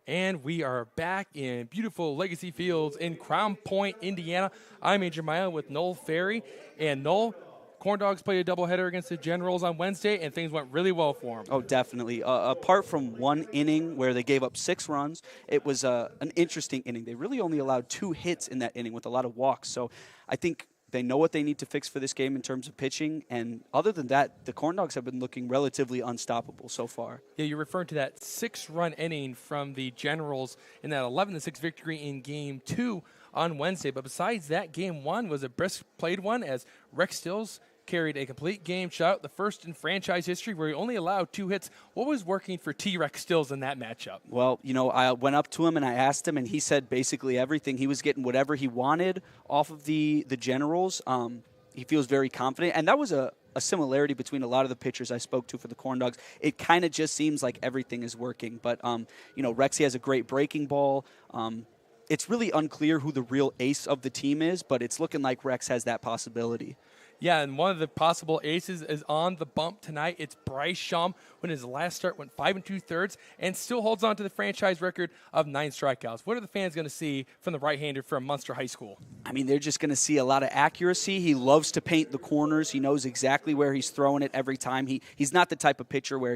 And we are back in beautiful Legacy Fields in Crown Point, Indiana. I'm Adrian Maya with Noel Ferry. And Noel, Corndogs played a doubleheader against the Generals on Wednesday, and things went really well for them. Oh, definitely. Apart from one inning where they gave up 6 runs, it was an interesting inning. They really only allowed 2 hits in that inning with a lot of walks. So I think they know what they need to fix for this game in terms of pitching. And other than that, the Corndogs have been looking relatively unstoppable so far. Yeah, you're referring to that 6-run inning from the Generals in that 11-6 victory in Game 2 on Wednesday. But besides that, Game 1 was a brisk played one as Rex Stills carried a complete game shutout, the first in franchise history where he only allowed 2 hits. What was working for T-Rex Stills in that matchup? Well, I went up to him and I asked him, and he said basically everything. He was getting whatever he wanted off of the Generals. He feels very confident, and that was a similarity between a lot of the pitchers I spoke to for the Corndogs. It kind of just seems like everything is working. But, Rexy has a great breaking ball. It's really unclear who the real ace of the team is, but it's looking like Rex has that possibility. Yeah, and one of the possible aces is on the bump tonight. It's Bryce Shum, when his last start went 5 2/3 and still holds on to the franchise record of 9 strikeouts. What are the fans going to see from the right-hander from Munster High School? I mean, they're just going to see a lot of accuracy. He loves to paint the corners. He knows exactly where he's throwing it every time. He's not the type of pitcher where,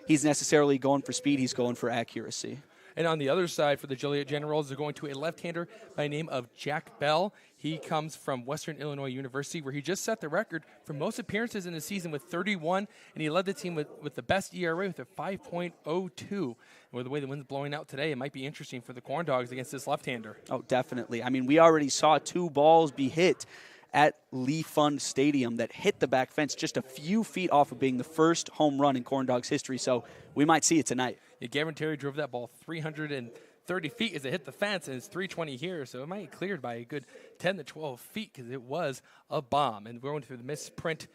he's necessarily going for speed. He's going for accuracy. And on the other side for the Joliet Generals, they're going to a left-hander by the name of Jack Bell. He comes from Western Illinois University, where he just set the record for most appearances in the season with 31, and he led the team with the best ERA with a 5.02. And with the way the wind's blowing out today, it might be interesting for the Corndogs against this left-hander. Oh, definitely. I mean, we already saw 2 balls be hit at Lee Fund Stadium that hit the back fence just a few feet off of being the first home run in Corndogs history, so we might see it tonight. Yeah, Gavin Terry drove that ball 330 feet as it hit the fence, and it's 320 here, so it might get cleared by a good 10 to 12 feet because it was a bomb. And we're going through the misprint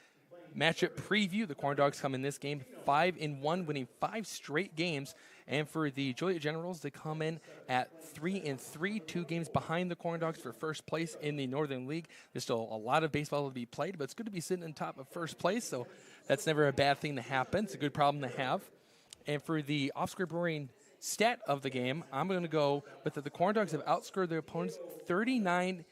matchup preview. The Corndogs come in this game 5-1, winning 5 straight games. And for the Joliet Generals, they come in at 3-3, 2 games behind the Corndogs for first place in the Northern League. There's still a lot of baseball to be played, but it's good to be sitting on top of first place, so that's never a bad thing to happen. It's a good problem to have. And for the off-script roaring stat of the game, I'm going to go with the Corndogs have outscored their opponents 39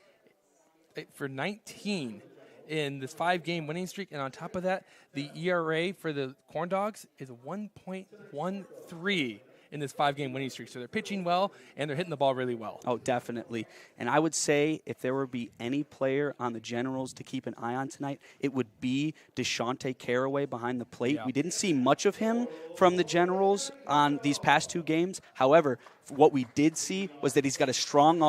for 19 in this 5-game winning streak. And on top of that, the ERA for the Corndogs is 1.13 in this 5-game winning streak. So they're pitching well, and they're hitting the ball really well. Oh, definitely. And I would say if there would be any player on the Generals to keep an eye on tonight, it would be Shantae Carraway behind the plate. Yeah. We didn't see much of him from the Generals on these past 2 games. However, what we did see was that he's got a strong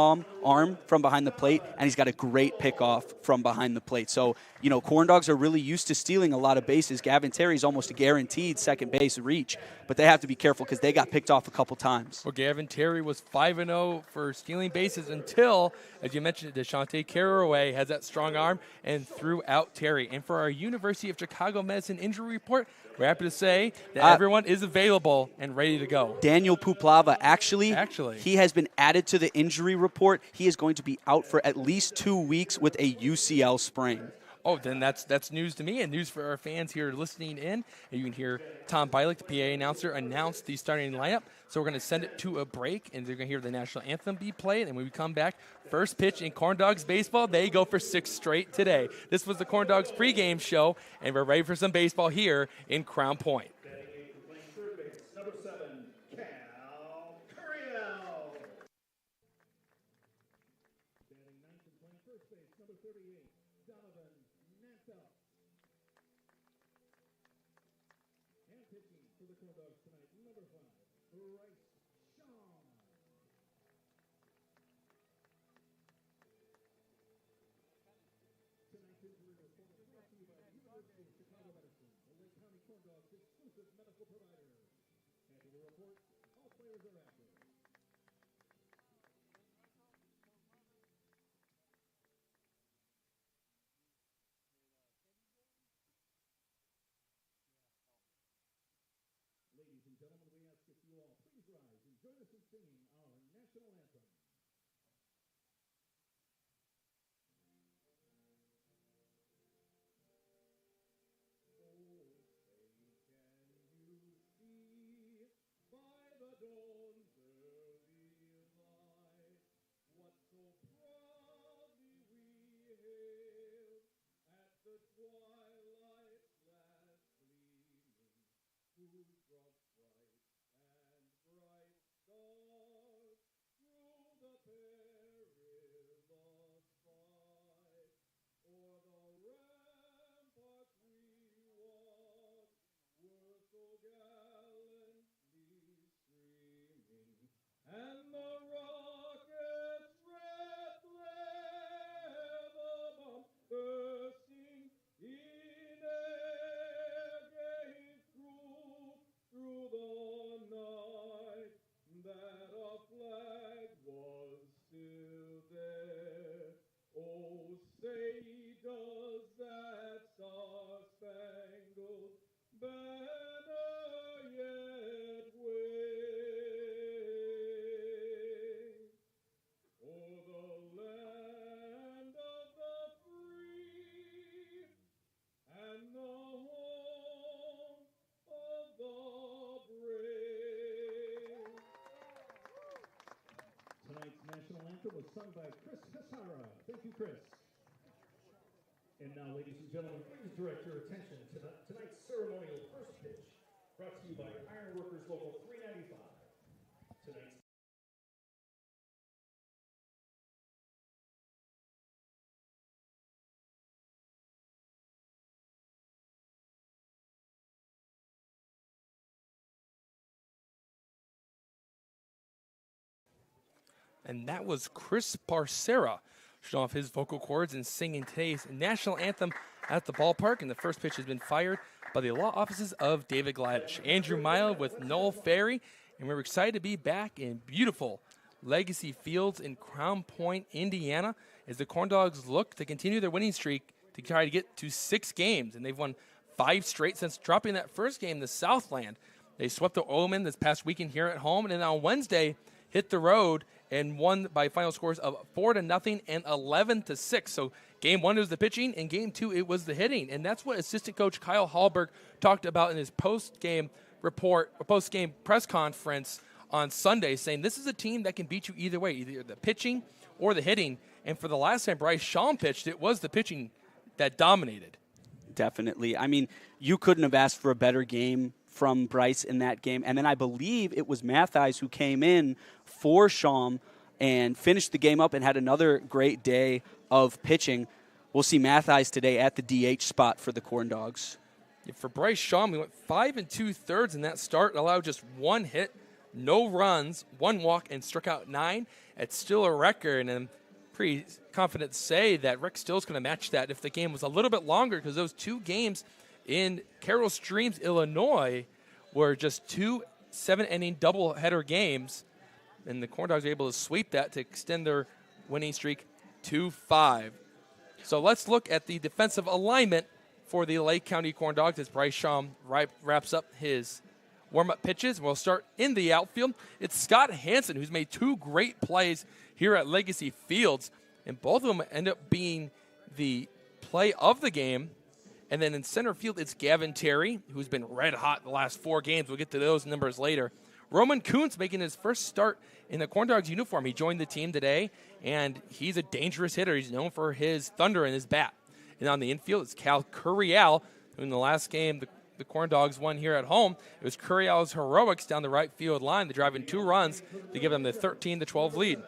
arm from behind the plate, and he's got a great pickoff from behind the plate. So, Corndogs are really used to stealing a lot of bases. Gavin Terry's almost a guaranteed second base reach, but they have to be careful because they got picked off a couple times. Well, Gavin Terry was 5-0 for stealing bases until, as you mentioned, Shantae Carraway has that strong arm and threw out Terry. And for our University of Chicago Medicine injury report, we're happy to say that everyone is available and ready to go. Daniel Puplava, actually, he has been added to the injury report. He is going to be out for at least 2 weeks with a UCL sprain. Oh, then that's news to me and news for our fans here listening in. And you can hear Tom Bialik, the PA announcer, announce the starting lineup. So we're going to send it to a break, and they're going to hear the national anthem be played. And when we come back, first pitch in Corndogs baseball, they go for 6 straight today. This was the Corndogs pregame show, and we're ready for some baseball here in Crown Point. Number 7, Cal Curiel. Batting 9th and playing first base, number 38, Donovan Nanfeld. And pitching for the Corndogs tonight, number 5, Bryce Shum. Tonight's injury report is brought to you by the University of Chicago Medicine, the Lake County Corndogs' exclusive medical provider. After the report, all players are active. Ladies and gentlemen, we ask if you all please rise and join us in singing our national anthem. Oh, say can you see by the dawn's hailed at the twilight's last gleaming, whose broad stripes and bright stars through the perilous fight o'er the ramparts we watched were so gallantly streaming, and the rocket's red glare, the bomb bursting in air, gave proof through the night that our flag was still there. Oh, say does that star-spangled banner yet wave o'er the land of the free and the home of the brave. Tonight's national anthem was sung by Chris Casara. Thank you, Chris. And now, ladies and gentlemen, please direct your attention to tonight's ceremonial first pitch, brought to you by Ironworkers Local 395. Tonight's And that was Chris Barcera showing off his vocal cords and singing today's national anthem at the ballpark. And the first pitch has been fired by the law offices of David Gladish. Andrew Mile with Noel Ferry. And we're excited to be back in beautiful Legacy Fields in Crown Point, Indiana, as the Corndogs look to continue their winning streak to try to get to 6 games. And they've won 5 straight since dropping that first game, the Southland. They swept the Omen this past weekend here at home. And then on Wednesday, hit the road and won by final scores of 4-0 and 11-6. So game 1 was the pitching, and game 2 it was the hitting, and that's what assistant coach Kyle Hallberg talked about in his post-game report, or post-game press conference on Sunday, saying this is a team that can beat you either way, either the pitching or the hitting. And for the last time Bryce Shum pitched, it was the pitching that dominated. Definitely. I mean, you couldn't have asked for a better game from Bryce in that game. And then I believe it was Mathis who came in for Shum and finished the game up and had another great day of pitching. We'll see Mathis today at the DH spot for the Corndogs. Yeah, for Bryce Shum, he went 5 2/3 in that start, allowed just 1 hit, no runs, 1 walk, and struck out 9. It's still a record, and I'm pretty confident to say that Rick Still's going to match that if the game was a little bit longer, because those 2 games in Carroll Streams, Illinois, were just 2 7-inning doubleheader games, and the Corndogs were able to sweep that to extend their winning streak to 5. So let's look at the defensive alignment for the Lake County Corndogs as Bryce Shum wraps up his warm-up pitches. We'll start in the outfield. It's Scott Hansen, who's made 2 great plays here at Legacy Fields, and both of them end up being the play of the game. And then in center field, it's Gavin Terry, who's been red hot the last 4 games. We'll get to those numbers later. Roman Koontz making his first start in the Corndogs uniform. He joined the team today, and he's a dangerous hitter. He's known for his thunder in his bat. And on the infield, it's Cal Curiel, who in the last game the Corndogs won here at home. It was Curiel's heroics down the right field line to drive in 2 runs to give them the 13-12 lead.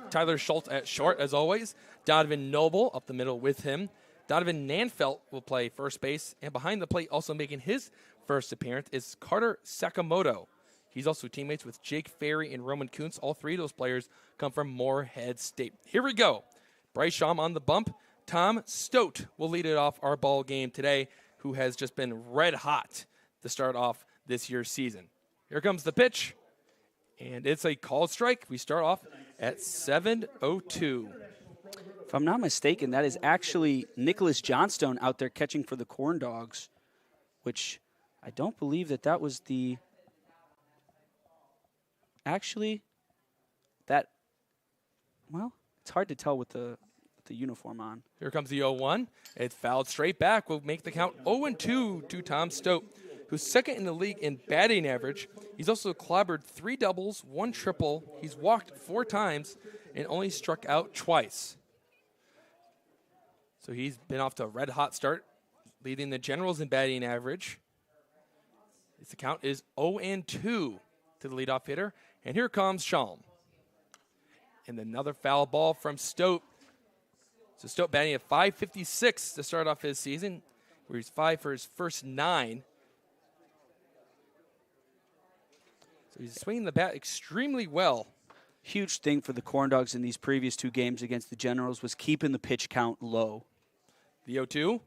Tyler Schultz at short, as always. Donovan Noble up the middle with him. Donovan Nanfeld will play first base, and behind the plate, also making his first appearance, is Carter Sakamoto. He's also teammates with Jake Ferry and Roman Koontz. All 3 of those players come from Moorhead State. Here we go. Bryce Shum on the bump. Tom Stote will lead it off our ball game today, who has just been red hot to start off this year's season. Here comes the pitch, and it's a called strike. We start off at 7:02. If I'm not mistaken, that is actually Nicholas Johnstone out there catching for the Corndogs, which I don't believe that was the... Actually, well, it's hard to tell with the uniform on. Here comes the 0-1. It's fouled straight back. We'll make the count 0-2 to Tom Stote, who's second in the league in batting average. He's also clobbered 3 doubles, 1 triple. He's walked 4 times and only struck out twice. So he's been off to a red-hot start, leading the Generals in batting average. His account is 0-2 to the leadoff hitter. And here comes Shum. And another foul ball from Stote. So Stote batting at .556 to start off his season, where he's 5 for his first 9. So he's swinging the bat extremely well. Huge thing for the Corndogs in these previous 2 games against the Generals was keeping the pitch count low. The 0-2,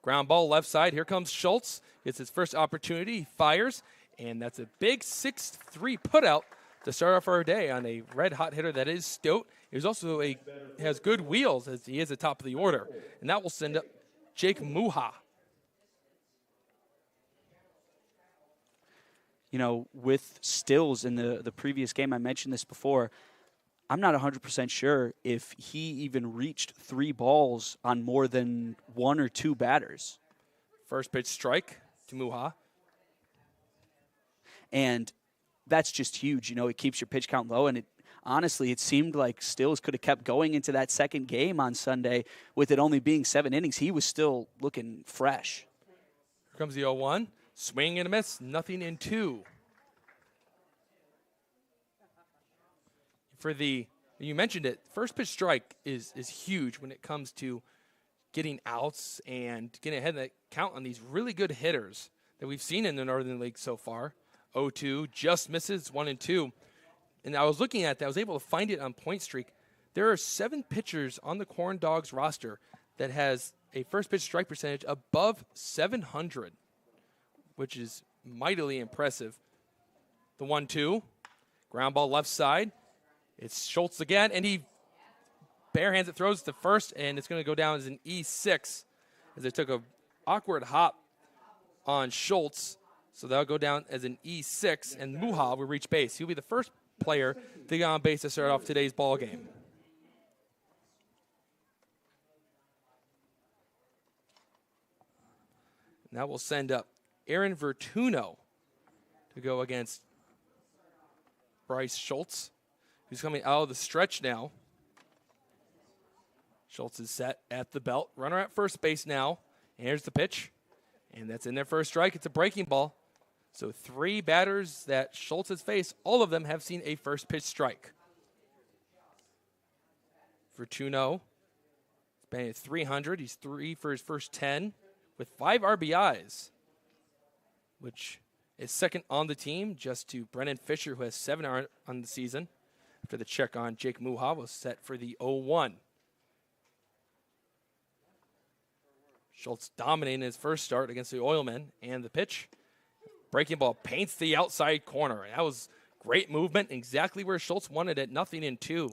ground ball left side. Here comes Schultz. It's his first opportunity. He fires, and that's a big 6-3 putout to start off our day on a red-hot hitter that is Stote. He's also has good wheels as he is at top of the order, and that will send up Jake Muha. You know, with Stills in the previous game, I mentioned this before, I'm not 100% sure if he even reached 3 balls on more than 1 or 2 batters. First pitch strike to Muha. And that's just huge. You know, it keeps your pitch count low. And honestly, it seemed like Stills could have kept going into that second game on Sunday with it only being 7 innings. He was still looking fresh. Here comes the 0-1. Swing and a miss. Nothing in 2. You mentioned it, first pitch strike is huge when it comes to getting outs and getting ahead of that count on these really good hitters that we've seen in the Northern League so far. 0-2, just misses, 1-2. And I was looking at that, I was able to find it on Point Streak. There are 7 pitchers on the Corndogs roster that has a first pitch strike percentage above 700, which is mightily impressive. The 1-2, ground ball left side. It's Schultz again, and he barehands it, throws to first, and it's going to go down as an E6 as they took a awkward hop on Schultz. So that'll go down as an E6, and Muha will reach base. He'll be the first player to get on base to start off today's ball game. And that will send up Aaron Vertuno to go against Bryce Schultz, who's coming out of the stretch now. Schultz is set at the belt. Runner at first base now. And here's the pitch. And that's in there for a strike. It's a breaking ball. So 3 batters that Schultz has faced, all of them have seen a first pitch strike. Vertuno is batting at .300. He's 3 for his first 10 with 5 RBIs, which is second on the team just to Brennan Fisher, who has 7 on the season. After the check on Jake Muha was set for the 0-1. Schultz dominating his first start against the Oilmen, and the pitch. Breaking ball paints the outside corner. That was great movement, exactly where Schultz wanted it, nothing in 2.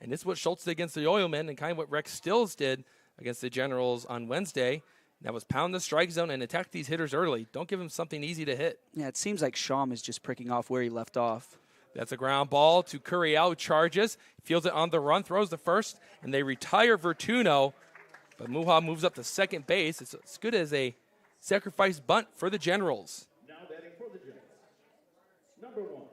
And this is what Schultz did against the Oilmen and kind of what Rex Stills did against the Generals on Wednesday. That was pound the strike zone and attack these hitters early. Don't give them something easy to hit. Yeah, it seems like Shum is just pricking off where he left off. That's a ground ball to Curriel, charges, fields it on the run, throws the first, and they retire Vertuno. But Muha moves up to second base. It's as good as a sacrifice bunt for the Generals. Now batting for the Generals. Number 1,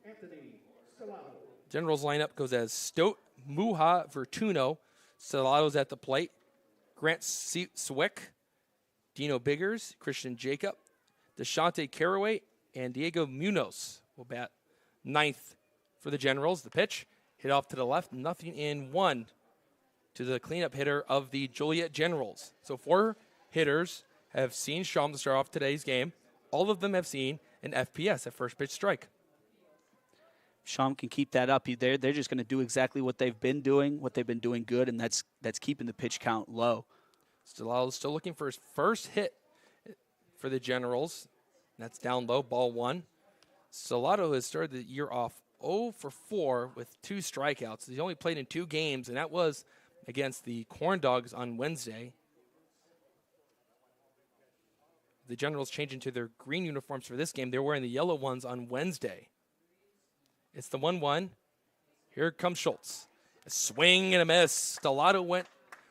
Anthony Stellato. Generals lineup goes as Stote, Muha, Vertuno. Stellato's at the plate. Grant Swick, Dino Biggers, Christian Jacob, Shantae Carraway, and Diego Munoz will bat 9th for the Generals. The pitch hit off to the left, nothing in 1 to the cleanup hitter of the Joliet Generals. So 4 hitters have seen Shum to start off today's game. All of them have seen an FPS at first pitch strike. Shum can keep that up. They're just going to do exactly what they've been doing good, and that's keeping the pitch count low. Stellato still looking for his first hit for the Generals. That's down low, ball 1. Stellato has started the year off 0 for 4 with 2 strikeouts. He's only played in 2 games, and that was against the Corndogs on Wednesday. The Generals changed into their green uniforms for this game. They were wearing the yellow ones on Wednesday. It's the 1-1. Here comes Schultz. A swing and a miss. Stellato went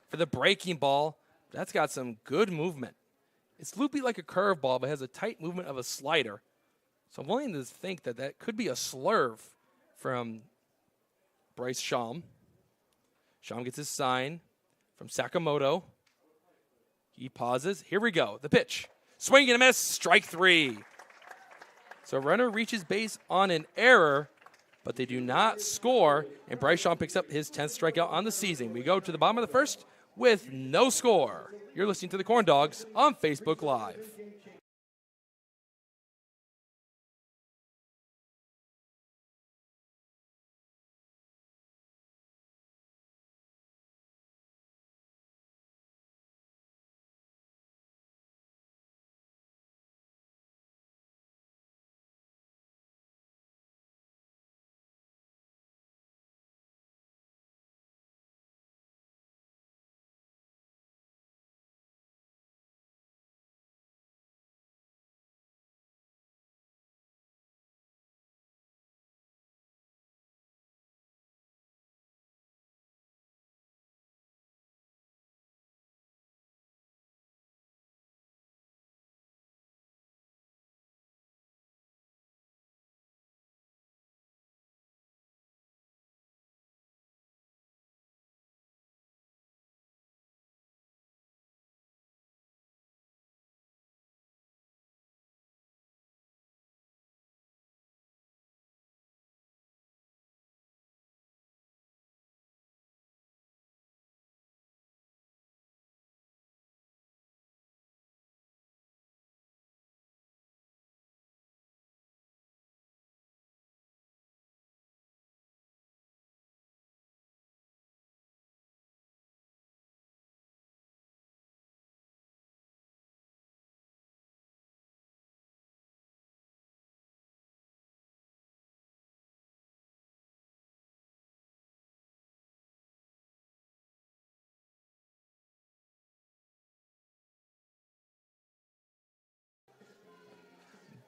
for the breaking ball. That's got some good movement. It's loopy like a curveball, but has a tight movement of a slider. So I'm willing to think that that could be a slurve from Bryce Shum. Shum gets his sign from Sakamoto. He pauses. Here we go. The pitch. Swing and a miss. Strike 3. So runner reaches base on an error, but they do not score, and Bryce Shum picks up his 10th strikeout on the season. We go to the bottom of the first with no score. You're listening to the Corndogs on Facebook Live.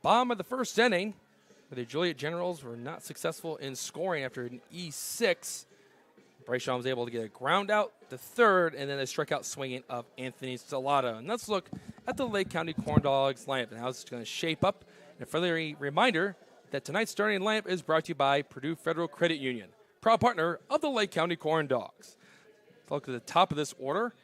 Bottom of the first inning, where the Joliet Generals were not successful in scoring after an E6. Bryce Shum was able to get a ground out to third, and then a strikeout swinging of Anthony Stellato. And let's look at the Lake County Corndogs lineup and how it's going to shape up. And a friendly reminder that tonight's starting lineup is brought to you by Purdue Federal Credit Union, proud partner of the Lake County Corndogs. Let's look at the top of this order.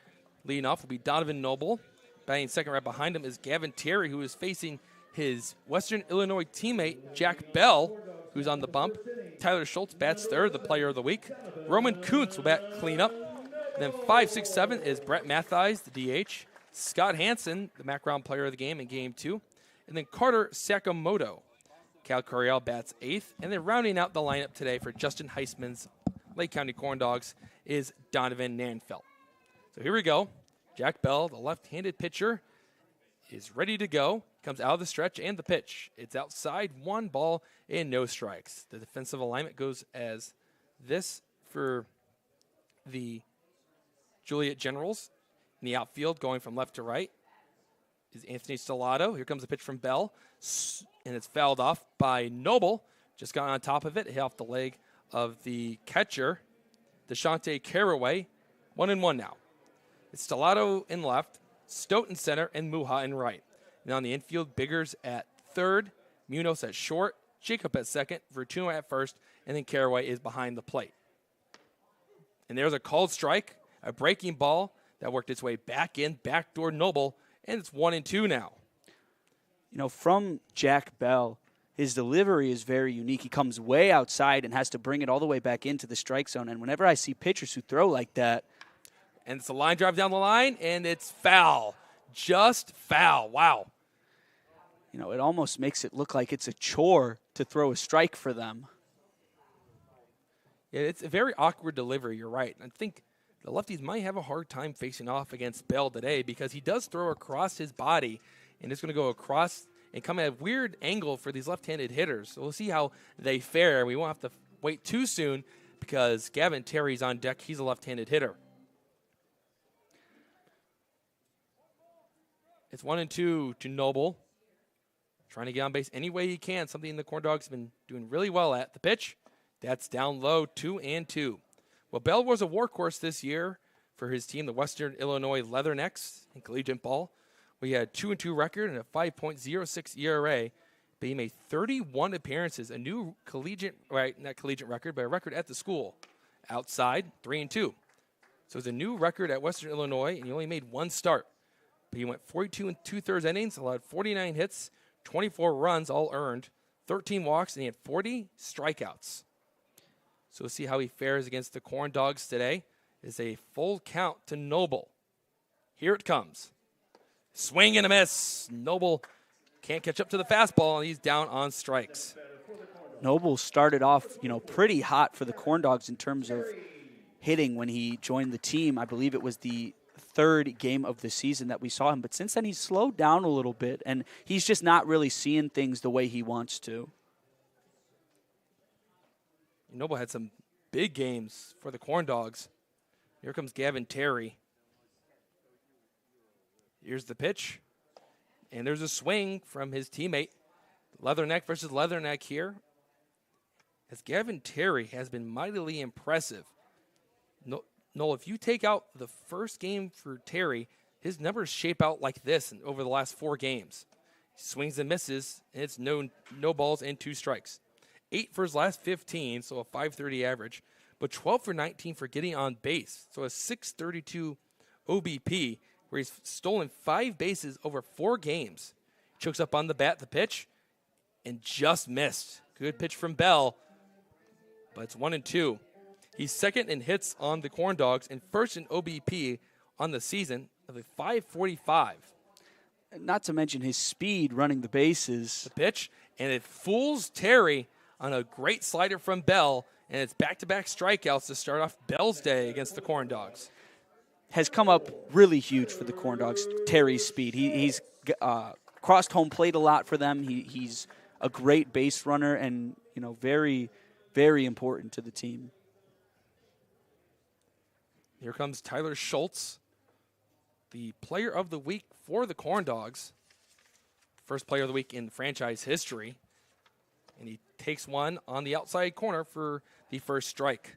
Leading off will be Donovan Noble. Batting second right behind him is Gavin Terry, who is facing his Western Illinois teammate, Jack Bell, who's on the bump. Tyler Schultz bats third, the player of the week. Roman Koontz will bat cleanup. Then 5, 6, 7 is Brett Mattheis, the DH. Scott Hansen, the background player of the game in Game 2. And then Carter Sakamoto. Cal Coryell bats eighth. And then rounding out the lineup today for Justin Heisman's Lake County Corndogs is Donovan Nanfeld. So here we go. Jack Bell, the left-handed pitcher, is ready to go. Comes out of the stretch and the pitch. It's outside, 1 ball and no strikes. The defensive alignment goes as this for the Joliet Generals. In the outfield, going from left to right, is Anthony Stellato. Here comes a pitch from Bell, and it's fouled off by Noble. Just got on top of it, hit off the leg of the catcher, the Shantae Carraway. 1-1 now. It's Stellato in left, Stote in center, and Muha in right. And on the infield, Biggers at third, Munoz at short, Jacob at second, Vertuno at first, and then Carraway is behind the plate. And there's a called strike, a breaking ball that worked its way back in, backdoor Noble, and it's 1-2 now. You know, from Jack Bell, his delivery is very unique. He comes way outside and has to bring it all the way back into the strike zone. And whenever I see pitchers who throw like that, and it's a line drive down the line, and it's foul. Just foul. Wow. You know, it almost makes it look like it's a chore to throw a strike for them. Yeah, it's a very awkward delivery. You're right. I think the lefties might have a hard time facing off against Bell today because he does throw across his body, and it's going to go across and come at a weird angle for these left-handed hitters. So we'll see how they fare. We won't have to wait too soon because Gavin Terry's on deck. He's a left-handed hitter. It's 1-2 to Noble. Trying to get on base any way he can, something the Corndogs have been doing really well at. The pitch, that's down low, 2-2. Well, Bell was a workhorse this year for his team, the Western Illinois Leathernecks in collegiate ball. We had 2-2 record and a 5.06 ERA, but he made 31 appearances, a new collegiate, right, not collegiate record, but a record at the school. Outside, 3-2. So it's a new record at Western Illinois, and he only made 1 start. But he went 42 and 2/3 innings, allowed 49 hits, 24 runs, all earned, 13 walks, and he had 40 strikeouts. So we'll see how he fares against the Corndogs today. It's a full count to Noble. Here it comes. Swing and a miss. Noble can't catch up to the fastball, and he's down on strikes. Noble started off, pretty hot for the Corndogs in terms of hitting when he joined the team. I believe it was the third game of the season that we saw him. But since then, he's slowed down a little bit, and he's just not really seeing things the way he wants to. Noble had some big games for the Corndogs. Here comes Gavin Terry. Here's the pitch. And there's a swing from his teammate. Leatherneck versus Leatherneck here. As Gavin Terry has been mightily impressive. Noel, if you take out the first game for Terry, his numbers shape out like this over the last 4 games. He swings and misses, and it's no balls and 2 strikes. 8 for his last 15, so a .530 average, but 12 for 19 for getting on base, so a .632 OBP, where he's stolen 5 bases over 4 games. Chokes up on the bat, the pitch, and just missed. Good pitch from Bell, but it's 1-2. He's second in hits on the Corndogs and first in OBP on the season of a .545. Not to mention his speed running the bases. The pitch, and it fools Terry on a great slider from Bell, and it's back-to-back strikeouts to start off Bell's day against the Corndogs. Has come up really huge for the Corndogs, Terry's speed. He's crossed home plate a lot for them. He's a great base runner and, very, very important to the team. Here comes Tyler Schultz, the player of the week for the Corndogs. First player of the week in franchise history. And he takes one on the outside corner for the first strike.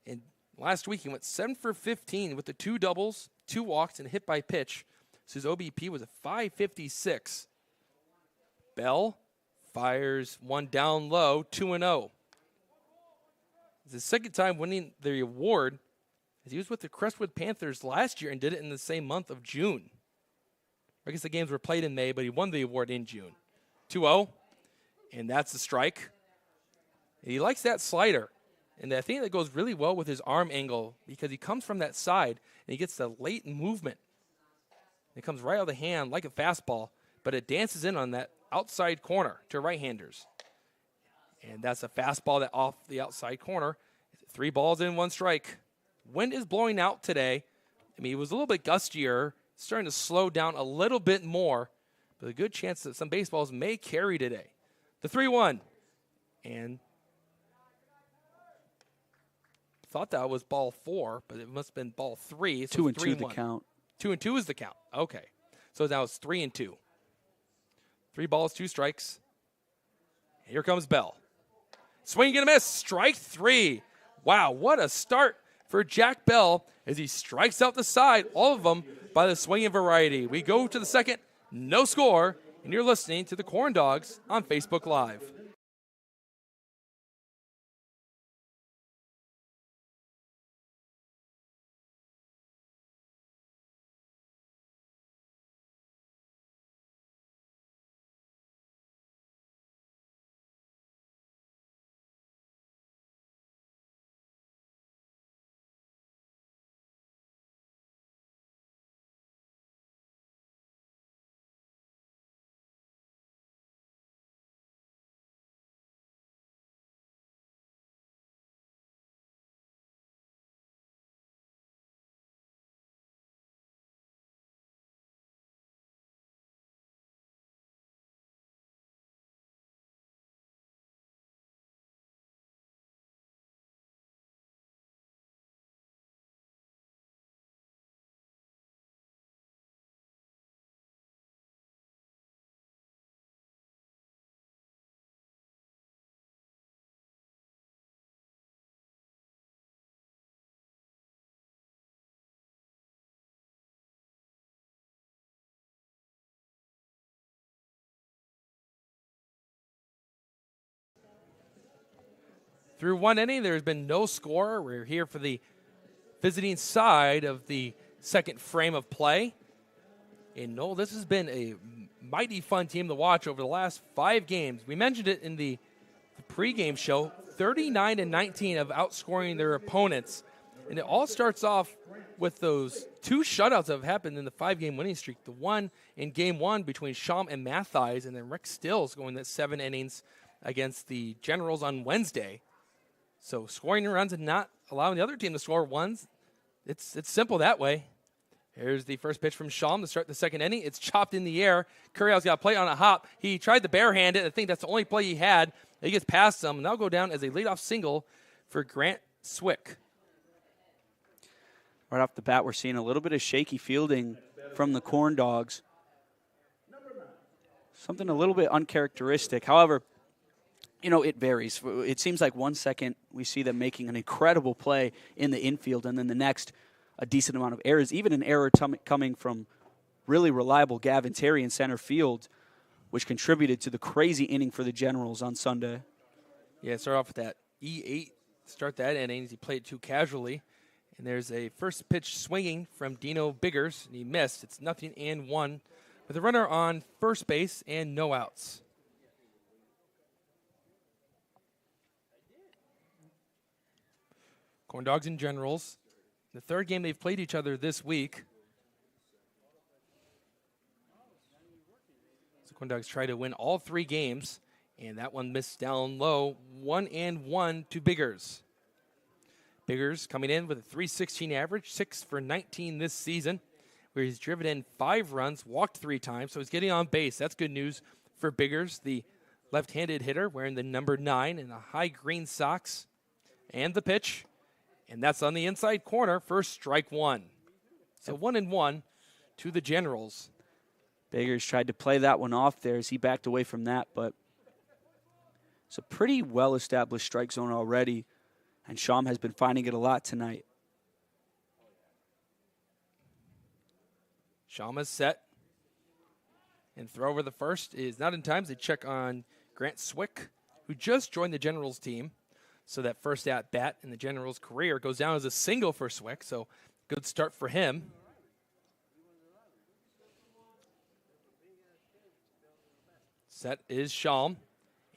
And last week he went 7 for 15 with the 2 doubles, 2 walks, and a hit by pitch. So his OBP was a .556. Bell fires one down low, 2-0. It's his second time winning the award, as he was with the Crestwood Panthers last year and did it in the same month of June. I guess the games were played in May, but he won the award in June. 2-0, and that's the strike. And he likes that slider, and I think that goes really well with his arm angle because he comes from that side, and he gets the late movement. It comes right out of the hand like a fastball, but it dances in on that outside corner to right-handers. And that's a fastball that off the outside corner. 3 balls in, 1 strike. Wind is blowing out today. I mean, it was a little bit gustier, starting to slow down a little bit more, but a good chance that some baseballs may carry today. The 3-1. And thought that was ball 4, but it must have been ball 3. So 2-2 the count. 2-2 is the count. Okay. So now it's 3-2. 3 balls, 2 strikes. Here comes Bell. Swing and a miss. Strike 3. Wow, what a start for Jack Bell as he strikes out the side, all of them by the swinging variety. We go to the second, no score, and you're listening to the Corndogs on Facebook Live. Through 1 inning, there's been no score. We're here for the visiting side of the second frame of play. And Noel, this has been a mighty fun team to watch over the last 5 games. We mentioned it in the pregame show, 39-19 of outscoring their opponents. And it all starts off with those 2 shutouts that have happened in the 5-game winning streak. The one in game 1 between Shum and Mathies, and then Rick Stills going that 7 innings against the Generals on Wednesday. So scoring runs and not allowing the other team to score ones, it's simple that way. Here's the first pitch from Shum to start the second inning. It's chopped in the air. Currie's got a play on a hop. He tried to barehand it. I think that's the only play he had. He gets past him, and that'll go down as a leadoff single for Grant Swick. Right off the bat, we're seeing a little bit of shaky fielding from the Corndogs. Something a little bit uncharacteristic. However, you know, it varies. It seems like 1 second we see them making an incredible play in the infield, and then the next, a decent amount of errors, even an error coming from really reliable Gavin Terry in center field, which contributed to the crazy inning for the Generals on Sunday. Yeah, start off with that E8, start that inning. He played too casually. And there's a first pitch swinging from Dino Biggers, and he missed. It's 0-1 with a runner on first base and no outs. Corndogs and Generals, the 3rd game they've played each other this week. So Corndogs try to win all 3 games, and that one missed down low, 1-1 to Biggers. Biggers coming in with a .316 average, 6 for 19 this season, where he's driven in 5 runs, walked 3 times, so he's getting on base. That's good news for Biggers, the left-handed hitter wearing the number 9 in the high green socks. And the pitch, and that's on the inside corner for strike 1. So 1-1 to the Generals. Biggers tried to play that one off there as he backed away from that, but it's a pretty well-established strike zone already. And Shum has been finding it a lot tonight. Shum is set. And throw over the first is not in time. They check on Grant Swick, who just joined the Generals team. So that first at-bat in the Generals' career goes down as a single for Swick. So good start for him. Set is Shum.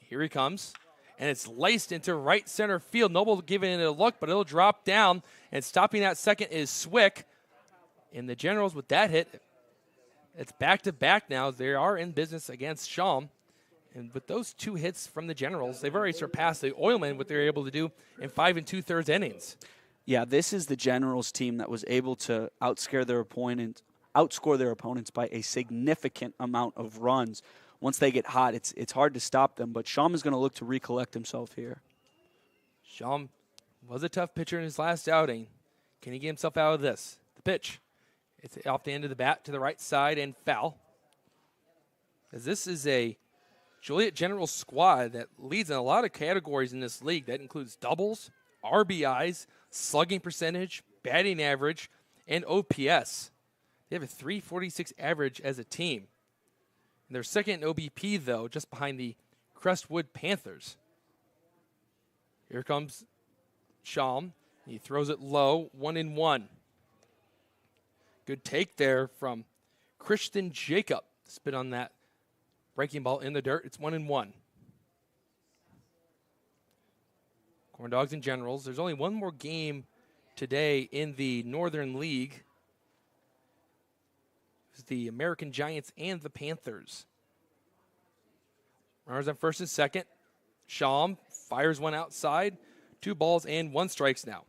Here he comes. And it's laced into right center field. Noble giving it a look, but it'll drop down. And stopping that second is Swick. And the Generals with that hit, it's back-to-back now. They are in business against Shum. And with those 2 hits from the Generals, they've already surpassed the Oilmen, what they were able to do in 5 2/3 innings. Yeah, this is the Generals team that was able to outscore their opponents by a significant amount of runs. Once they get hot, it's hard to stop them, but Shum is going to look to recollect himself here. Shum was a tough pitcher in his last outing. Can he get himself out of this? The pitch. It's off the end of the bat to the right side and foul. As this is a Joliet Generals squad that leads in a lot of categories in this league. That includes doubles, RBIs, slugging percentage, batting average, and OPS. They have a .346 average as a team. And they're second in OBP, though, just behind the Crestwood Panthers. Here comes Shum. He throws it low, 1-1. Good take there from Christian Jacob. Spit on that breaking ball in the dirt. It's 1-1. Corndogs and Generals. There's only one more game today in the Northern League. It's the American Giants and the Panthers. Runners on first and second. Shum fires one outside. 2 balls and 1 strikes now.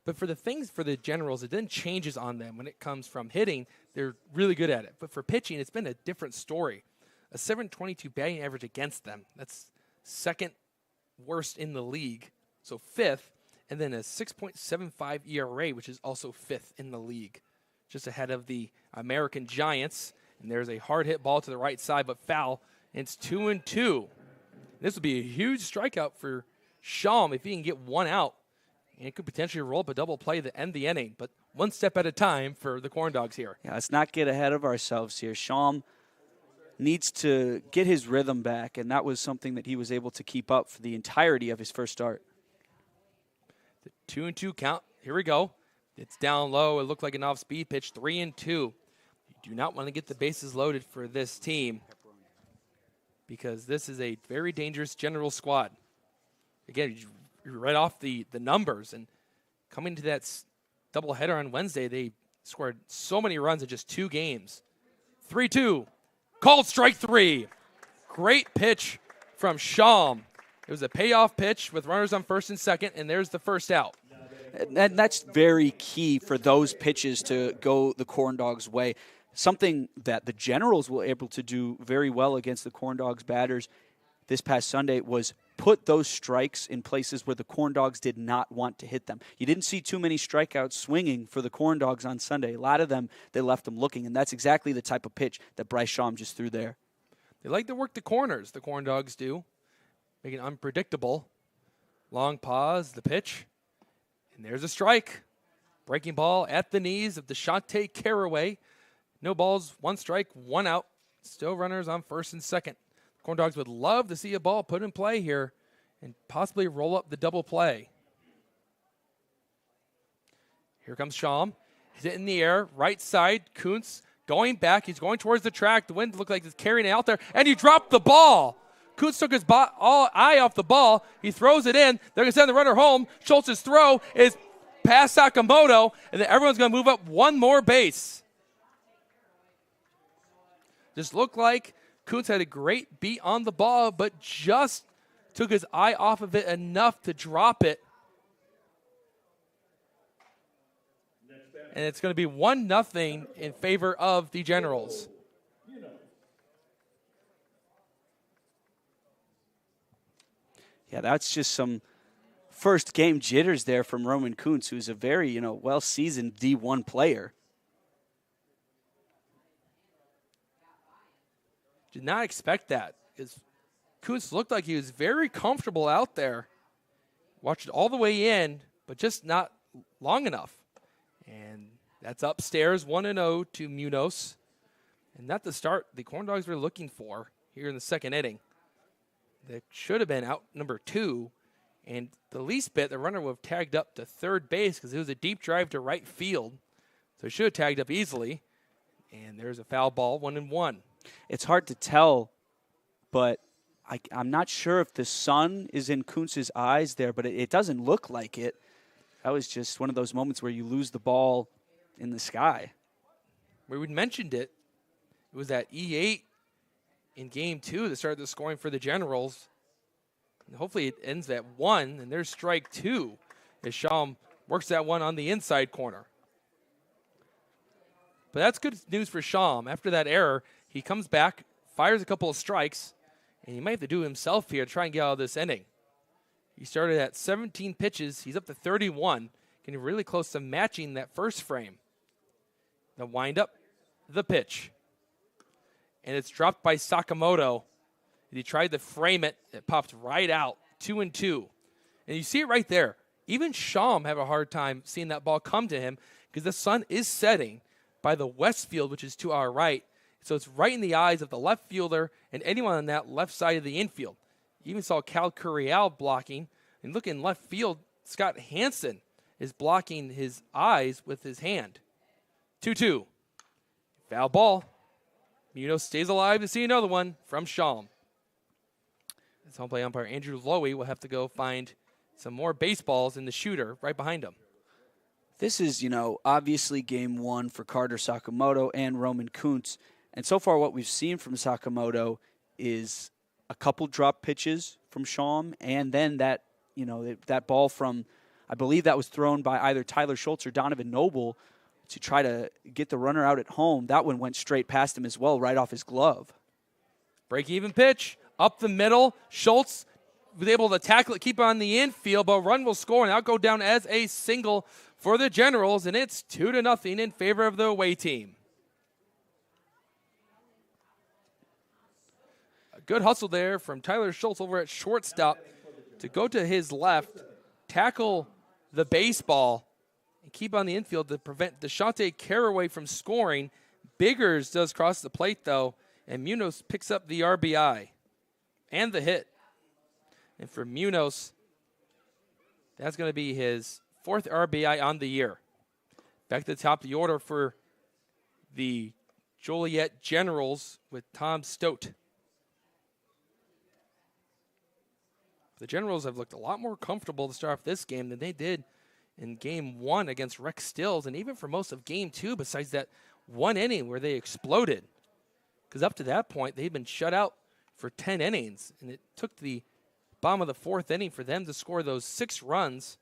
But for the Generals, it then changes on them when it comes from hitting. They're really good at it. But for pitching, it's been a different story. A .722 batting average against them. That's second worst in the league, so 5th. And then a 6.75 ERA, which is also 5th in the league, just ahead of the American Giants. And there's a hard hit ball to the right side, but foul. And it's 2-2. This would be a huge strikeout for Shum if he can get 1 out. And it could potentially roll up a double play to end the inning, but 1 step at a time for the Corndogs here. Yeah, let's not get ahead of ourselves here. Shum needs to get his rhythm back, and that was something that he was able to keep up for the entirety of his first start. The 2-2 count. Here we go. It's down low. It looked like an off-speed pitch, 3-2. You do not want to get the bases loaded for this team because this is a very dangerous general squad. Again, you read off the numbers, and coming to that doubleheader on Wednesday, they scored so many runs in just 2 games. 3-2. Called strike 3. Great pitch from Shum. It was a payoff pitch with runners on first and second, and there's the first out. And that's very key for those pitches to go the Corndogs' way. Something that the Generals were able to do very well against the Corndogs batters this past Sunday was put those strikes in places where the Corndogs did not want to hit them. You didn't see too many strikeouts swinging for the Corndogs on Sunday. A lot of them, they left them looking, and that's exactly the type of pitch that Bryce Shum just threw there. They like to work the corners, the Corndogs do, make it unpredictable. Long pause, the pitch, and there's a strike. Breaking ball at the knees of the Shantae Carraway. No balls, 1 strike, 1 out. Still runners on first and second. Corndogs would love to see a ball put in play here and possibly roll up the double play. Here comes Shum. He's in the air, right side. Koontz going back. He's going towards the track. The wind looked like it's carrying it out there, and he dropped the ball. Koontz took his eye off the ball. He throws it in. They're going to send the runner home. Schultz's throw is past Sakamoto, and then everyone's going to move up 1 more base. Just looked like Koontz had a great beat on the ball, but just took his eye off of it enough to drop it. And it's going to be 1-0 in favor of the Generals. Yeah, that's just some first game jitters there from Roman Koontz, who's a very, well-seasoned D1 player. Did not expect that. Koontz looked like he was very comfortable out there. Watched it all the way in, but just not long enough. And that's upstairs, 1-0 to Munoz. And not the start the Corndogs were looking for here in the second inning. That should have been out number 2. And the least bit, the runner would have tagged up to third base because it was a deep drive to right field. So he should have tagged up easily. And there's a foul ball, 1-1. It's hard to tell, but I'm not sure if the sun is in Koontz's eyes there, but it doesn't look like it. That was just one of those moments where you lose the ball in the sky. We mentioned it. It was that E8 in Game 2 that started the scoring for the Generals. And hopefully it ends at 1, and there's strike 2 as Shum works that one on the inside corner. But that's good news for Shum. After that error, he comes back, fires a couple of strikes, and he might have to do it himself here to try and get out of this inning. He started at 17 pitches. He's up to 31, getting really close to matching that first frame. The windup, the pitch. And it's dropped by Sakamoto. He tried to frame it. It popped right out, 2-2. And you see it right there. Even Shum have a hard time seeing that ball come to him because the sun is setting by the west field, which is to our right. So it's right in the eyes of the left fielder and anyone on that left side of the infield. You even saw Cal Curiel blocking. And look in left field, Scott Hansen is blocking his eyes with his hand. 2-2. Foul ball. Munoz stays alive to see another one from Shum. As home plate umpire Andrew Lowy will have to go find some more baseballs in the shooter right behind him. This is, obviously game 1 for Carter Sakamoto and Roman Koontz. And so far what we've seen from Sakamoto is a couple drop pitches from Shum, and then that, that ball from, I believe that was thrown by either Tyler Schultz or Donovan Noble to try to get the runner out at home. That one went straight past him as well, right off his glove. Break-even pitch, up the middle. Schultz was able to tackle it, keep it on the infield, but a run will score, and that'll go down as a single for the Generals, and it's 2-0 in favor of the away team. A good hustle there from Tyler Schultz over at shortstop to go to his left, tackle the baseball, and keep on the infield to prevent Shantae Carraway from scoring. Biggers does cross the plate, though, and Munoz picks up the RBI and the hit. And for Munoz, that's going to be his 4th RBI on the year. Back to the top of the order for the Joliet Generals with Tom Stote. The Generals have looked a lot more comfortable to start off this game than they did in Game 1 against Rex Stills, and even for most of Game 2, besides that one inning where they exploded. Because up to that point, they'd been shut out for 10 innings, and it took the bottom of the 4th inning for them to score those 6 runs.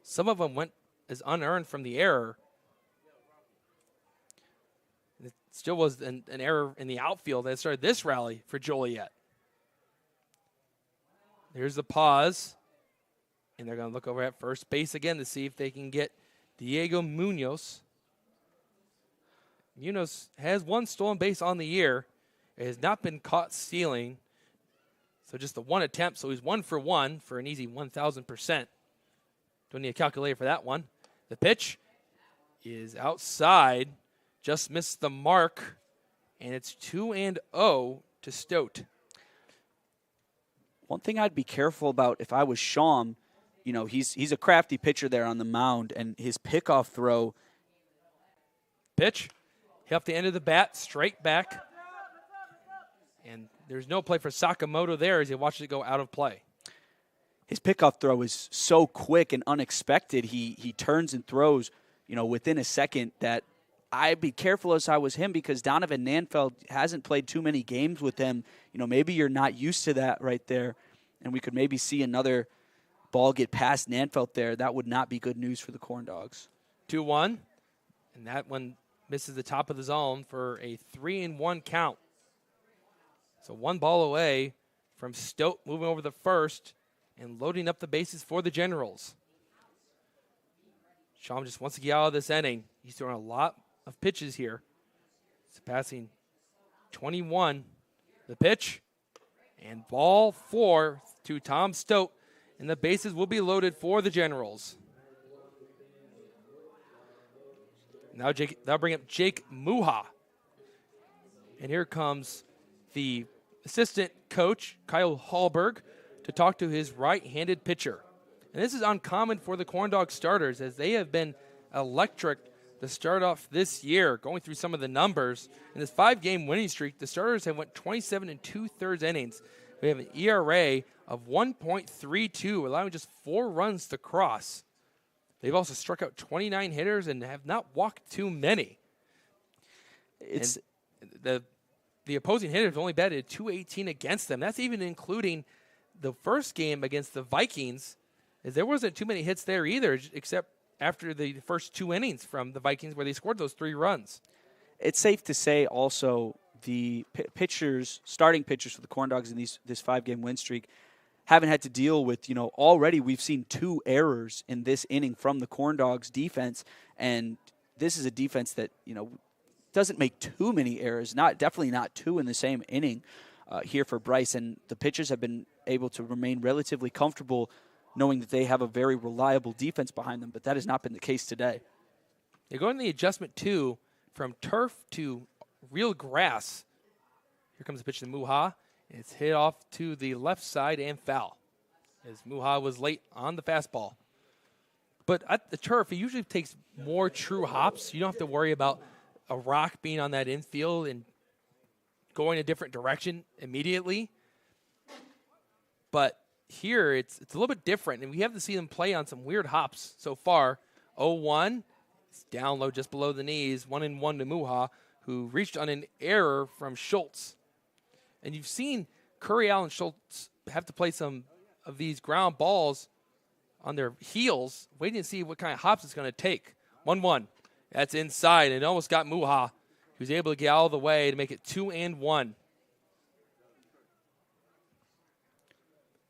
Some of them went as unearned from the error. It still was an error in the outfield that started this rally for Joliet. There's the pause, and they're going to look over at first base again to see if they can get Diego Munoz. Munoz has 1 stolen base on the year. It has not been caught stealing, so just the 1 attempt, so he's 1 for 1 for an easy 1,000%. Don't need a calculator for that one. The pitch is outside, just missed the mark, and it's 2-0 to Stote. One thing I'd be careful about if I was Shum, you know, he's a crafty pitcher there on the mound, and his pickoff throw. Pitch, hit off the end of the bat, straight back. And there's no play for Sakamoto there as he watches it go out of play. His pickoff throw is so quick and unexpected. He turns and throws, you know, within a second that I'd be careful as I was him because Donovan Nanfeld hasn't played too many games with him. You know, maybe you're not used to that right there, and we could maybe see another ball get past Nanfeld there. That would not be good news for the Corndogs. 2-1, and that one misses the top of the zone for a 3-1 count. So 1 ball away from Stote moving over the first and loading up the bases for the Generals. Shum just wants to get out of this inning. He's throwing a lot of pitches here. He's passing 21. The pitch and ball 4 to Tom Stote, and the bases will be loaded for the Generals. Now they'll bring up Jake Muha. And here comes the assistant coach, Kyle Hallberg, to talk to his right-handed pitcher. And this is uncommon for the Corndog starters as they have been electric to start off this year. Going through some of the numbers, in this 5-game winning streak, the starters have went 27 2/3 innings. We have an ERA of 1.32, allowing just 4 runs to cross. They've also struck out 29 hitters and have not walked too many. It's the opposing hitters only batted .218 against them. That's even including the first game against the Vikings, as there wasn't too many hits there either, except after the first 2 innings from the Vikings where they scored those 3 runs. It's safe to say also the starting pitchers for the Corndogs in this 5-game win streak haven't had to deal with, you know, already we've seen 2 errors in this inning from the Corndogs defense, and this is a defense that, you know, doesn't make too many errors, definitely not 2 in the same inning here for Bryce, and the pitchers have been able to remain relatively comfortable knowing that they have a very reliable defense behind them, but that has not been the case today. They're going to the adjustment 2 from turf to real grass. Here comes the pitch to Muha. It's hit off to the left side and foul, as Muha was late on the fastball. But at the turf, it usually takes more true hops. You don't have to worry about a rock being on that infield and going a different direction immediately. But here, it's a little bit different, and we have to see them play on some weird hops so far. 0-1, it's down low just below the knees, 1-1 to Muha, who reached on an error from Schultz. And you've seen Curriell and Schultz have to play some of these ground balls on their heels, waiting to see what kind of hops it's going to take. 1-1. That's inside, and it almost got Muha, who's able to get out of the way to make it 2-1.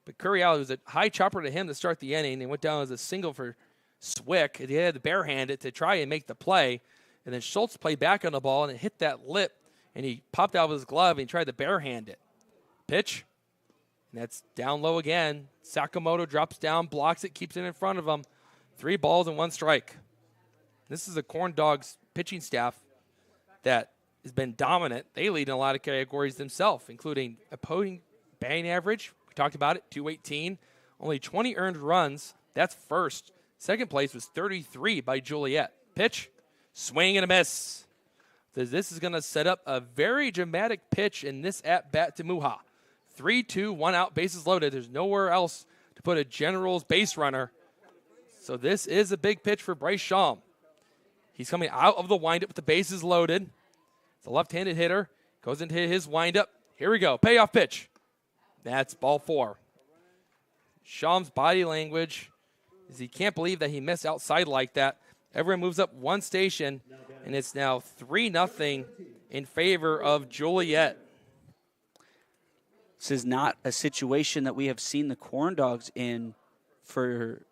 But Curriell, was a high chopper to him to start the inning, and went down as a single for Swick. He had to barehand it to try and make the play. And then Schultz played back on the ball, and it hit that lip, and he popped out of his glove, and he tried to barehand it. Pitch, and that's down low again. Sakamoto drops down, blocks it, keeps it in front of him. 3 balls and 1 strike. This is a Corndogs pitching staff that has been dominant. They lead in a lot of categories themselves, including opposing batting average. We talked about it, 218. Only 20 earned runs. That's first. Second place was 33 by Joliet. Pitch, Swing and a miss. So this is going to set up a very dramatic pitch in this at-bat to Muha. 3-2, 1 out, bases loaded. There's nowhere else to put a Generals base runner. So this is a big pitch for Bryce Shum. He's coming out of the windup with the bases loaded. It's a left-handed hitter. Goes into his windup. Here we go. Payoff pitch. That's ball 4. Shum's body language is he can't believe that he missed outside like that. Everyone moves up one station, and it's now 3-0 in favor of Joliet. This is not a situation that we have seen the Corndogs in for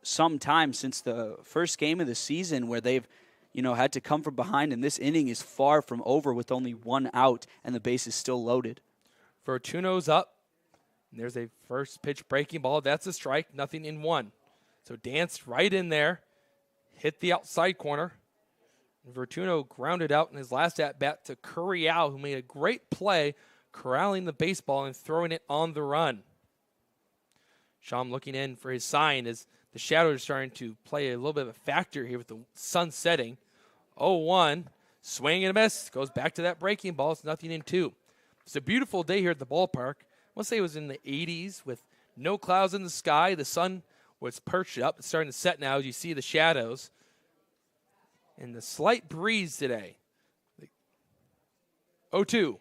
some time, since the first game of the season, where they've had to come from behind, and this inning is far from over with only 1 out and the base is still loaded. Fortuno's up. And there's a first pitch breaking ball. That's a strike, 0-1. So danced right in there, hit the outside corner. And Fortuno grounded out in his last at-bat to Carraway, who made a great play corralling the baseball and throwing it on the run. Shum looking in for his sign as the shadows are starting to play a little bit of a factor here with the sun setting. 0-1, swing and a miss. Goes back to that breaking ball. It's 0-2. It's a beautiful day here at the ballpark. I want to say it was in the 80s with no clouds in the sky. The sun was perched up. It's starting to set now as you see the shadows. And the slight breeze today. 0-2.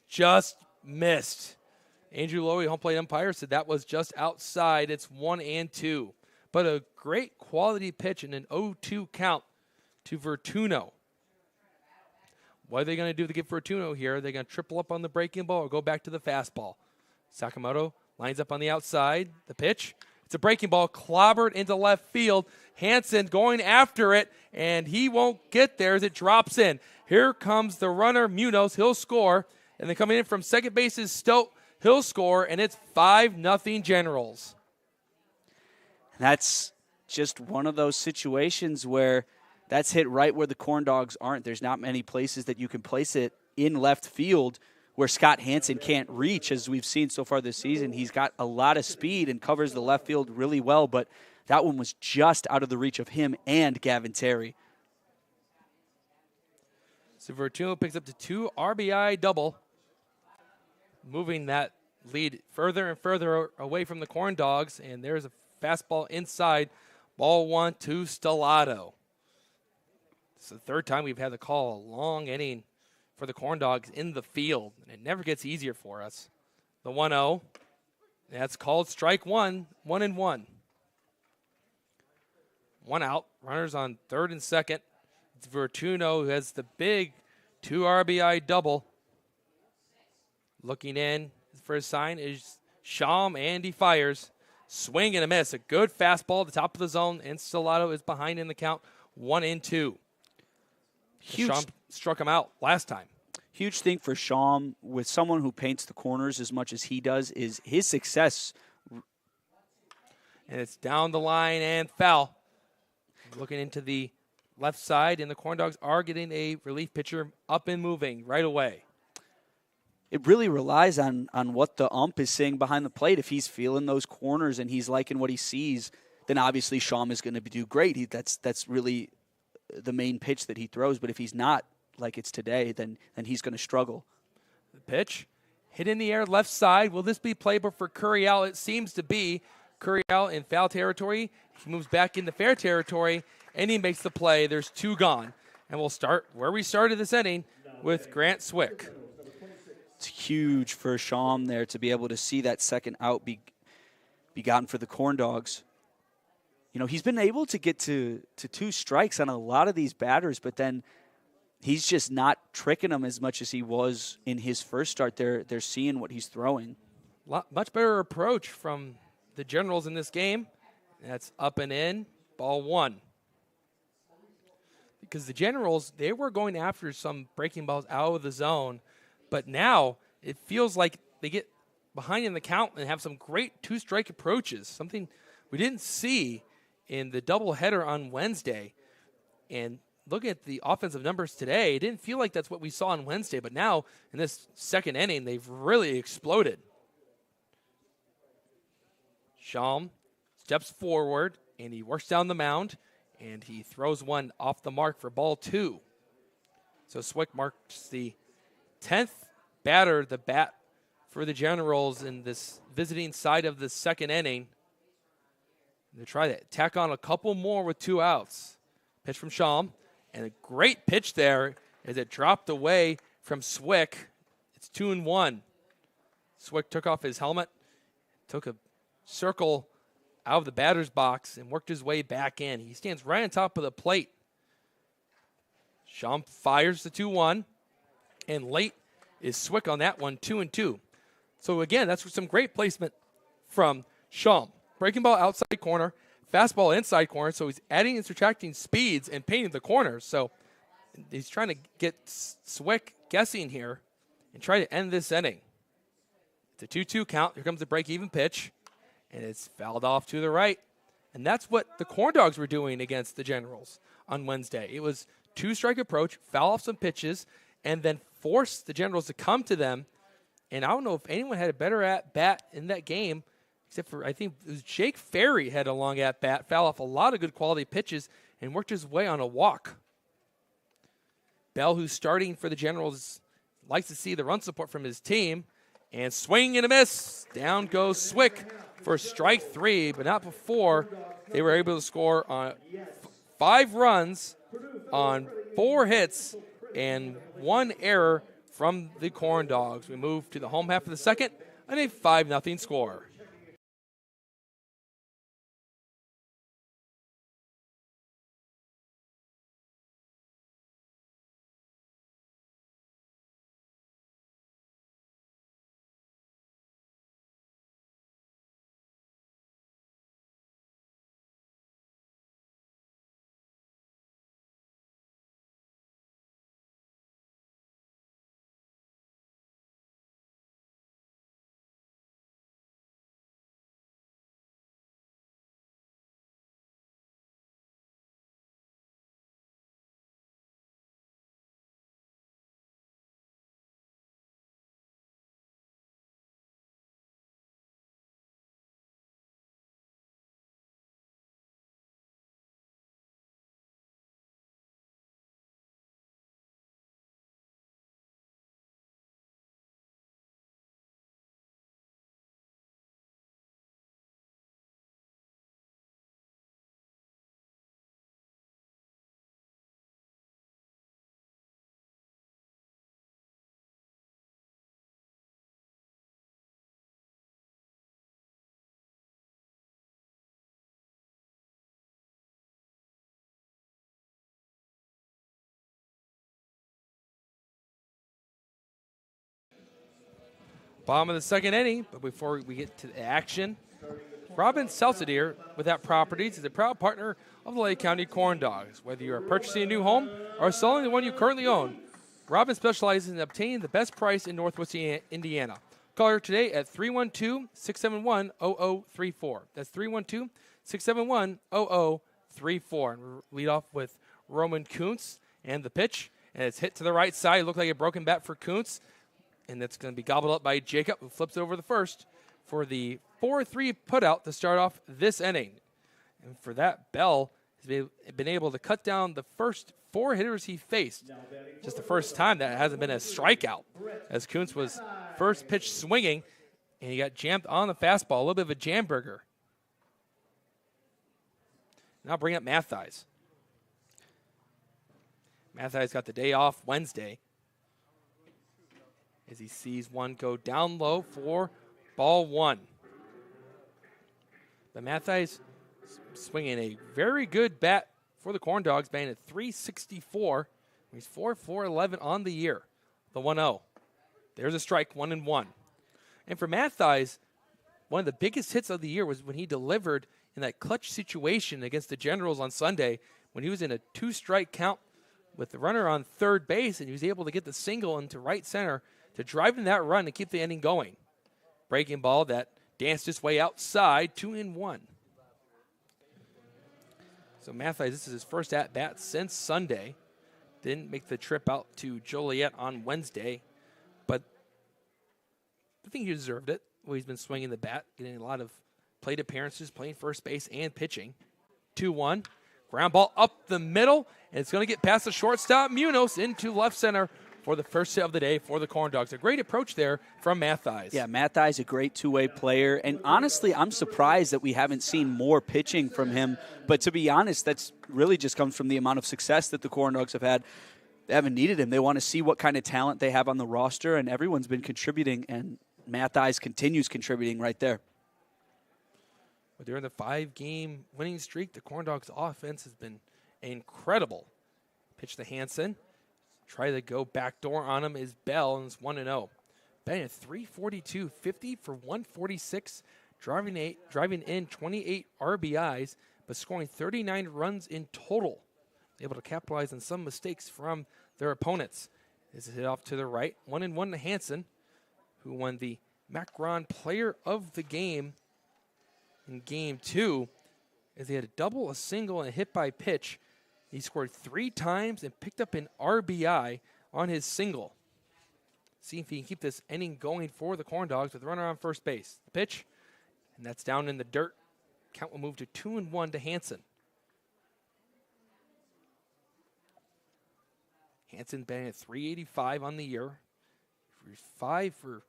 Just missed. Andrew Lowy, home plate umpire, said that was just outside. It's 1-2. But a great quality pitch and an 0-2 count to Fortuno. What are they going to do to get Fortuno here? Are they going to triple up on the breaking ball or go back to the fastball? Sakamoto lines up on the outside. The pitch. It's a breaking ball clobbered into left field. Hansen going after it, and he won't get there as it drops in. Here comes the runner, Munoz. He'll score. And then coming in from second base is Stote. He'll score, and it's 5-0 Generals. That's just one of those situations where that's hit right where the Corndogs aren't. There's not many places that you can place it in left field where Scott Hansen can't reach, as we've seen so far this season. He's got a lot of speed and covers the left field really well, but that one was just out of the reach of him and Gavin Terry. So Fortuno picks up the 2 RBI double, moving that lead further and further away from the Corndogs, and there's a fastball inside. Ball 1 to Stellato. It's the third time we've had to call a long inning for the Corndogs in the field, and it never gets easier for us. The 1-0, that's called strike 1, 1-1. 1 out, runners on third and second. It's Fortuno who has the big 2 RBI double. Looking in for his sign is Shum, and he fires. Swing and a miss. A good fastball at the top of the zone, and Stellato is behind in the count, 1-2. Shum struck him out last time. Huge thing for Shum, with someone who paints the corners as much as he does, is his success. And it's down the line and foul. Looking into the left side, and the Corndogs are getting a relief pitcher up and moving right away. It really relies on what the ump is saying behind the plate. If he's feeling those corners and he's liking what he sees, then obviously Shum is going to do great. That's really the main pitch that he throws. But if he's not, like it's today, then he's going to struggle. The pitch, hit in the air left side. Will this be playable for Carraway? It seems to be. Carraway in foul territory. He moves back into fair territory, and he makes the play. There's 2 gone. And we'll start where we started this inning with Grant Swick. It's huge for Shum there to be able to see that second out be gotten for the Corndogs. He's been able to get to 2 strikes on a lot of these batters, but then he's just not tricking them as much as he was in his first start. They're seeing what he's throwing. Much better approach from the Generals in this game. That's up and in, ball 1. Because the Generals, they were going after some breaking balls out of the zone, but now it feels like they get behind in the count and have some great 2-strike approaches, something we didn't see in the doubleheader on Wednesday. And looking at the offensive numbers today, it didn't feel like that's what we saw on Wednesday, but now in this second inning, they've really exploded. Shum steps forward, and he works down the mound, and he throws one off the mark for ball 2. So Swick marks the 10th batter, the bat for the Generals in this visiting side of the second inning. They try to tack on a couple more with 2 outs. Pitch from Shum, and a great pitch there as it dropped away from Swick. It's 2-1. Swick took off his helmet, took a circle out of the batter's box, and worked his way back in. He stands right on top of the plate. Shum fires the 2-1, and late is Swick on that one, 2-2. So again, that's some great placement from Shum. Breaking ball outside corner, fastball inside corner, so he's adding and subtracting speeds and painting the corners. So he's trying to get Swick guessing here and try to end this inning. It's a 2-2 count. Here comes the break-even pitch, and it's fouled off to the right. And that's what the Corndogs were doing against the Generals on Wednesday. It was 2-strike approach, foul off some pitches, and then force the Generals to come to them. And I don't know if anyone had a better at-bat in that game, except for I think it was Jake Ferry had a long at-bat, foul off a lot of good quality pitches, and worked his way on a walk. Bell, who's starting for the Generals, likes to see the run support from his team. And swing and a miss. Down goes Swick for strike 3, but not before they were able to score on 5 runs on 4 hits and 1 error from the Corndogs. We move to the home half of the second and a 5-0 score. Bottom of the second inning, but before we get to the action, Robin Salsadier without Properties is a proud partner of the Lake County Corndogs. Whether you are purchasing a new home or selling the one you currently own, Robin specializes in obtaining the best price in Northwest Indiana. Call her today at 312-671-0034. That's 312-671-0034. And we'll lead off with Roman Koontz and the pitch, and it's hit to the right side. It looked like a broken bat for Koontz. And that's going to be gobbled up by Jacob, who flips it over the first for the 4-3 putout to start off this inning. And for that, Bell has been able to cut down the first 4 hitters he faced. Just the first time that hasn't been a strikeout, as Koontz was first pitch swinging, and he got jammed on the fastball, a little bit of a jam burger. Now bring up Mathies. Mathies got the day off Wednesday, as he sees one go down low for ball 1. But Mathies swinging a very good bat for the Corndogs, batting at 364. He's 4-4-11 on the year. The 1-0. There's a strike, 1-1. And for Mathies, one of the biggest hits of the year was when he delivered in that clutch situation against the Generals on Sunday, when he was in a 2-strike count with the runner on third base, and he was able to get the single into right center to drive in that run and keep the inning going. Breaking ball that danced its way outside, 2-1. So Mathies, this is his first at-bat since Sunday. Didn't make the trip out to Joliet on Wednesday, but I think he deserved it. Well, he's been swinging the bat, getting a lot of plate appearances, playing first base and pitching. 2-1. Ground ball up the middle, and it's going to get past the shortstop, Munoz, into left center for the first hit of the day for the Corndogs. A great approach there from Mathies. Yeah, Mathies, a great two-way player. And honestly, I'm surprised that we haven't seen more pitching from him. But to be honest, that's really just comes from the amount of success that the Corndogs have had. They haven't needed him. They want to see what kind of talent they have on the roster, and everyone's been contributing, and Mathies continues contributing right there. But during the 5-game winning streak, the Corndogs' offense has been incredible. Pitch to Hansen. Try to go backdoor on him is Bell, and it's 1-0. Batting at .342, 50 for 146, driving in 28 RBIs, but scoring 39 runs in total. Able to capitalize on some mistakes from their opponents. This is hit off to the right. 1-1 to Hansen, who won the Macron Player of the Game in Game 2, as he had a double, a single, and a hit by pitch. He scored 3 times and picked up an RBI on his single. See if he can keep this inning going for the Corndogs with a runner on first base. The pitch, and that's down in the dirt. Count will move to 2-1 to Hansen. Hansen batting at .385 on the year. 5 for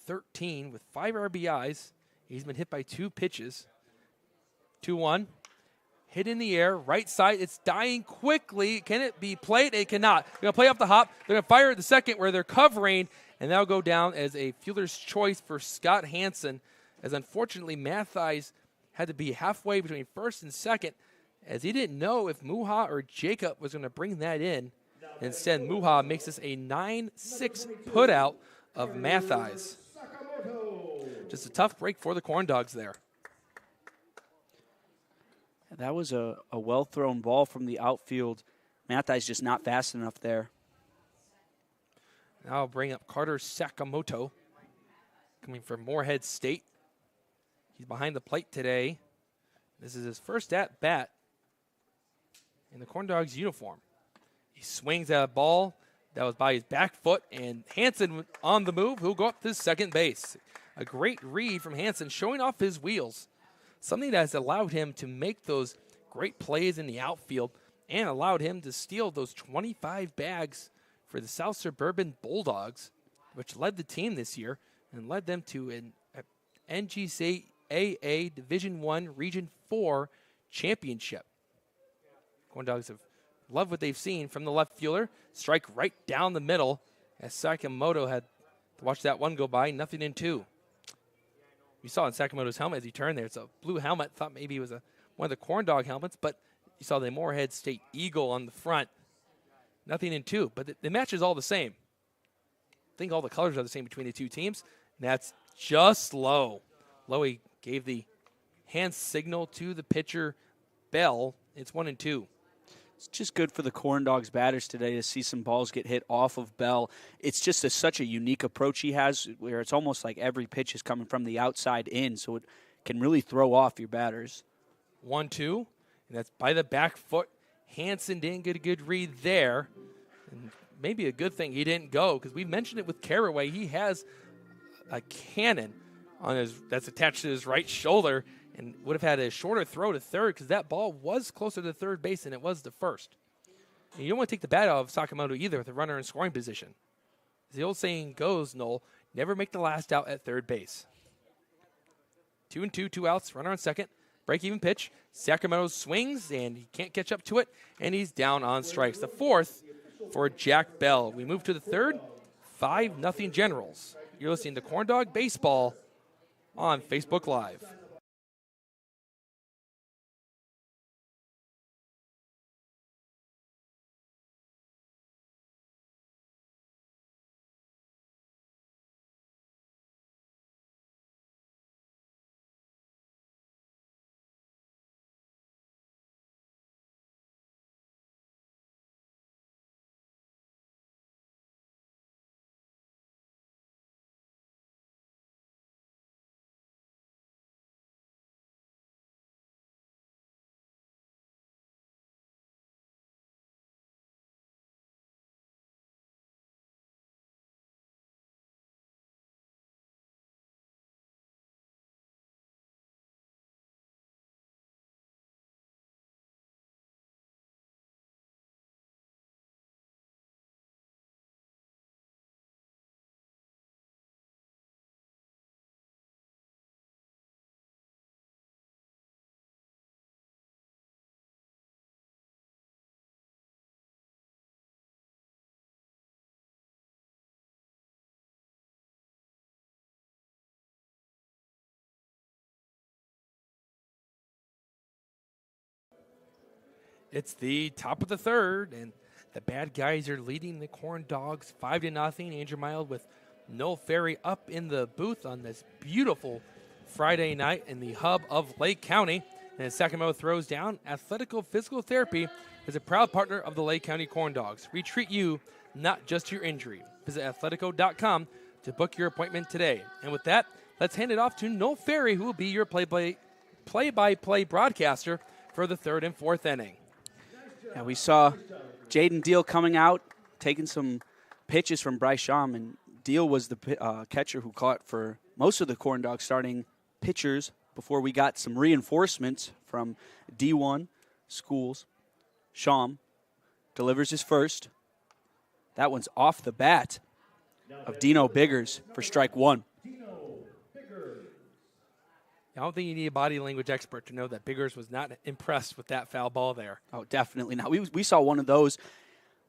13 with 5 RBIs. He's been hit by 2 pitches. 2-1. Hit in the air, right side. It's dying quickly. Can it be played? It cannot. They're going to play off the hop. They're going to fire at the second where they're covering, and that'll go down as a fielder's choice for Scott Hansen, as unfortunately Mathies had to be halfway between first and second, as he didn't know if Muha or Jacob was going to bring that in. Instead, Muha makes this a 9-6 putout of Mathies. Just a tough break for the Corndogs there. That was a well-thrown ball from the outfield. Mathies just not fast enough there. Now I'll bring up Carter Sakamoto, coming from Moorhead State. He's behind the plate today. This is his first at-bat in the Corndogs uniform. He swings at a ball that was by his back foot, and Hansen on the move, who'll go up to second base. A great read from Hansen, showing off his wheels. Something that has allowed him to make those great plays in the outfield and allowed him to steal those 25 bags for the South Suburban Bulldogs, which led the team this year and led them to an NGCAA Division I Region 4 championship. Corndogs have loved what they've seen from the left fielder. Strike right down the middle as Sakamoto had to watch that one go by. 0-2. You saw in Sakamoto's helmet as he turned there. It's a blue helmet. Thought maybe it was one of the Corndog helmets, but you saw the Moorhead State Eagle on the front. 0-2. But the match is all the same. I think all the colors are the same between the two teams. And that's just low. Lowy gave the hand signal to the pitcher, Bell. It's 1-2. It's just good for the Corndogs batters today to see some balls get hit off of Bell. It's just such a unique approach he has, where it's almost like every pitch is coming from the outside in, so it can really throw off your batters. 1-2, and that's by the back foot. Hansen didn't get a good read there, and maybe a good thing he didn't go, because we mentioned it with Carraway. He has a cannon that's attached to his right shoulder, and would have had a shorter throw to third because that ball was closer to third base than it was to first. And you don't want to take the bat out of Sakamoto either with a runner in scoring position. As the old saying goes, Noel, never make the last out at third base. 2-2, 2 outs, runner on second. Break-even pitch. Sakamoto swings, and he can't catch up to it, and he's down on strikes. The fourth for Jack Bell. We move to the third, 5-0 Generals. You're listening to Corndog Baseball on Facebook Live. It's the top of the third, and the bad guys are leading the Corndogs 5-0. Andrew Mild with Noel Ferry up in the booth on this beautiful Friday night in the hub of Lake County. And as Sakamoto throws down, Athletico Physical Therapy is a proud partner of the Lake County Corndogs. We treat you, not just your injury. Visit athletico.com to book your appointment today. And with that, let's hand it off to Noel Ferry, who will be your play-by-play broadcaster for the third and fourth inning. Yeah, we saw Jaden Deal coming out, taking some pitches from Bryce Shum, and Deal was the catcher who caught for most of the Corndogs starting pitchers before we got some reinforcements from D1 schools. Shum delivers his first. That one's off the bat of Dino Biggers for strike one. I don't think you need a body language expert to know that Biggers was not impressed with that foul ball there. Oh, definitely not. We saw one of those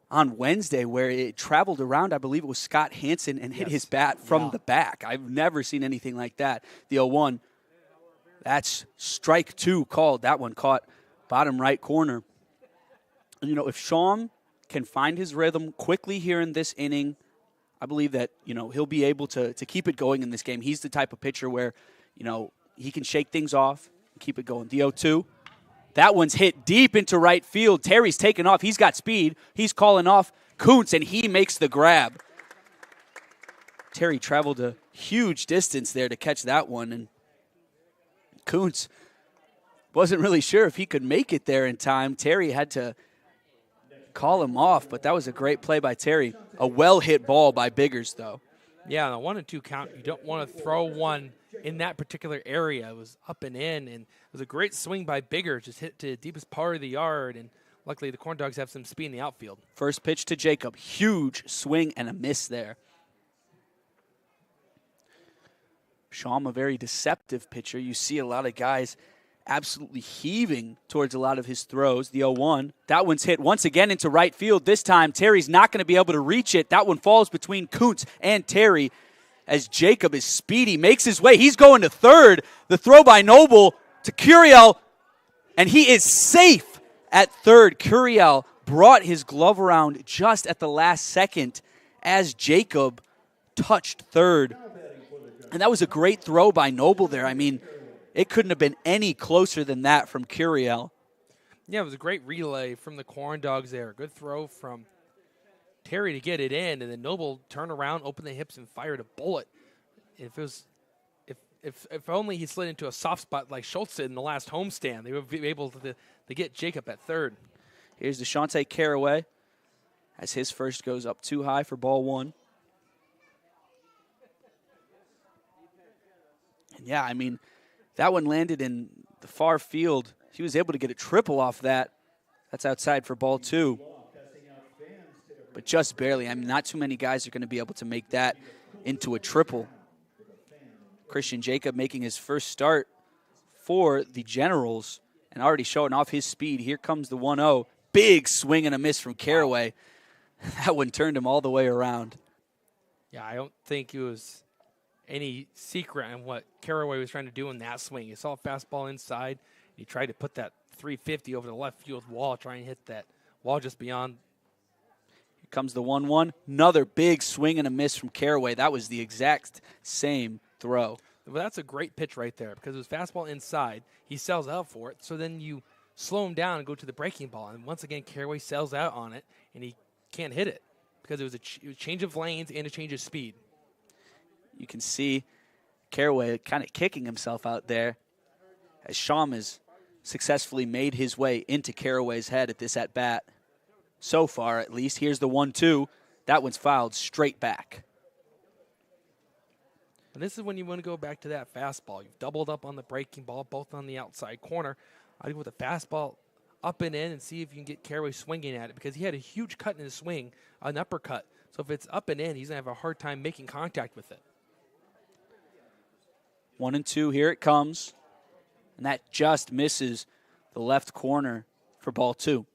on Wednesday where it traveled around, I believe it was Scott Hansen, and hit his bat from the back. I've never seen anything like that. The 0-1, that's strike two called. That one caught bottom right corner. You know, if Shum can find his rhythm quickly here in this inning, I believe that, you know, he'll be able to keep it going in this game. He's the type of pitcher where, you know, he can shake things off and keep it going. The 0-2. That one's hit deep into right field. Terry's taking off. He's got speed. He's calling off Koontz, and he makes the grab. Terry traveled a huge distance there to catch that one, and Koontz wasn't really sure if he could make it there in time. Terry had to call him off, but that was a great play by Terry. A well-hit ball by Biggers, though. Yeah, on a 1-2 count, you don't want to throw one in that particular area. It was up and in, and it was a great swing by Biggers, just hit to the deepest part of the yard, and luckily the Corndogs have some speed in the outfield. First pitch to Jacob. Huge swing and a miss there. Shum, a very deceptive pitcher. You see a lot of guys absolutely heaving towards a lot of his throws. The 0-1. That one's hit once again into right field. This time, Terry's not going to be able to reach it. That one falls between Koontz and Terry as Jacob is speedy, makes his way. He's going to third. The throw by Noble to Curiel, and he is safe at third. Curiel brought his glove around just at the last second as Jacob touched third. And that was a great throw by Noble there. I mean, it couldn't have been any closer than that from Curiel. Yeah, it was a great relay from the Corndogs there. Good throw from Terry to get it in, and then Noble turned around, opened the hips, and fired a bullet. If it was, if only he slid into a soft spot like Schultz did in the last homestand, they would be able to get Jacob at third. Here's the Shantae Carraway as his first goes up too high for ball one. And yeah, I mean, that one landed in the far field. He was able to get a triple off that. That's outside for ball two. But just barely. I mean, not too many guys are going to be able to make that into a triple. Christian Jacob making his first start for the Generals and already showing off his speed. Here comes the 1-0. Big swing and a miss from Carraway. That one turned him all the way around. Yeah, I don't think it was any secret on what Carraway was trying to do in that swing. He saw a fastball inside. He tried to put that 350 over the left field wall, trying to hit that wall just beyond. Here comes the 1-1. Another big swing and a miss from Carraway. That was the exact same throw. Well, that's a great pitch right there because it was fastball inside. He sells out for it, so then you slow him down and go to the breaking ball. And once again, Carraway sells out on it, and he can't hit it because it was a change of lanes and a change of speed. You can see Carraway kind of kicking himself out there as Shum has successfully made his way into Carraway's head at this at-bat. So far, at least. Here's the 1-2. That one's fouled straight back. And this is when you want to go back to that fastball. You've doubled up on the breaking ball, both on the outside corner. I'd go with a fastball up and in and see if you can get Carraway swinging at it because he had a huge cut in his swing, an uppercut. So if it's up and in, he's going to have a hard time making contact with it. 1-2, here it comes. And that just misses the left corner for ball two.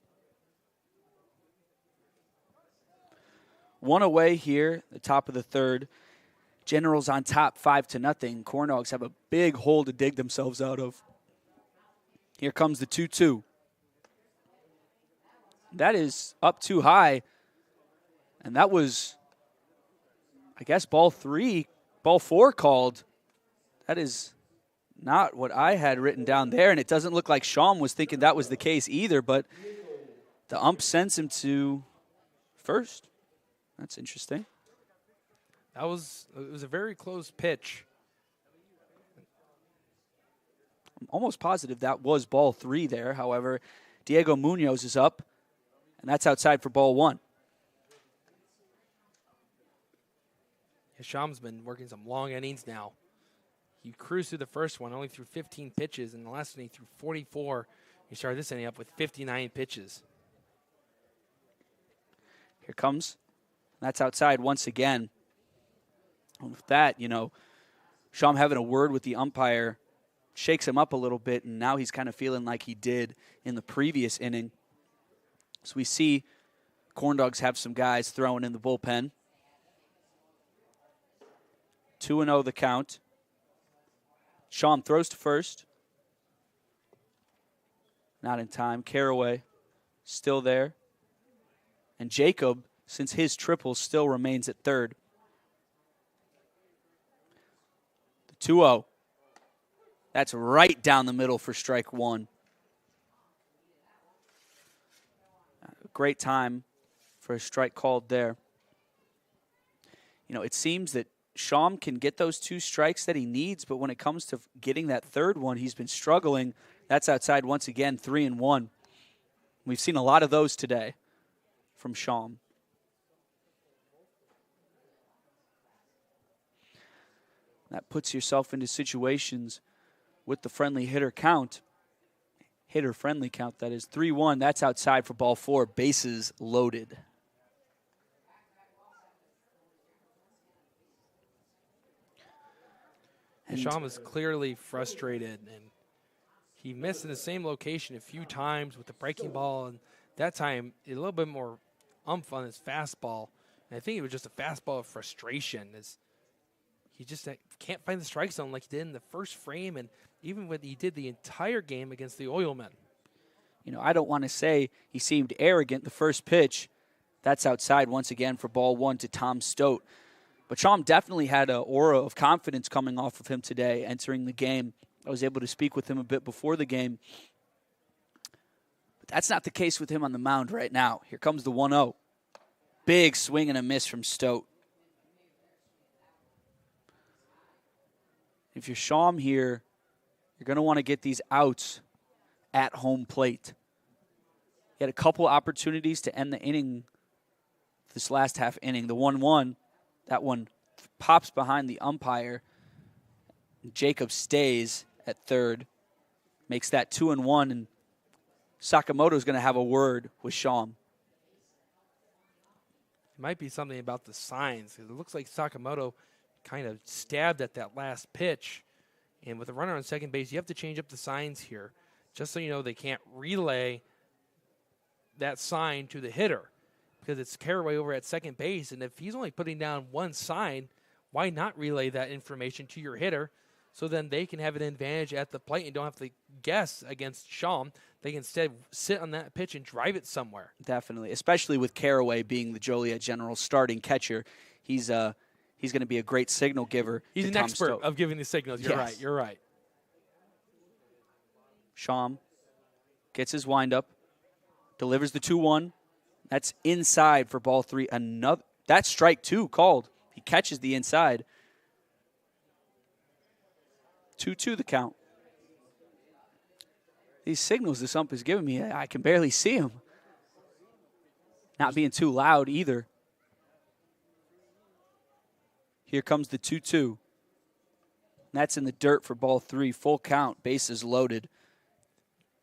One away here, the top of the third. Generals on top 5-0. Corndogs have a big hole to dig themselves out of. Here comes the 2-2. That is up too high. And that was, I guess, ball 4 called. That is not what I had written down there, and it doesn't look like Shum was thinking that was the case either, but the ump sends him to first. That's interesting. It was a very close pitch. I'm almost positive that was ball 3 there. However, Diego Munoz is up, and that's outside for ball 1. Shum's been working some long innings now. He cruised through the first one, only threw 15 pitches, and the last one he threw 44. He started this inning up with 59 pitches. Here comes. That's outside once again. And with that, Shum having a word with the umpire shakes him up a little bit, and now he's kind of feeling like he did in the previous inning. So we see Corndogs have some guys throwing in the bullpen. 2-0 the count. Shum throws to first. Not in time. Carraway still there. And Jacob, since his triple, still remains at third. The 2-0. That's right down the middle for strike 1. Great time for a strike called there. It seems that Shum can get those 2 strikes that he needs, but when it comes to getting that third one, he's been struggling. That's outside once again, 3-1. We've seen a lot of those today from Shum. That puts yourself into situations with the friendly hitter count. Hitter-friendly count, that is. 3-1, that's outside for ball 4, bases loaded. Shum is clearly frustrated, and he missed in the same location a few times with the breaking ball, and that time a little bit more umph on his fastball. And I think it was just a fastball of frustration, as he just can't find the strike zone like he did in the first frame, and even when he did the entire game against the Oilmen. I don't want to say he seemed arrogant the first pitch. That's outside once again for ball 1 to Tom Stote. But Shum definitely had an aura of confidence coming off of him today, entering the game. I was able to speak with him a bit before the game. But that's not the case with him on the mound right now. Here comes the 1-0. Big swing and a miss from Stote. If you're Shum here, you're going to want to get these outs at home plate. He had a couple opportunities to end the inning, this last half inning. The 1-1. That one pops behind the umpire. Jacob stays at third. Makes that 2-1, and Sakamoto's going to have a word with Shum. It might be something about the signs. It looks like Sakamoto kind of stabbed at that last pitch. And with a runner on second base, you have to change up the signs here, just so you know they can't relay that sign to the hitter, because it's Carraway over at second base, and if he's only putting down one sign, why not relay that information to your hitter so then they can have an advantage at the plate and don't have to guess against Shum. They can instead sit on that pitch and drive it somewhere. Definitely, especially with Carraway being the Joliet General's starting catcher. He's going to be a great signal giver. He's an expert of giving the signals. You're right. Shum gets his windup, delivers the 2-1. That's inside for ball 3. That's strike 2 called. He catches the inside. 2-2 the count. These signals this ump is giving me, I can barely see him. Not being too loud either. Here comes the 2-2. That's in the dirt for ball 3. Full count, bases loaded.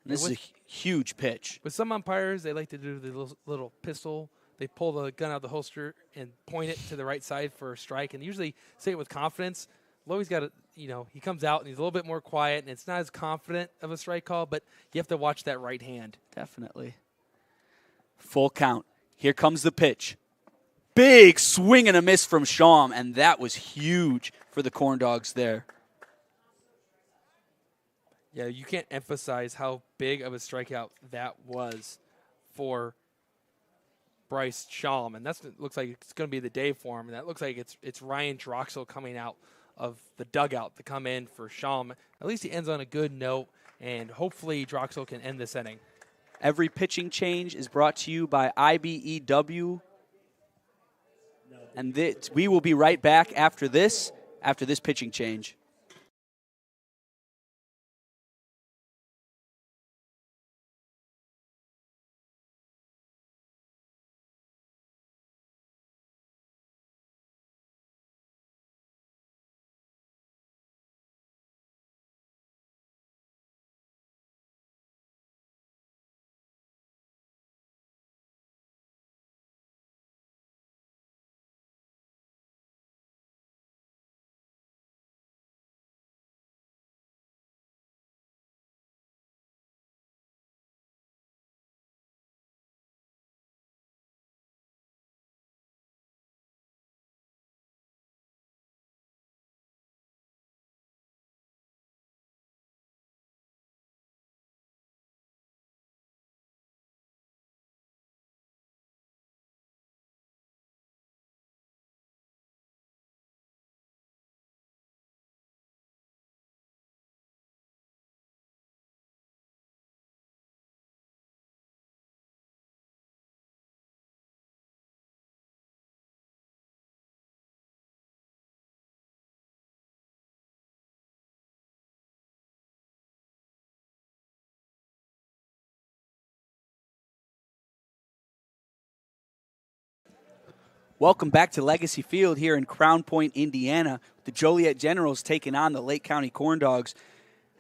And this is a huge pitch. With some umpires, they like to do the little pistol. They pull the gun out of the holster and point it to the right side for a strike, and usually say it with confidence. Lowy's got he comes out and he's a little bit more quiet, and it's not as confident of a strike call, but you have to watch that right hand. Definitely. Full count. Here comes the pitch. Big swing and a miss from Shum, and that was huge for the Corndogs there. Yeah, you can't emphasize how big of a strikeout that was for Bryce Shum, and looks like it's going to be the day for him. And that looks like it's Ryan Droxel coming out of the dugout to come in for Shum. At least he ends on a good note, and hopefully Droxel can end this inning. Every pitching change is brought to you by IBEW. And we will be right back after this pitching change. Welcome back to Legacy Field here in Crown Point, Indiana. The Joliet Generals taking on the Lake County Corndogs.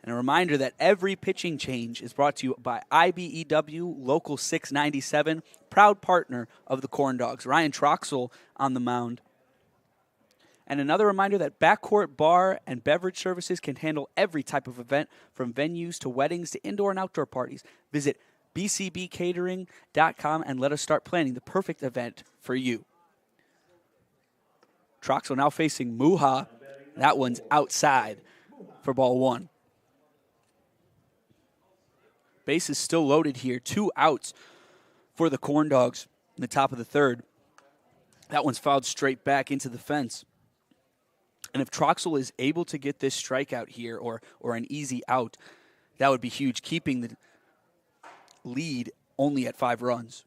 And a reminder that every pitching change is brought to you by IBEW Local 697, proud partner of the Corndogs. Ryan Troxel on the mound. And another reminder that Backcourt Bar and Beverage Services can handle every type of event, from venues to weddings to indoor and outdoor parties. Visit bcbcatering.com and let us start planning the perfect event for you. Troxel now facing Muha. That one's outside for ball one. Base is still loaded here. 2 outs for the Corndogs in the top of the third. That one's fouled straight back into the fence. And if Troxel is able to get this strikeout here or an easy out, that would be huge, keeping the lead only at 5 runs.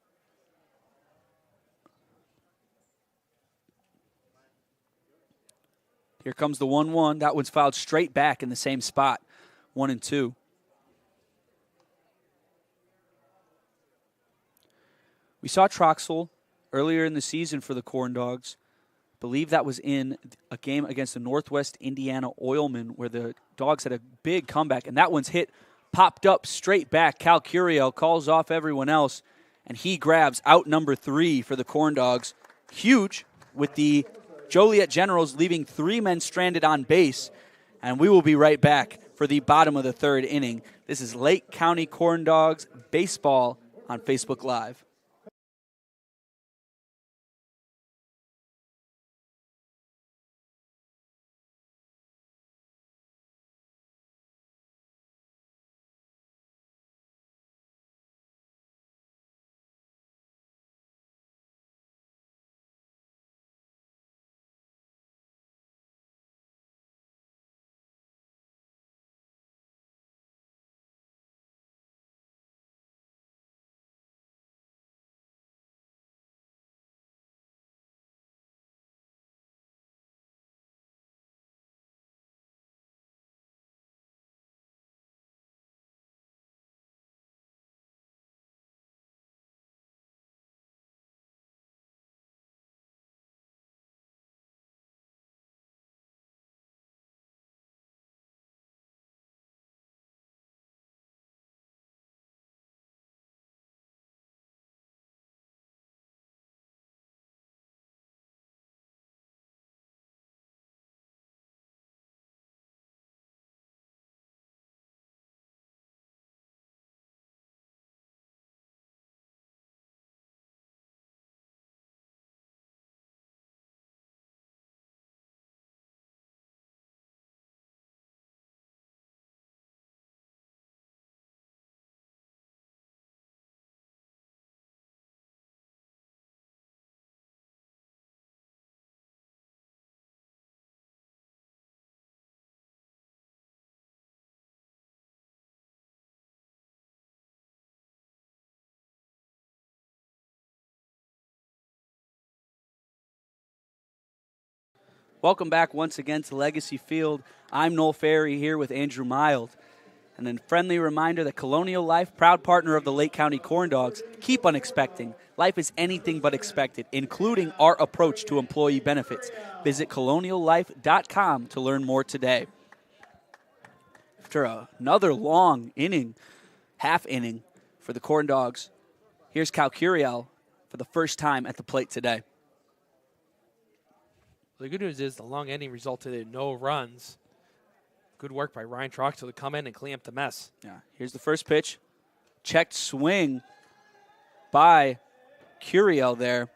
Here comes the 1-1. That one's fouled straight back in the same spot, 1-2. We saw Troxel earlier in the season for the Corndogs. Believe that was in a game against the Northwest Indiana Oilmen where the Dogs had a big comeback, and that one's popped up straight back. Cal Curiel calls off everyone else, and he grabs out number 3 for the Corndogs. Huge, with the Joliet Generals leaving 3 men stranded on base, and we will be right back for the bottom of the third inning. This is Lake County Corndogs baseball on Facebook Live. Welcome back once again to Legacy Field. I'm Noel Ferry here with Andrew Mild. And then friendly reminder that Colonial Life, proud partner of the Lake County Corndogs, keep unexpecting. Life is anything but expected, including our approach to employee benefits. Visit coloniallife.com to learn more today. After another long inning, half inning for the Corndogs, here's Cal Curiel for the first time at the plate today. The good news is the long inning resulted in no runs. Good work by Ryan Troxel to come in and clean up the mess. Yeah, here's the first pitch. Checked swing by Curiel there.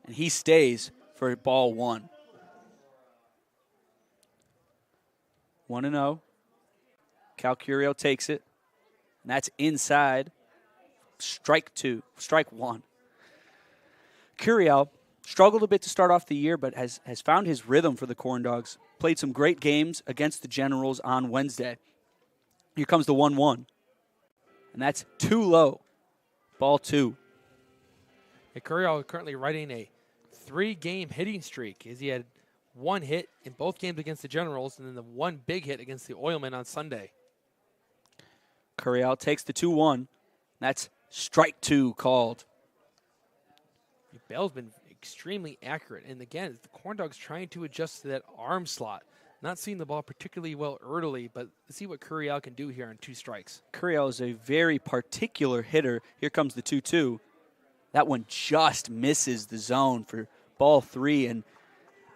And he stays for ball 1. 1-0. Cal Curiel takes it. And that's inside. Strike 1. Curiel struggled a bit to start off the year, but has found his rhythm for the Corndogs. Played some great games against the Generals on Wednesday. Here comes the 1-1. And that's too low. Ball 2. And Curiel currently riding a 3-game hitting streak, as he had 1 hit in both games against the Generals and then the 1 big hit against the Oilmen on Sunday. Curiel takes the 2-1. That's strike 2 called. Bell's been extremely accurate. And again, the Corndogs trying to adjust to that arm slot. Not seeing the ball particularly well early, but let's see what Curiel can do here on 2 strikes. Curiel is a very particular hitter. Here comes the 2-2. That one just misses the zone for ball 3, and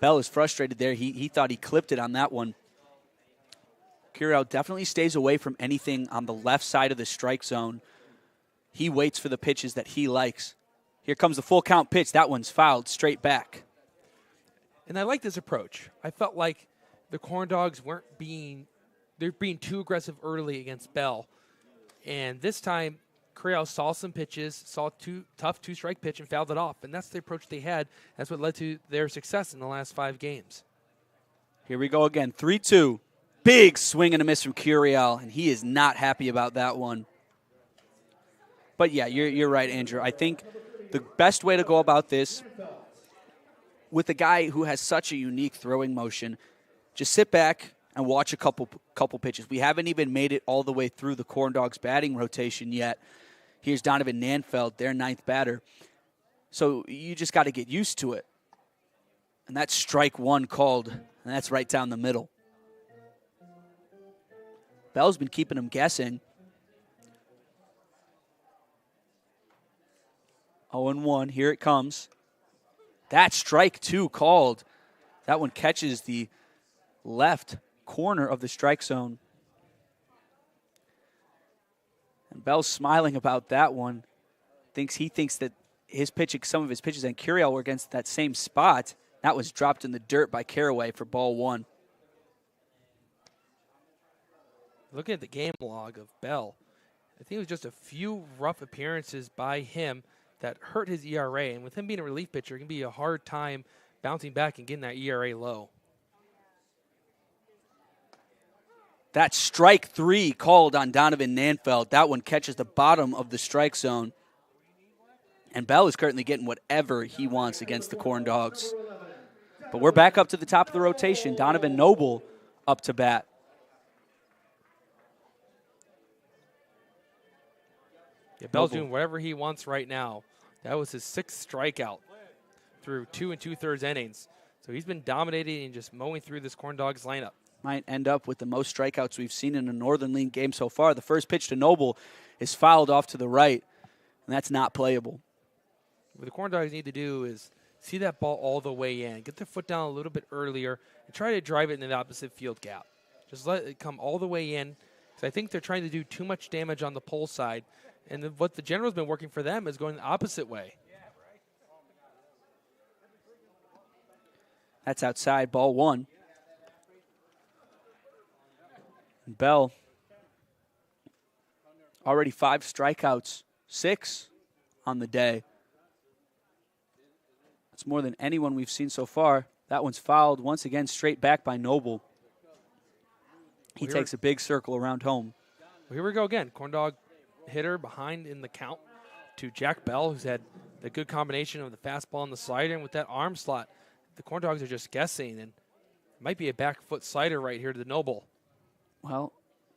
Bell is frustrated there. He thought he clipped it on that one. Curiel definitely stays away from anything on the left side of the strike zone. He waits for the pitches that he likes. Here comes the full count pitch. That one's fouled straight back. And I like this approach. I felt like the Corndogs they're being too aggressive early against Bell. And this time, Curiel saw some pitches, saw tough 2-strike pitch and fouled it off. And that's the approach they had. That's what led to their success in the last 5 games. Here we go again. 3-2. Big swing and a miss from Curiel, and he is not happy about that one. But yeah, you're right, Andrew. I think the best way to go about this, with a guy who has such a unique throwing motion, just sit back and watch a couple pitches. We haven't even made it all the way through the Corndogs batting rotation yet. Here's Donovan Nanfeld, their 9th batter. So you just got to get used to it. And that's strike 1 called, and that's right down the middle. Bell's been keeping him guessing. 0-1, here it comes. That's strike 2 called. That one catches the left corner of the strike zone. And Bell's smiling about that one. He thinks that some of his pitches and Curiel were against that same spot. That was dropped in the dirt by Carraway for ball 1. Looking at the game log of Bell, I think it was just a few rough appearances by him that hurt his ERA. And with him being a relief pitcher, it can be a hard time bouncing back and getting that ERA low. That's strike 3 called on Donovan Nanfeld. That one catches the bottom of the strike zone. And Bell is currently getting whatever he wants against the Corndogs. But we're back up to the top of the rotation. Donovan Noble up to bat. Yeah, Bell's doing whatever he wants right now. That was his 6th strikeout through 2 2/3 innings. So he's been dominating and just mowing through this Corndogs lineup. Might end up with the most strikeouts we've seen in a Northern League game so far. The first pitch to Noble is fouled off to the right, and that's not playable. What the Corndogs need to do is see that ball all the way in, get their foot down a little bit earlier, and try to drive it in the opposite field gap. Just let it come all the way in. So I think they're trying to do too much damage on the pole side. And what the General's been working for them is going the opposite way. That's outside, ball 1. Bell, already 5 strikeouts, 6 on the day. That's more than anyone we've seen so far. That one's fouled once again, straight back by Noble. He takes a big circle around home. Well, here we go again. Corndog hitter behind in the count to Jack Bell, who's had the good combination of the fastball and the slider, and with that arm slot, the Corndogs are just guessing, and it might be a back foot slider right here to the Noble. Well,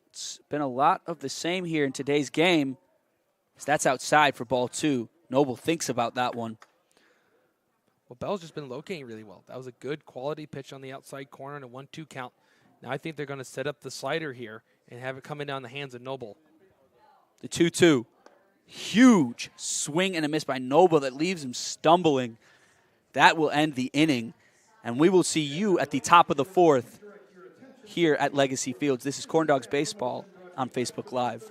it's been a lot of the same here in today's game. So that's outside for ball 2. Noble thinks about that one. Well, Bell's just been locating really well. That was a good quality pitch on the outside corner and a 1-2 count. Now I think they're going to set up the slider here and have it coming down the hands of Noble. The 2-2. Huge swing and a miss by Noble that leaves him stumbling. That will end the inning. And we will see you at the top of the 4th here at Legacy Fields. This is Corndogs Baseball on Facebook Live.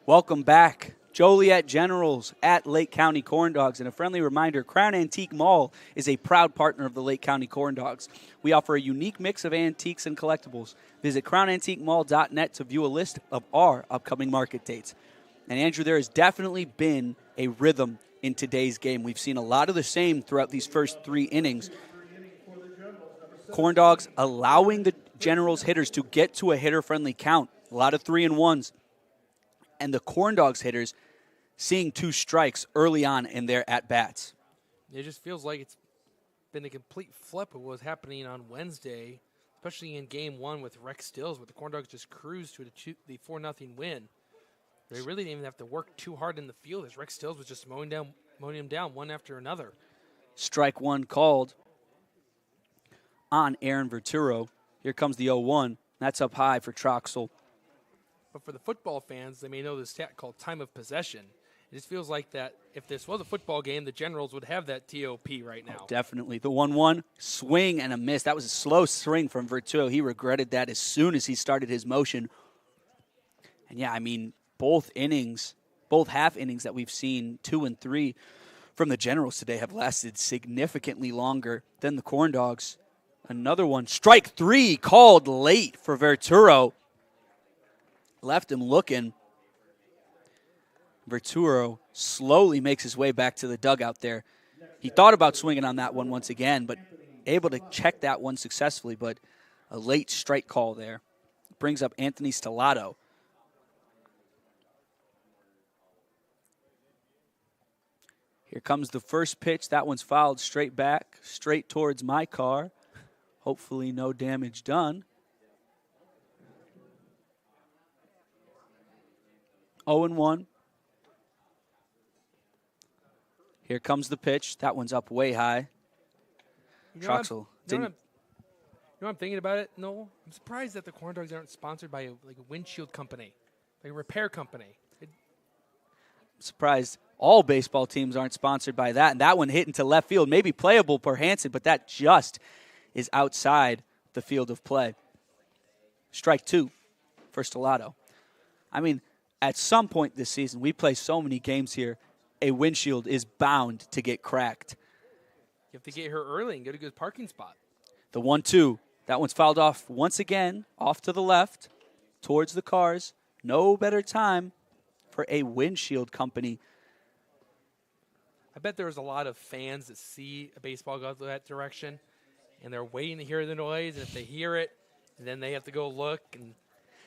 Welcome back. Joliet Generals at Lake County Corndogs. And a friendly reminder, Crown Antique Mall is a proud partner of the Lake County Corndogs. We offer a unique mix of antiques and collectibles. Visit crownantiquemall.net to view a list of our upcoming market dates. And Andrew, there has definitely been a rhythm in today's game. We've seen a lot of the same throughout these first 3 innings. Corndogs allowing the Generals hitters to get to a hitter-friendly count. A lot of 3-1s. And the Corndogs hitters seeing 2 strikes early on in their at-bats. It just feels like it's been a complete flip of what was happening on Wednesday, especially in Game 1 with Rex Stills, where the Corndogs just cruised to the 4-0 win. They really didn't even have to work too hard in the field, as Rex Stills was just mowing him down one after another. Strike 1 called on Aaron Verturo. Here comes the 0-1. That's up high for Troxel. But for the football fans, they may know the stat called time of possession. It just feels like that if this was a football game, the Generals would have that TOP right now. Oh, definitely. The 1-1, swing and a miss. That was a slow swing from Verturo. He regretted that as soon as he started his motion. And, yeah, I mean, both half innings that we've seen, 2 and 3, from the Generals today have lasted significantly longer than the Corndogs. Another one, strike 3 called late for Verturo. Left him looking. Verturo slowly makes his way back to the dugout there. He thought about swinging on that one once again, but able to check that one successfully, but a late strike call there. Brings up Anthony Stellato. Here comes the first pitch. That one's fouled straight back, straight towards my car. Hopefully no damage done. 0-1. Here comes the pitch. That one's up way high. Troxel. You know what I'm thinking about it? No, I'm surprised that the Corndogs aren't sponsored by a windshield company, like a repair company. I'm surprised all baseball teams aren't sponsored by that. And that one hit into left field. Maybe playable for Hansen, but that just is outside the field of play. Strike 2 for Stellato. I mean, at some point this season, we play so many games here, a windshield is bound to get cracked. You have to get here early and get a good parking spot. The 1-2, that one's fouled off once again, off to the left, towards the cars. No better time for a windshield company. I bet there's a lot of fans that see a baseball go that direction, and they're waiting to hear the noise, and if they hear it, then they have to go look and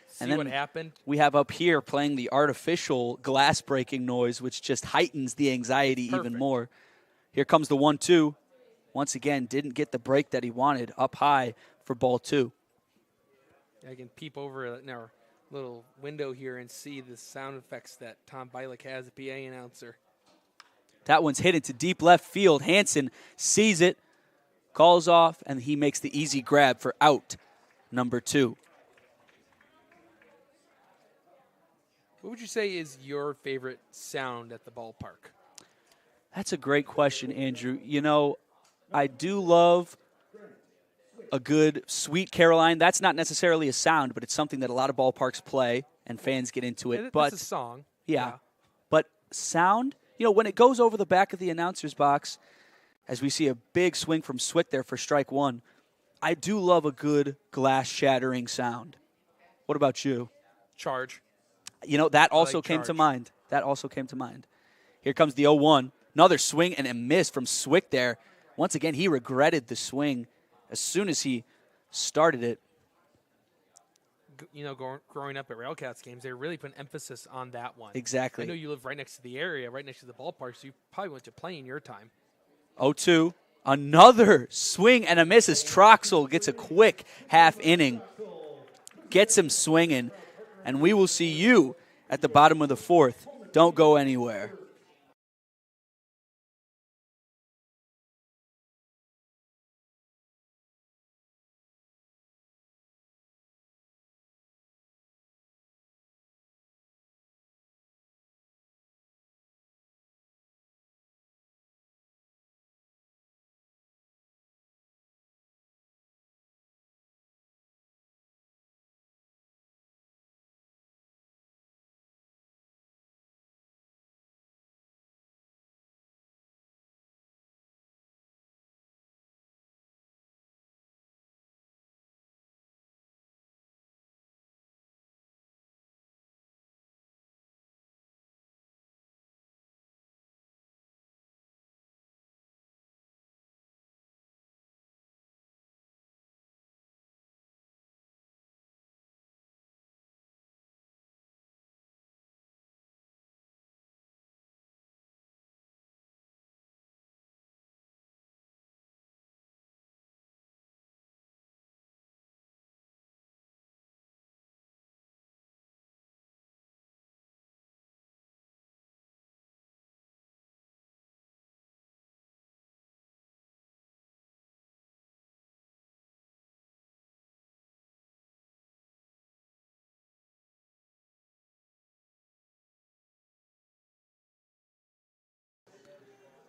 see what happened. We have up here playing the artificial glass breaking noise, which just heightens the anxiety even more. Here comes the 1-2. once again, didn't get the break that he wanted up high for ball 2. I can peep over in our little window here and see the sound effects that Tom Bialik has, the PA announcer. That one's hit into deep left field. Hansen sees it, calls off, and he makes the easy grab for out number 2. What would you say is your favorite sound at the ballpark? That's a great question, Andrew. You know, I do love a good Sweet Caroline. That's not necessarily a sound, but it's something that a lot of ballparks play and fans get into it. But it's a song. Yeah. But sound, you know, when it goes over the back of the announcer's box, as we see a big swing from Swick there for strike 1, I do love a good glass shattering sound. What about you? Charge. You know, that also came to mind. That also came to mind. Here comes the 0-1. Another swing and a miss from Swick there. Once again, he regretted the swing as soon as he started it. You know, growing up at Railcats games, they really put an emphasis on that one. Exactly. I know you live right next to the area, right next to the ballpark, so you probably went to play in your time. 0-2. Another swing and a miss as Troxel gets a quick half inning. Gets him swinging. And we will see you at the bottom of the 4th. Don't go anywhere.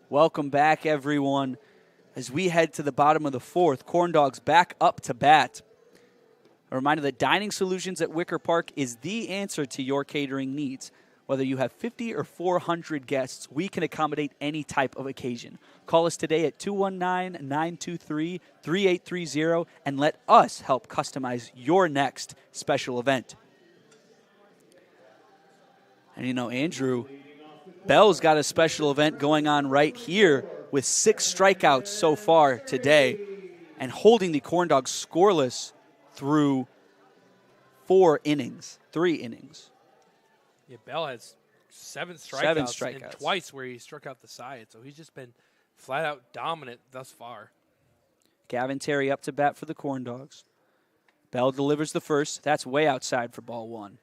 Welcome back, everyone. As we head to the bottom of the 4th, Corndogs back up to bat. A reminder that Dining Solutions at Wicker Park is the answer to your catering needs. Whether you have 50 or 400 guests, we can accommodate any type of occasion. Call us today at 219-923-3830 and let us help customize your next special event. And you know, Andrew, Bell's got a special event going on right here with 6 strikeouts so far today and holding the Corndogs scoreless through 3 innings. Yeah, Bell has 7 strikeouts, and twice where he struck out the side. So he's just been flat out dominant thus far. Gavin Terry up to bat for the Corndogs. Bell delivers the first. That's way outside for ball 1.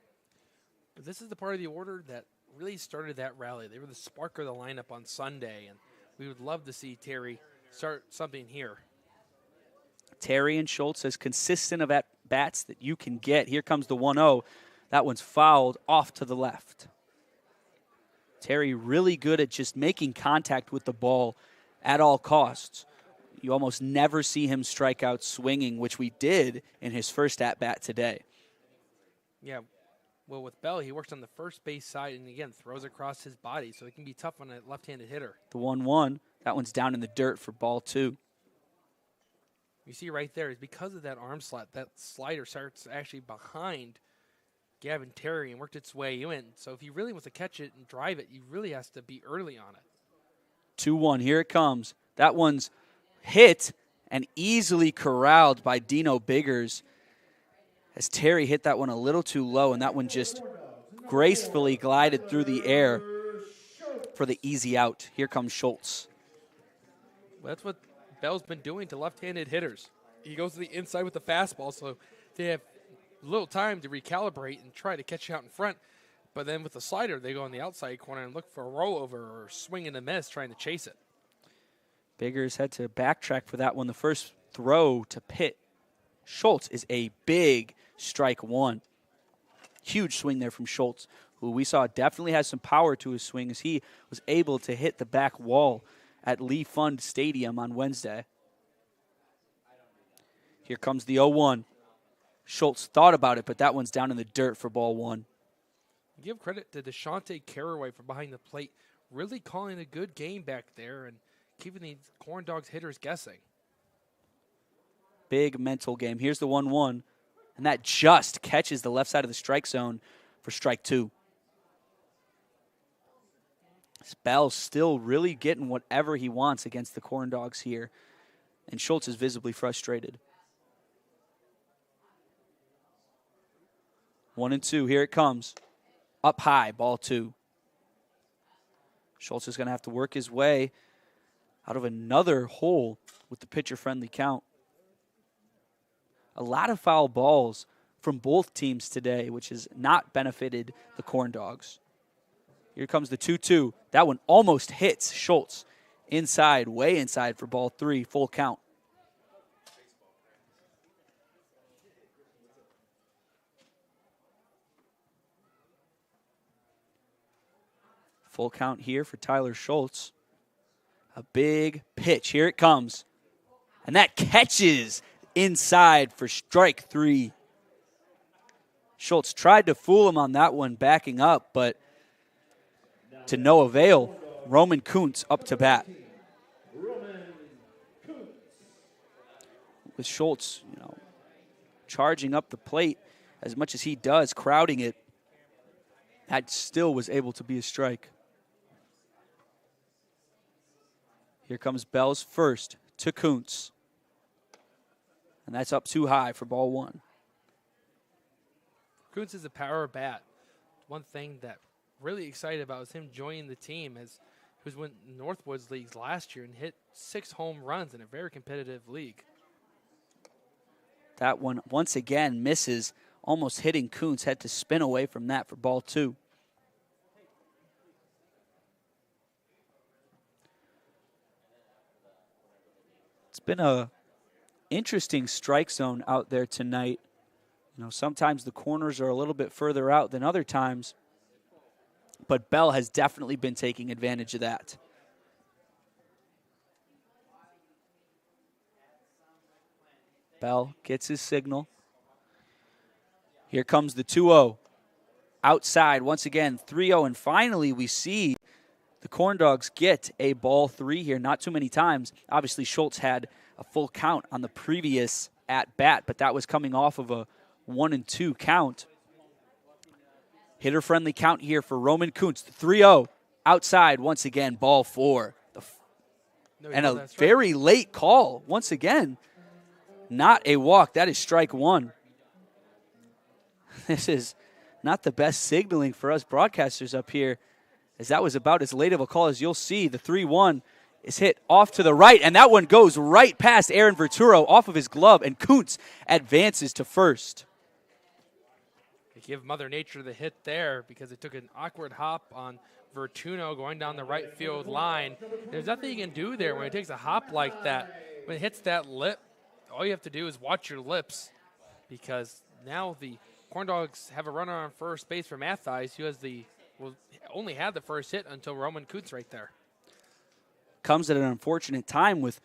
But this is the part of the order that really started that rally. They were the spark of the lineup on Sunday, and we would love to see Terry start something here. Terry and Schultz as consistent of at-bats that you can get. Here comes the 1-0. That one's fouled off to the left. Terry really good at just making contact with the ball at all costs. You almost never see him strike out swinging, which we did in his first at-bat today. Yeah, well, with Bell, he works on the first base side and, again, throws across his body, so it can be tough on a left-handed hitter. The 1-1, that one's down in the dirt for ball 2. You see right there is because of that arm slot, that slider starts actually behind Gavin Terry and worked its way in. So if he really wants to catch it and drive it, he really has to be early on it. 2-1, here it comes. That one's hit and easily corralled by Dino Biggers as Terry hit that one a little too low, and that one just gracefully glided through the air for the easy out. Here comes Schultz. Well, that's what Bell's been doing to left-handed hitters. He goes to the inside with the fastball, so they have little time to recalibrate and try to catch you out in front. But then with the slider, they go on the outside corner and look for a rollover or swing and a miss trying to chase it. Biggers had to backtrack for that one. The first throw to Pitt Schultz is a big strike one. Huge swing there from Schultz, who we saw definitely has some power to his swing as he was able to hit the back wall at Lee Fund Stadium on Wednesday. Here comes the 0-1. Schultz thought about it, but that one's down in the dirt for ball one. Give credit to Shantae Carraway for behind the plate, really calling a good game back there and keeping these Corndogs hitters guessing. Big mental game. Here's the 1-1, and that just catches the left side of the strike zone for strike two. Bell's still really getting whatever he wants against the Corndogs here, and Schultz is visibly frustrated. 1-2, here it comes. Up high, ball two. Schultz is going to have to work his way out of another hole with the pitcher-friendly count. A lot of foul balls from both teams today, which has not benefited the Corndogs. Here comes the 2-2. That one almost hits Schultz. Inside, way inside for ball three, full count. Full count here for Tyler Schultz. A big pitch. Here it comes. And that catches inside for strike three. Schultz tried to fool him on that one, backing up, but to no avail. Roman Koontz up to bat. With Schultz, charging up the plate as much as he does, crowding it, that still was able to be a strike. Here comes Bell's first to Koontz. And that's up too high for ball one. Koontz is a power bat. One thing that really excited about was him joining the team as he was with Northwoods Leagues last year and hit 6 home runs in a very competitive league. That one once again misses, almost hitting Koontz. Had to spin away from that for ball two. It's been a interesting strike zone out there tonight. Sometimes the corners are a little bit further out than other times, but Bell has definitely been taking advantage of that. Bell gets his signal. Here comes the 2-0. Outside once again, 3-0, and finally we see the Corndogs get a ball three here. Not too many times. Obviously, Schultz had a full count on the previous at-bat, but that was coming off of a 1-2 count. Hitter-friendly count here for Roman Koontz. 3-0. Outside once again, ball four. And a very late call once again. Not a walk. That is strike one. This is not the best signaling for us broadcasters up here, as that was about as late of a call as you'll see. The 3-1 is hit off to the right, and that one goes right past Aaron Verturo off of his glove, and Koontz advances to first. They give Mother Nature the hit there because it took an awkward hop on Vertuno going down the right field line. There's nothing you can do there when it takes a hop like that. When it hits that lip, all you have to do is watch your lips, because now the Corndogs have a runner on first base for Matthijs, who only had the first hit until Roman Koontz right there. Comes at an unfortunate time with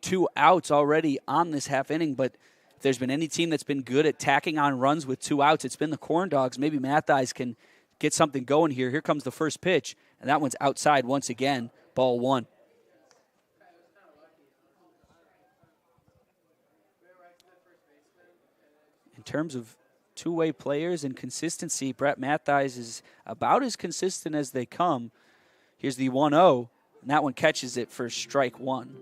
2 outs already on this half inning, but if there's been any team that's been good at tacking on runs with 2 outs, it's been the Corndogs. Maybe Matthijs can get something going here. Here comes the first pitch, and that one's outside once again, ball one. In terms of two-way players and consistency, Brett Matthijs is about as consistent as they come. Here's the 1-0, and that one catches it for strike one.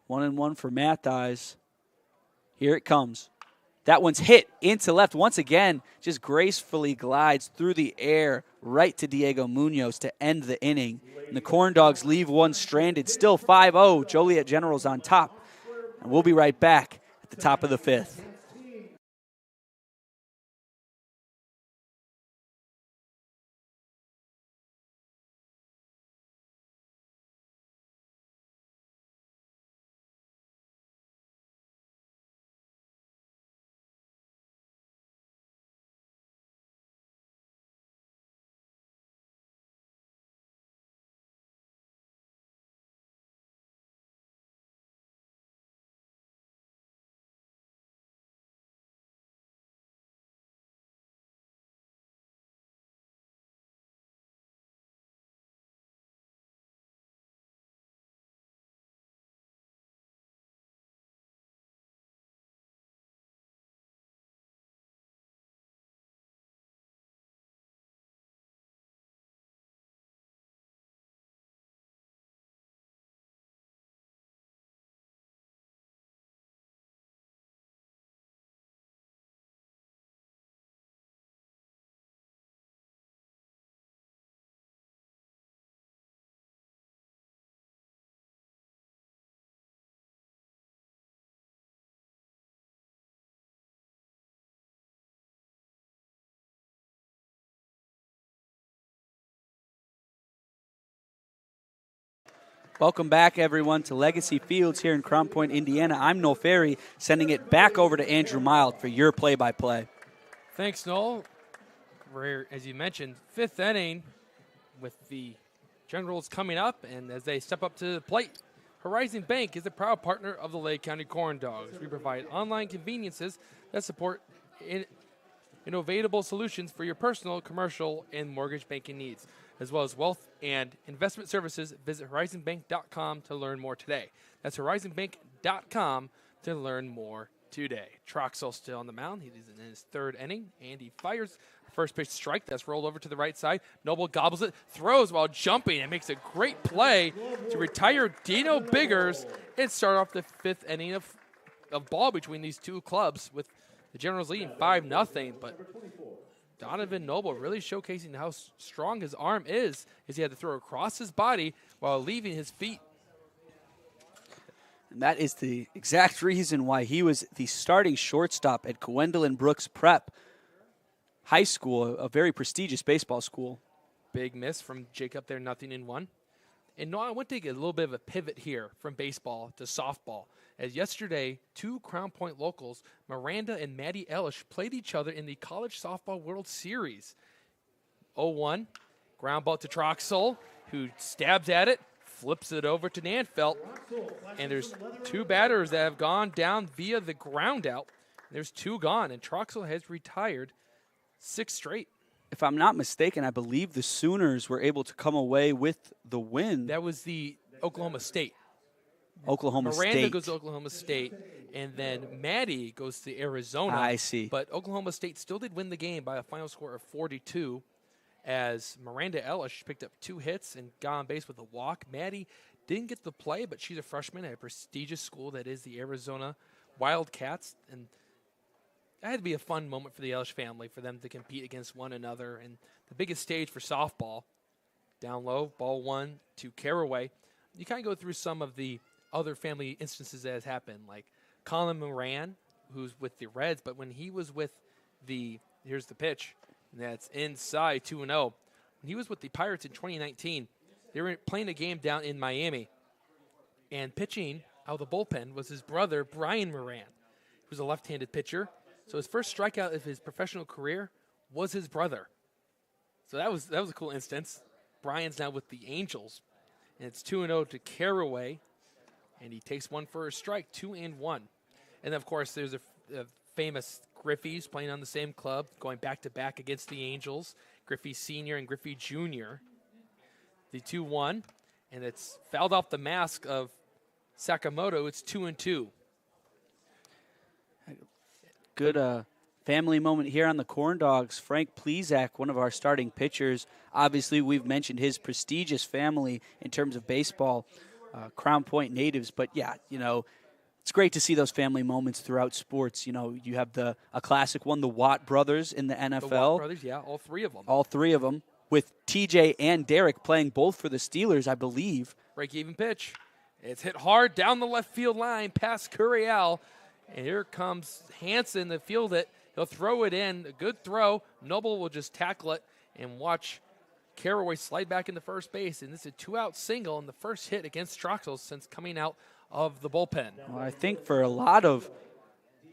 One and one for Matthijs. Here it comes. That one's hit into left. Once again, just gracefully glides through the air right to Diego Munoz to end the inning. And the Corndogs leave one stranded. Still 5-0. Joliet Generals on top. And we'll be right back at the top of the fifth. Welcome back, everyone, to Legacy Fields here in Crown Point, Indiana. I'm Noel Ferry, sending it back over to Andrew Mild for your play-by-play. Thanks, Noel. We're, as you mentioned, fifth inning with the Generals coming up, and as they step up to the plate, Horizon Bank is a proud partner of the Lake County Corndogs. We provide online conveniences that support innovatable solutions for your personal, commercial, and mortgage banking needs, as well as wealth and investment services. Visit horizonbank.com to learn more today. That's horizonbank.com to learn more today. Troxel still on the mound. He's in his third inning, and he fires first pitch strike. That's rolled over to the right side. Noble gobbles it, throws while jumping, and makes a great play to retire Dino Biggers and start off the fifth inning of ball between these two clubs, with the Generals leading 5-0. But Donovan Noble really showcasing how strong his arm is, as he had to throw across his body while leaving his feet. And that is the exact reason why he was the starting shortstop at Gwendolyn Brooks Prep High School, a very prestigious baseball school. Big miss from Jacob there, 0-1. And no, I want to take a little bit of a pivot here from baseball to softball. As yesterday, two Crown Point locals, Miranda and Maddie Ellish, played each other in the College Softball World Series. 0-1, ground ball to Troxel, who stabs at it, flips it over to Nanfeld. And there's two batters that have gone down via the ground out. There's two gone, and Troxel has retired 6 straight. If I'm not mistaken, I believe the Sooners were able to come away with the win. That was the Oklahoma State. Miranda State goes to Oklahoma State, and then Maddie goes to Arizona. I see. But Oklahoma State still did win the game by a final score of 42, as Miranda Ellish picked up 2 hits and got on base with a walk. Maddie didn't get the play, but she's a freshman at a prestigious school that is the Arizona Wildcats, and that had to be a fun moment for the Ellish family, for them to compete against one another. And the biggest stage for softball, down low, ball 1 to Carraway. You kind of go through some of the other family instances that has happened, like Colin Moran, who's with the Reds, but when he was with here's the pitch, and that's inside 2-0. When he was with the Pirates in 2019, they were playing a game down in Miami, and pitching out of the bullpen was his brother, Brian Moran, who was a left-handed pitcher. So his first strikeout of his professional career was his brother. So that was a cool instance. Brian's now with the Angels, and it's 2-0 to Carraway, and he takes one for a strike, 2-1. And, of course, there's a famous Griffey's playing on the same club, going back-to-back against the Angels, Griffey Sr. and Griffey Jr. The 2-1, and it's fouled off the mask of Sakamoto. It's 2-2. Good family moment here on the Corndogs. Frank Plezak, one of our starting pitchers. Obviously, we've mentioned his prestigious family in terms of baseball, Crown Point natives. But, yeah, it's great to see those family moments throughout sports. You know, you have a classic one, the Watt brothers in the NFL. The Watt brothers, yeah, all three of them. All three of them, with TJ and Derek playing both for the Steelers, I believe. Break-even pitch. It's hit hard down the left field line past Curiel. And here comes Hansen to field it. He'll throw it in. A good throw. Noble will just tackle it and watch Carraway slide back into first base. And this is a 2-out single and the first hit against Troxel since coming out of the bullpen. Well, I think for a lot of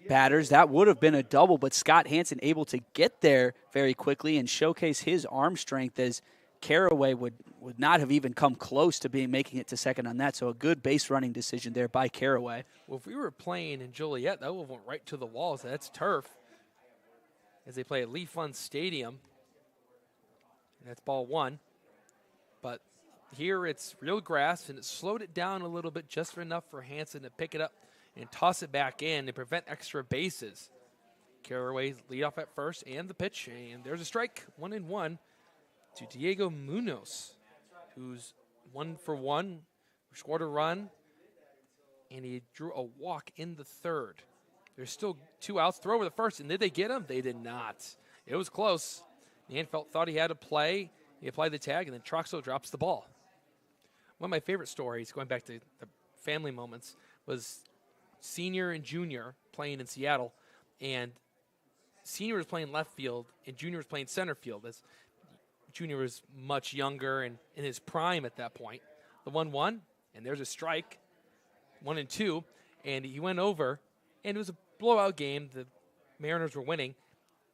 batters, that would have been a double, but Scott Hansen able to get there very quickly and showcase his arm strength as Carraway would not have even come close to making it to second on that. So a good base running decision there by Carraway. Well, if we were playing in Joliet, that would have went right to the walls. That's turf as they play at Lee Fun Stadium. And that's ball one. But here it's real grass, and it slowed it down a little bit just enough for Hansen to pick it up and toss it back in to prevent extra bases. Carraway lead off at first and the pitch, and there's a strike, 1-1 to Diego Munoz, who's 1 for 1, scored a run, and he drew a walk in the third. There's still 2 outs. Throw over the first, and did they get him? They did not. It was close. Nanfeld thought he had a play. He applied the tag, and then Troxel drops the ball. One of my favorite stories, going back to the family moments, was senior and junior playing in Seattle, and senior was playing left field, and junior was playing center field. As junior was much younger and in his prime at that point. The 1-1, and there's a strike, 1-2, and he went over, and it was a blowout game. The Mariners were winning,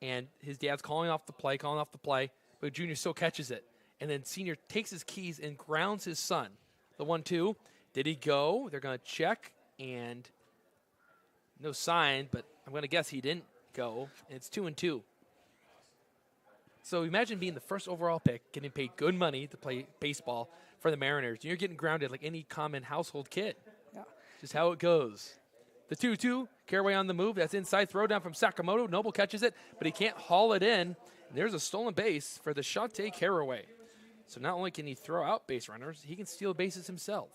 and his dad's calling off the play, but junior still catches it. And then senior takes his keys and grounds his son. The 1-2, did he go? They're going to check, and no sign, but I'm going to guess he didn't go, and it's 2-2. So imagine being the first overall pick, getting paid good money to play baseball for the Mariners. You're getting grounded like any common household kid. Yeah. Just how it goes. The 2-2, Carraway on the move. That's inside throw down from Sakamoto. Noble catches it, but he can't haul it in. And there's a stolen base for the Shantae Carraway. So not only can he throw out base runners, he can steal bases himself.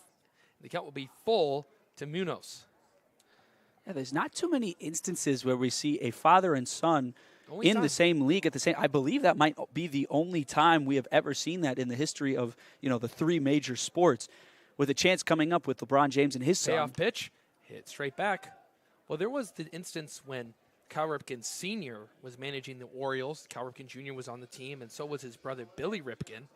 The count will be full to Munoz. Yeah, there's not too many instances where we see a father and son in the same league at the same. I believe that might be the only time we have ever seen that in the history of the 3 major sports. With a chance coming up with LeBron James and his son. Payoff pitch, hit straight back. Well, there was the instance when Cal Ripken Sr. was managing the Orioles. Cal Ripken Jr. was on the team, and so was his brother Billy Ripken.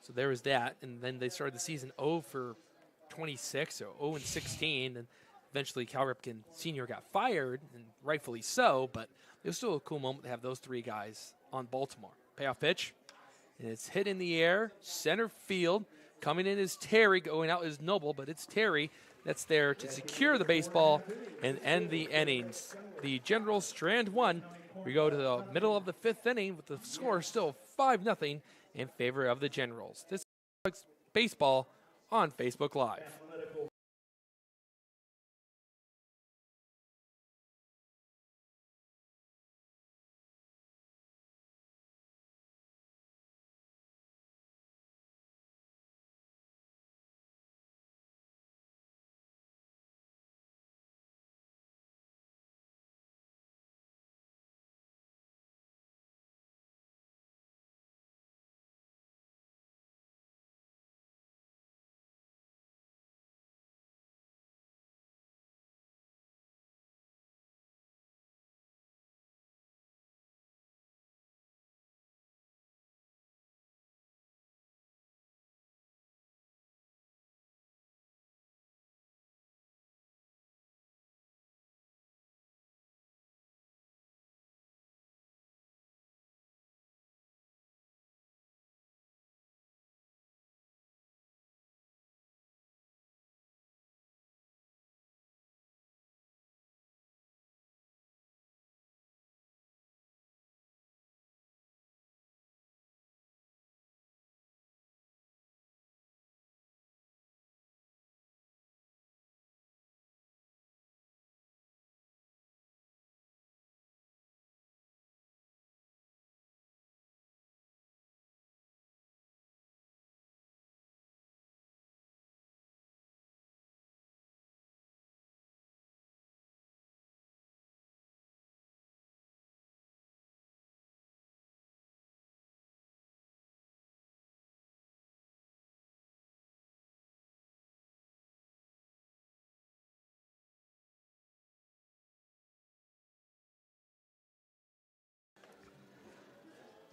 So there was that, and then they started the season 0-26 or 0-16, and eventually Cal Ripken Sr. got fired, and rightfully so, but it was still a cool moment to have those 3 guys on Baltimore. Payoff pitch, and it's hit in the air, center field. Coming in is Terry, going out is Noble, but it's Terry that's there to secure the baseball and end the innings. The Generals strand 1. We go to the middle of the 5th inning with the score still 5-0 in favor of the Generals. This is baseball on Facebook Live.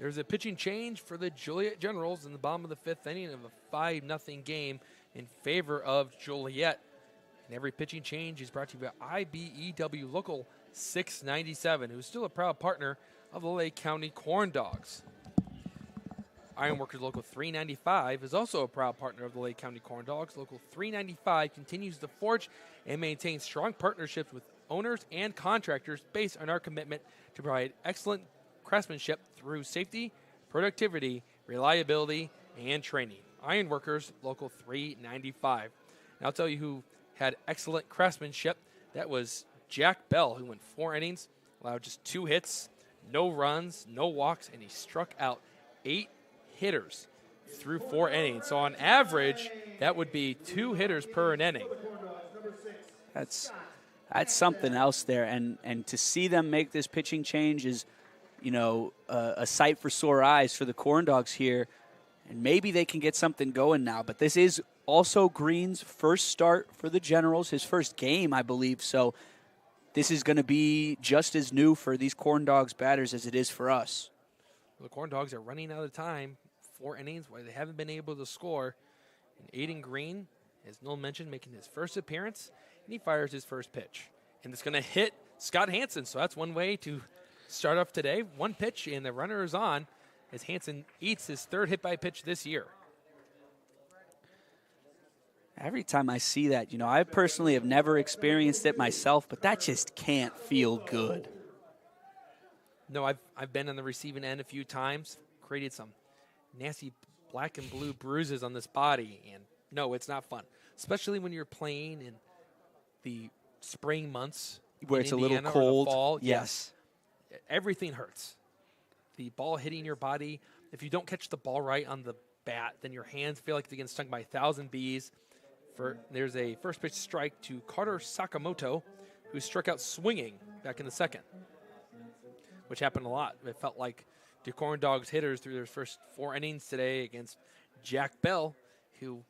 There's a pitching change for the Joliet Generals in the bottom of the 5th inning of a 5-0 game in favor of Joliet. And every pitching change is brought to you by IBEW Local 697, who's still a proud partner of the Lake County Corndogs. Ironworkers Local 395 is also a proud partner of the Lake County Corndogs. Local 395 continues to forge and maintain strong partnerships with owners and contractors based on our commitment to provide excellent craftsmanship through safety, productivity, reliability, and training. Ironworkers Local 395. And I'll tell you who had excellent craftsmanship. That was Jack Bell, who went 4 innings, allowed just 2 hits, no runs, no walks, and he struck out 8 hitters through 4 innings. So on average, that would be 2 hitters per an inning. That's something else there, and to see them make this pitching change is, a sight for sore eyes for the Corndogs here, and maybe they can get something going now. But this is also Green's first start for the Generals, his first game, I believe. So this is going to be just as new for these Corndogs batters as it is for us. The Corndogs are running out of time. 4 innings where they haven't been able to score. And Aiden Green, as Noel mentioned, making his first appearance, and he fires his first pitch. And it's going to hit Scott Hansen, so that's one way to start off today. 1 pitch, and the runner is on as Hansen eats his 3rd hit by pitch this year. Every time I see that, I personally have never experienced it myself, but that just can't feel good. No, I've been on the receiving end a few times, created some nasty black and blue bruises on this body, and no, it's not fun, especially when you're playing in the spring months where it's Indiana, a little cold. Fall. Yes. Everything hurts. The ball hitting your body, if you don't catch the ball right on the bat, then your hands feel like they get stung by 1,000 bees. There's a first pitch strike to Carter Sakamoto, who struck out swinging back in the 2nd, which happened a lot. It felt like the Corndogs hitters through their first 4 innings today against Jack Bell, who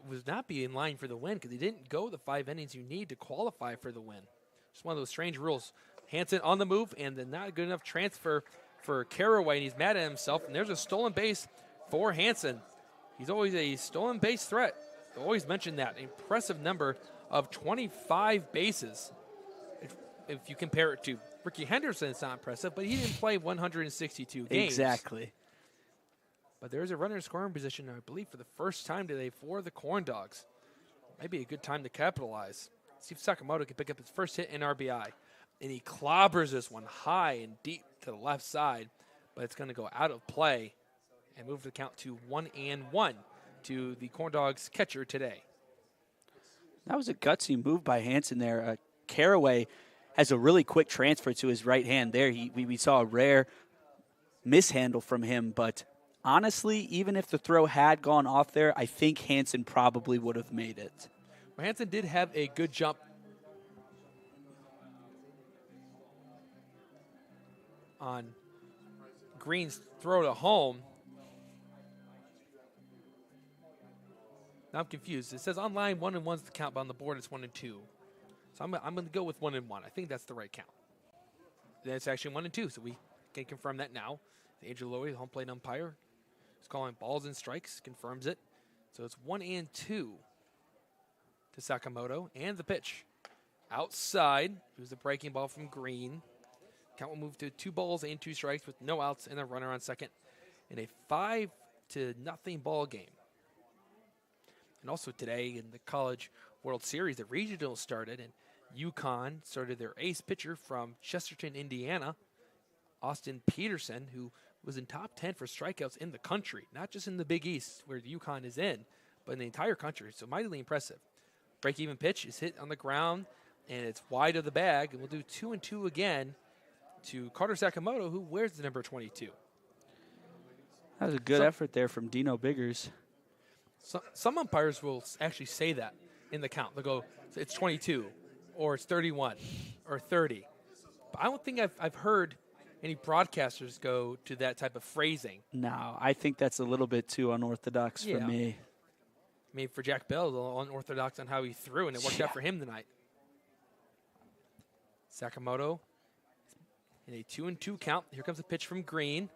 was not be in line for the win because he didn't go the 5 innings you need to qualify for the win. Just one of those strange rules. Hansen on the move, and then not a good enough transfer for Carraway, and he's mad at himself. And there's a stolen base for Hansen. He's always a stolen base threat. I always mention that. An impressive number of 25 bases. If you compare it to Ricky Henderson, it's not impressive, but he didn't play 162 games. Exactly. But there's a runner in scoring position, I believe, for the first time today for the Corndogs. Maybe a good time to capitalize. See if Sakamoto can pick up his first hit in RBI. And he clobbers this one high and deep to the left side, but it's going to go out of play and move the count to 1-1 to the Corndogs catcher today. That was a gutsy move by Hansen there. Carraway has a really quick transfer to his right hand there. We saw a rare mishandle from him, but honestly, even if the throw had gone off there, I think Hansen probably would have made it. Well, Hansen did have a good jump on Green's throw to home. Now I'm confused. It says online 1-1's the count, but on the board it's 1-2. So I'm going to go with 1-1. I think that's the right count. Then it's actually 1-2, so we can confirm that now. Angel Lowy, the home plate umpire, is calling balls and strikes, confirms it. So it's 1-2 to Sakamoto, and the pitch outside. It was a breaking ball from Green. Count will move to 2 balls and 2 strikes with no outs and a runner on second in a 5-0 ball game. And also today in the College World Series, the regional started, and UConn started their ace pitcher from Chesterton, Indiana, Austin Peterson, who was in top 10 for strikeouts in the country, not just in the Big East where the UConn is in, but in the entire country. So mightily impressive. Break-even pitch is hit on the ground, and it's wide of the bag, and we'll do 2-2 again to Carter Sakamoto, who wears the number 22. That was a good effort there from Dino Biggers. Some umpires will actually say that in the count. They'll go, it's 22, or it's 31, or 30. But I don't think I've heard any broadcasters go to that type of phrasing. No, I think that's a little bit too unorthodox for me. I mean, for Jack Bell, a little unorthodox on how he threw, and it worked out for him tonight. Sakamoto in a 2-2 count. Here comes a pitch from Green,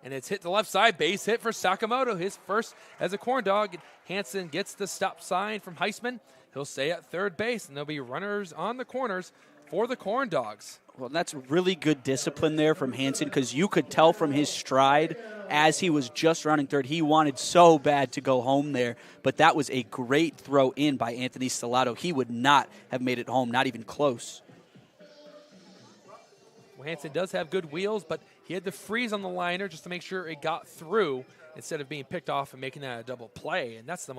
and it's hit the left side. Base hit for Sakamoto, his first as a corn dog. Hansen gets the stop sign from Heisman. He'll stay at third base, and there'll be runners on the corners for the Corn Dogs. Well, that's really good discipline there from Hansen, because you could tell from his stride as he was just rounding third, he wanted so bad to go home there. But that was a great throw in by Anthony Stellato. He would not have made it home, not even close. Well, Hansen does have good wheels, but he had to freeze on the liner just to make sure it got through instead of being picked off and making that a double play. And that's the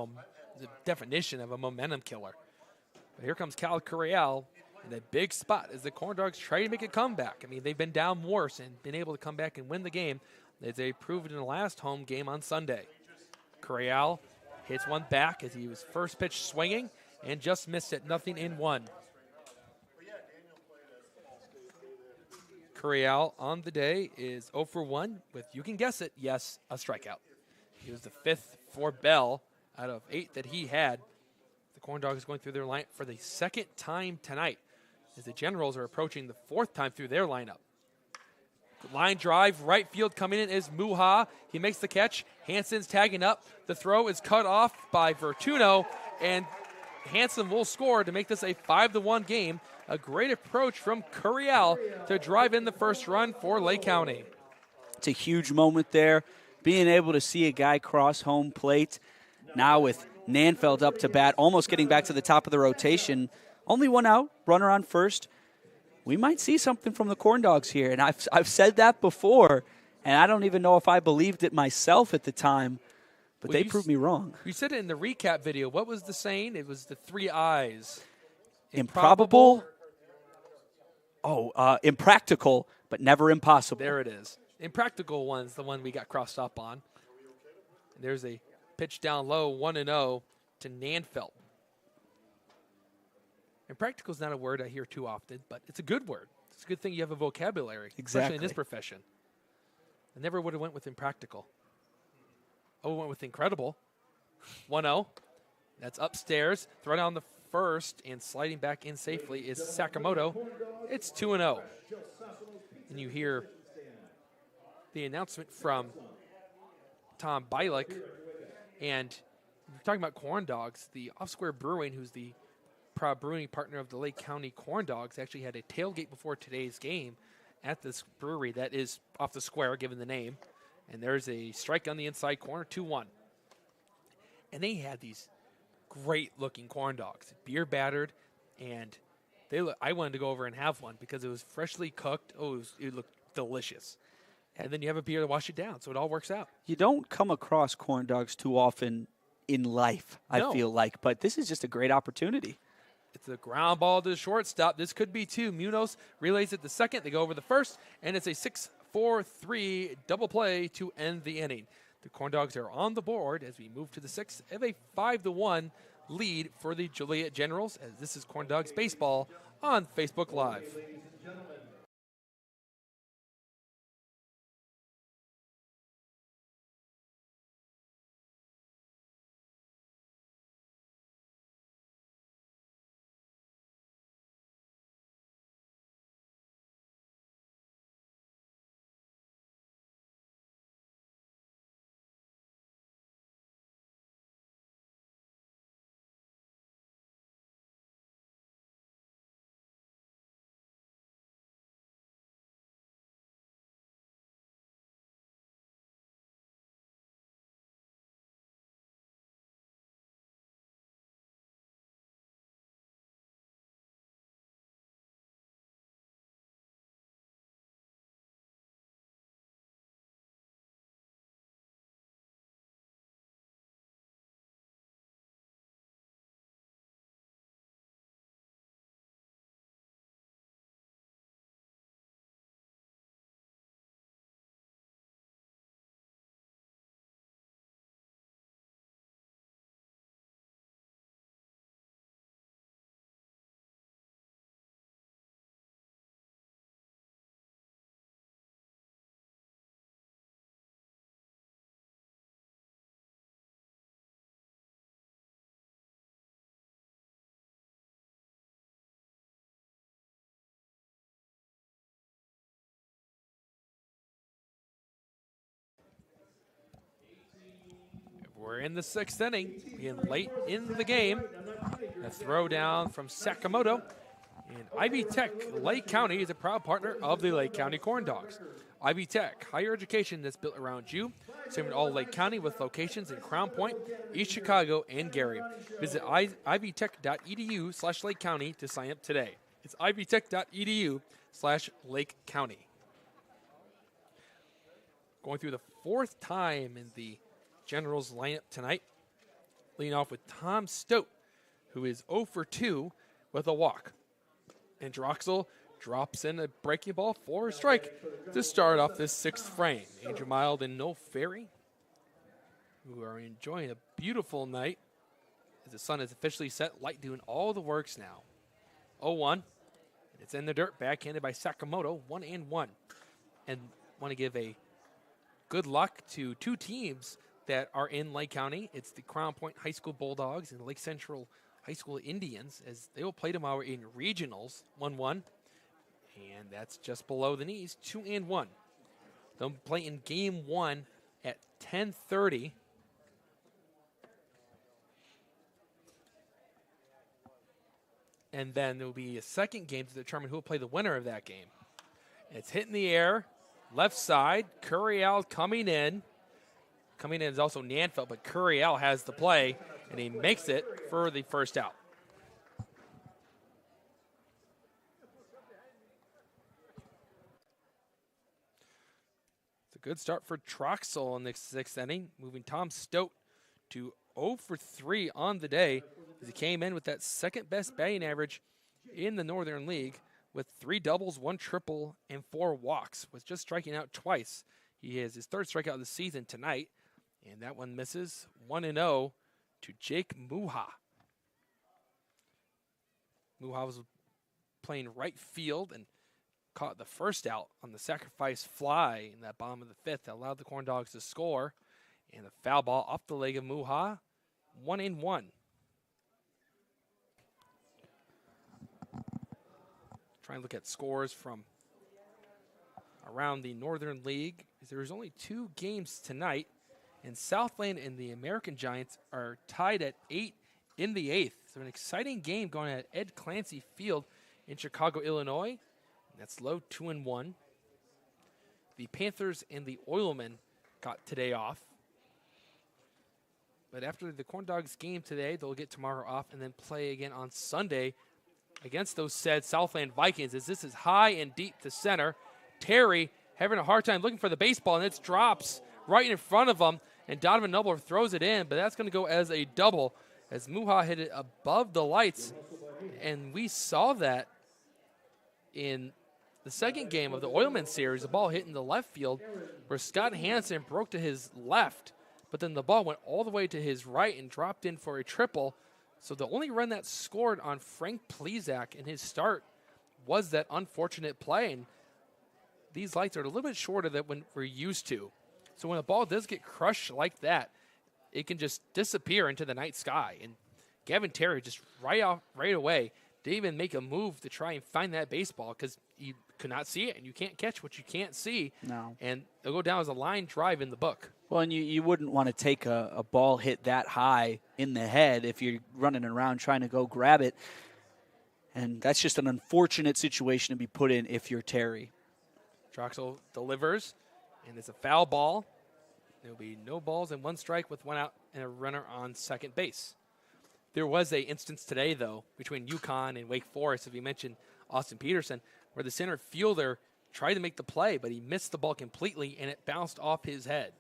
definition of a momentum killer. But here comes Cal Correal in a big spot as the Corn Dogs try to make a comeback. I mean, they've been down worse and been able to come back and win the game, as they proved in the last home game on Sunday. Correal hits one back as he was first pitch swinging and just missed it, 0-1. Correal on the day is 0 for 1 with, you can guess it, yes, a strikeout. He was the 5th for Bell out of 8 that he had. The Corn Dogs going through their line for the second time tonight, as the Generals are approaching the 4th time through their lineup. Line drive, right field coming in is Muha. He makes the catch. Hansen's tagging up. The throw is cut off by Vertuno, and Hansen will score to make this a 5-1 game. A great approach from Correal to drive in the first run for Lake County. It's a huge moment there, being able to see a guy cross home plate. Now with Nanfeld up to bat, almost getting back to the top of the rotation. Only one out, runner on first. We might see something from the Corn Dogs here, and I've said that before, and I don't even know if I believed it myself at the time, but they proved me wrong. You said it in the recap video. What was the saying? It was the 3 I's. Improbable. Impractical, but never impossible. There it is. Impractical one's the one we got crossed up on. And there's a pitch down low, 1-0 to Nanfeld. Impractical is not a word I hear too often, but it's a good word. It's a good thing you have a vocabulary, especially in this profession. I never would have went with impractical. I went with incredible. 1-0. That's upstairs. Throw down the first, and sliding back in safely is Sakamoto. It's 2-0. And you hear the announcement from Tom Bialik. And we're talking about Corn Dogs. The Off-Square Brewing, who's the proud brewing partner of the Lake County Corn Dogs, actually had a tailgate before today's game at this brewery that is off the square, given the name. And there's a strike on the inside corner, 2-1. And they had these great-looking corn dogs, beer battered, and I wanted to go over and have one because it was freshly cooked. It looked delicious. And then you have a beer to wash it down, so it all works out. You don't come across corn dogs too often in life, I feel like, but this is just a great opportunity. It's a ground ball to the shortstop. This could be 2. Munoz relays it the second. They go over the first, and it's a 6-4-3 double play to end the inning. The Corn Dogs are on the board as we move to the 6th, have a 5-1 lead for the Joliet Generals, as this is Corn Dogs Baseball on Facebook Live. We're in the 6th inning, being late in the game. A throw down from Sakamoto. And Ivy Tech Lake County is a proud partner of the Lake County Corndogs. Ivy Tech, higher education that's built around you. Serving all Lake County with locations in Crown Point, East Chicago, and Gary. Visit ivytech.edu/Lake County to sign up today. It's ivytech.edu/Lake County. Going through the 4th time in the Generals lineup tonight. Leading off with Tom Stote, who is 0 for 2 with a walk. And Droxel drops in a breaking ball for a strike to start off this 6th frame. Andrew Mild and No Ferry, who are enjoying a beautiful night as the sun is officially set. Light doing all the works now. 0-1. It's in the dirt, backhanded by Sakamoto, 1-1. And want to give a good luck to 2 teams that are in Lake County. It's the Crown Point High School Bulldogs and Lake Central High School Indians, as they will play tomorrow in regionals, 1-1. And that's just below the knees, 2-1. They'll play in game 1 at 10:30. And then there will be a second game to determine who will play the winner of that game. It's hit in the air, left side. Curiel coming in. Coming in is also Nanfeld, but Curiel has the play, and he makes it for the first out. It's a good start for Troxel in the 6th inning, moving Tom Stote to 0 for 3 on the day, as he came in with that 2nd-best batting average in the Northern League with 3 doubles, 1 triple, and 4 walks, with just striking out twice. He has his 3rd strikeout of the season tonight, and that one misses. 1-0 to Jake Muha. Muha was playing right field and caught the first out on the sacrifice fly in that bottom of the 5th that allowed the Corndogs to score. And a foul ball off the leg of Muha. 1-1. Trying to look at scores from around the Northern League. There's only 2 games tonight, and Southland and the American Giants are tied at 8 in the 8th. So an exciting game going at Ed Clancy Field in Chicago, Illinois. And that's low, 2-1. The Panthers and the Oilmen got today off. But after the Corndogs game today, they'll get tomorrow off and then play again on Sunday against those said Southland Vikings, as this is high and deep to center. Terry having a hard time looking for the baseball, and it drops right in front of him, and Donovan Noble throws it in, but that's going to go as a double as Muha hit it above the lights. And we saw that in the 2nd game of the Oilman series, the ball hit in the left field where Scott Hansen broke to his left, but then the ball went all the way to his right and dropped in for a triple. So the only run that scored on Frank Plezak in his start was that unfortunate play. And these lights are a little bit shorter than when we're used to. So when a ball does get crushed like that, it can just disappear into the night sky. And Gavin Terry just right away didn't even make a move to try and find that baseball because you could not see it, and you can't catch what you can't see. No. And it'll go down as a line drive in the book. Well, and you wouldn't want to take a ball hit that high in the head if you're running around trying to go grab it. And that's just an unfortunate situation to be put in if you're Terry. Troxel delivers, and it's a foul ball. There will be no balls and 1 strike with 1 out and a runner on second base. There was a instance today, though, between UConn and Wake Forest, if you mentioned Austin Peterson, where the center fielder tried to make the play, but he missed the ball completely, and it bounced off his head.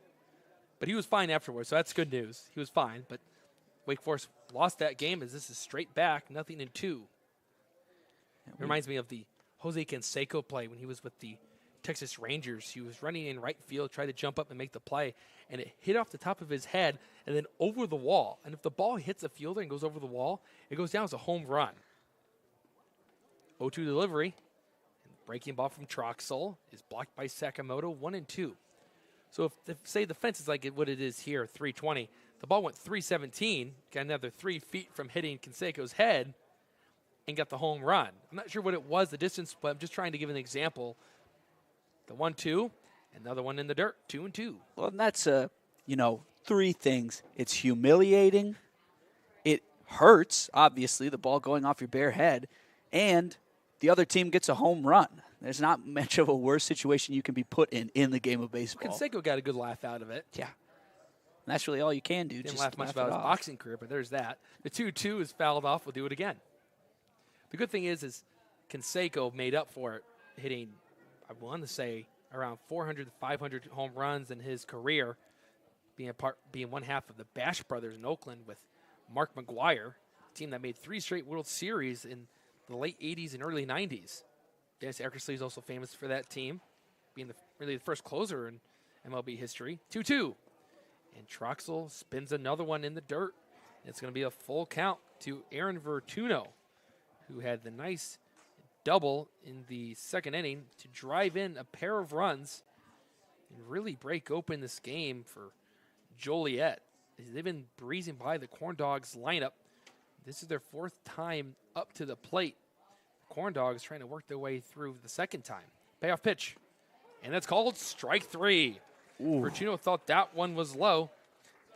But he was fine afterwards, so that's good news. He was fine, but Wake Forest lost that game as this is straight back, 0-2. It reminds me of the Jose Canseco play when he was with the Texas Rangers. He was running in right field, tried to jump up and make the play, and it hit off the top of his head and then over the wall. And if the ball hits a fielder and goes over the wall, it goes down as a home run. 0-2 delivery. And breaking ball from Troxel is blocked by Sakamoto, 1-2. So if say the fence is like what it is here, 320, the ball went 317, got another 3 feet from hitting Canseco's head, and got the home run. I'm not sure what it was, the distance, but I'm just trying to give an example. The 1-2, another one in the dirt, 2-2. Well, and that's three things. It's humiliating. It hurts, obviously, the ball going off your bare head. And the other team gets a home run. There's not much of a worse situation you can be put in the game of baseball. Canseco got a good laugh out of it. Yeah. And that's really all you can do. Didn't just laugh much about his boxing career, but there's that. The 2-2 is fouled off. We'll do it again. The good thing is Canseco made up for it, hitting, I want to say, around 400 to 500 home runs in his career, being one half of the Bash brothers in Oakland with Mark McGuire, a team that made 3 straight World Series in the late 80s and early 90s. Dennis Eckersley is also famous for that team, being really the first closer in MLB history. 2-2. And Troxel spins another one in the dirt. It's going to be a full count to Aaron Vertuno, who had the nice double in the second inning to drive in a pair of runs and really break open this game for Joliet. They've been breezing by the Corndogs lineup. This is their 4th time up to the plate. Corndogs trying to work their way through the second time. Payoff pitch. And that's called strike 3. Vertuno thought that one was low,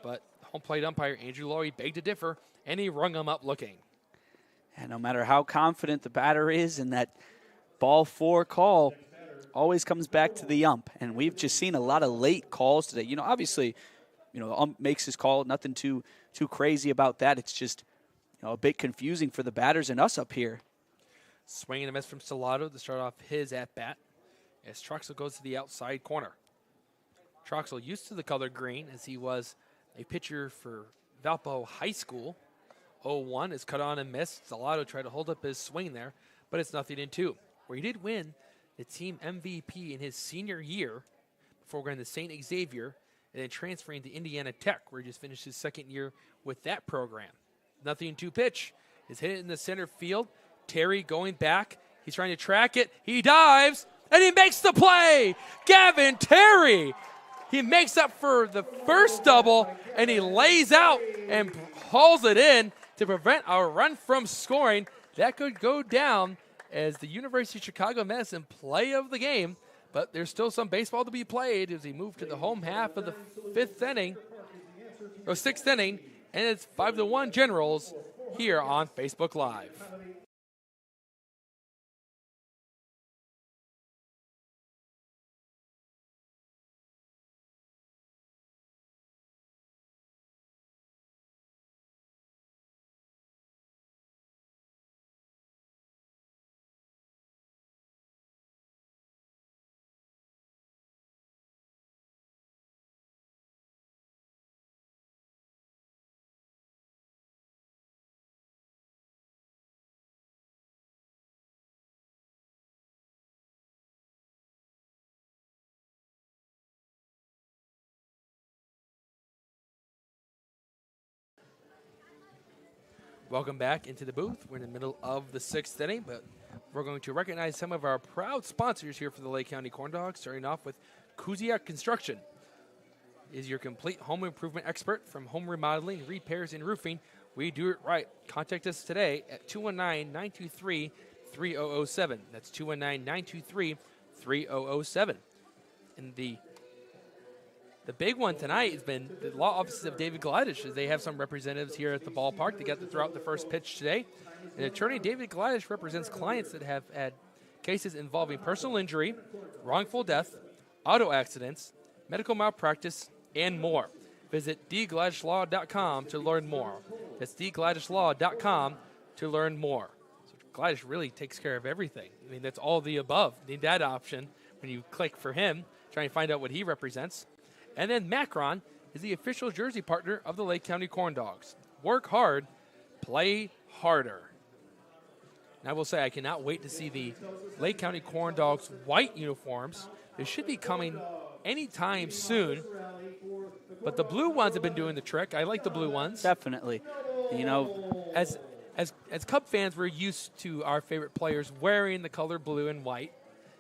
but home plate umpire Andrew Lowy begged to differ, and he rung him up looking. And no matter how confident the batter is in that ball 4 call, always comes back to the ump. And we've just seen a lot of late calls today. You know, obviously, the ump makes his call. Nothing too crazy about that. It's just, a bit confusing for the batters and us up here. Swing and a miss from Stellato to start off his at-bat as Troxel goes to the outside corner. Troxel used to the color green as he was a pitcher for Valpo High School. 0-1 is cut on and missed. Stellato tried to hold up his swing there, but it's 0-2. Where he did win the team MVP in his senior year before going to St. Xavier and then transferring to Indiana Tech, where he just finished his second year with that program. 0-2 pitch is hit in the center field. Terry going back. He's trying to track it. He dives, and he makes the play. Gavin Terry. He makes up for the first double, and he lays out and hauls it in to prevent our run from scoring. That could go down as the University of Chicago Medicine play of the game, but there's still some baseball to be played as we move to the home half of the 6th inning, and it's 5-1 Generals here on Facebook Live. Welcome back into the booth. We're in the middle of the 6th inning, but we're going to recognize some of our proud sponsors here for the Lake County Corndogs, starting off with Kuziak Construction. Is your complete home improvement expert from home remodeling, repairs, and roofing. We do it right. Contact us today at 219-923-3007. That's 219-923-3007. And the big one tonight has been the law offices of David Gladish, as they have some representatives here at the ballpark. They got to throw out the first pitch today. And attorney David Gladish represents clients that have had cases involving personal injury, wrongful death, auto accidents, medical malpractice, and more. Visit dgladishlaw.com to learn more. That's dgladishlaw.com to learn more. So Gladish really takes care of everything. I mean, that's all the above. Need that option when you click for him, try and find out what he represents. And then Macron is the official jersey partner of the Lake County Corndogs. Work hard, play harder. And I will say I cannot wait to see the Lake County Corndogs white uniforms. They should be coming anytime soon. But the blue ones have been doing the trick. I like the blue ones. Definitely. As Cub fans, we're used to our favorite players wearing the color blue and white.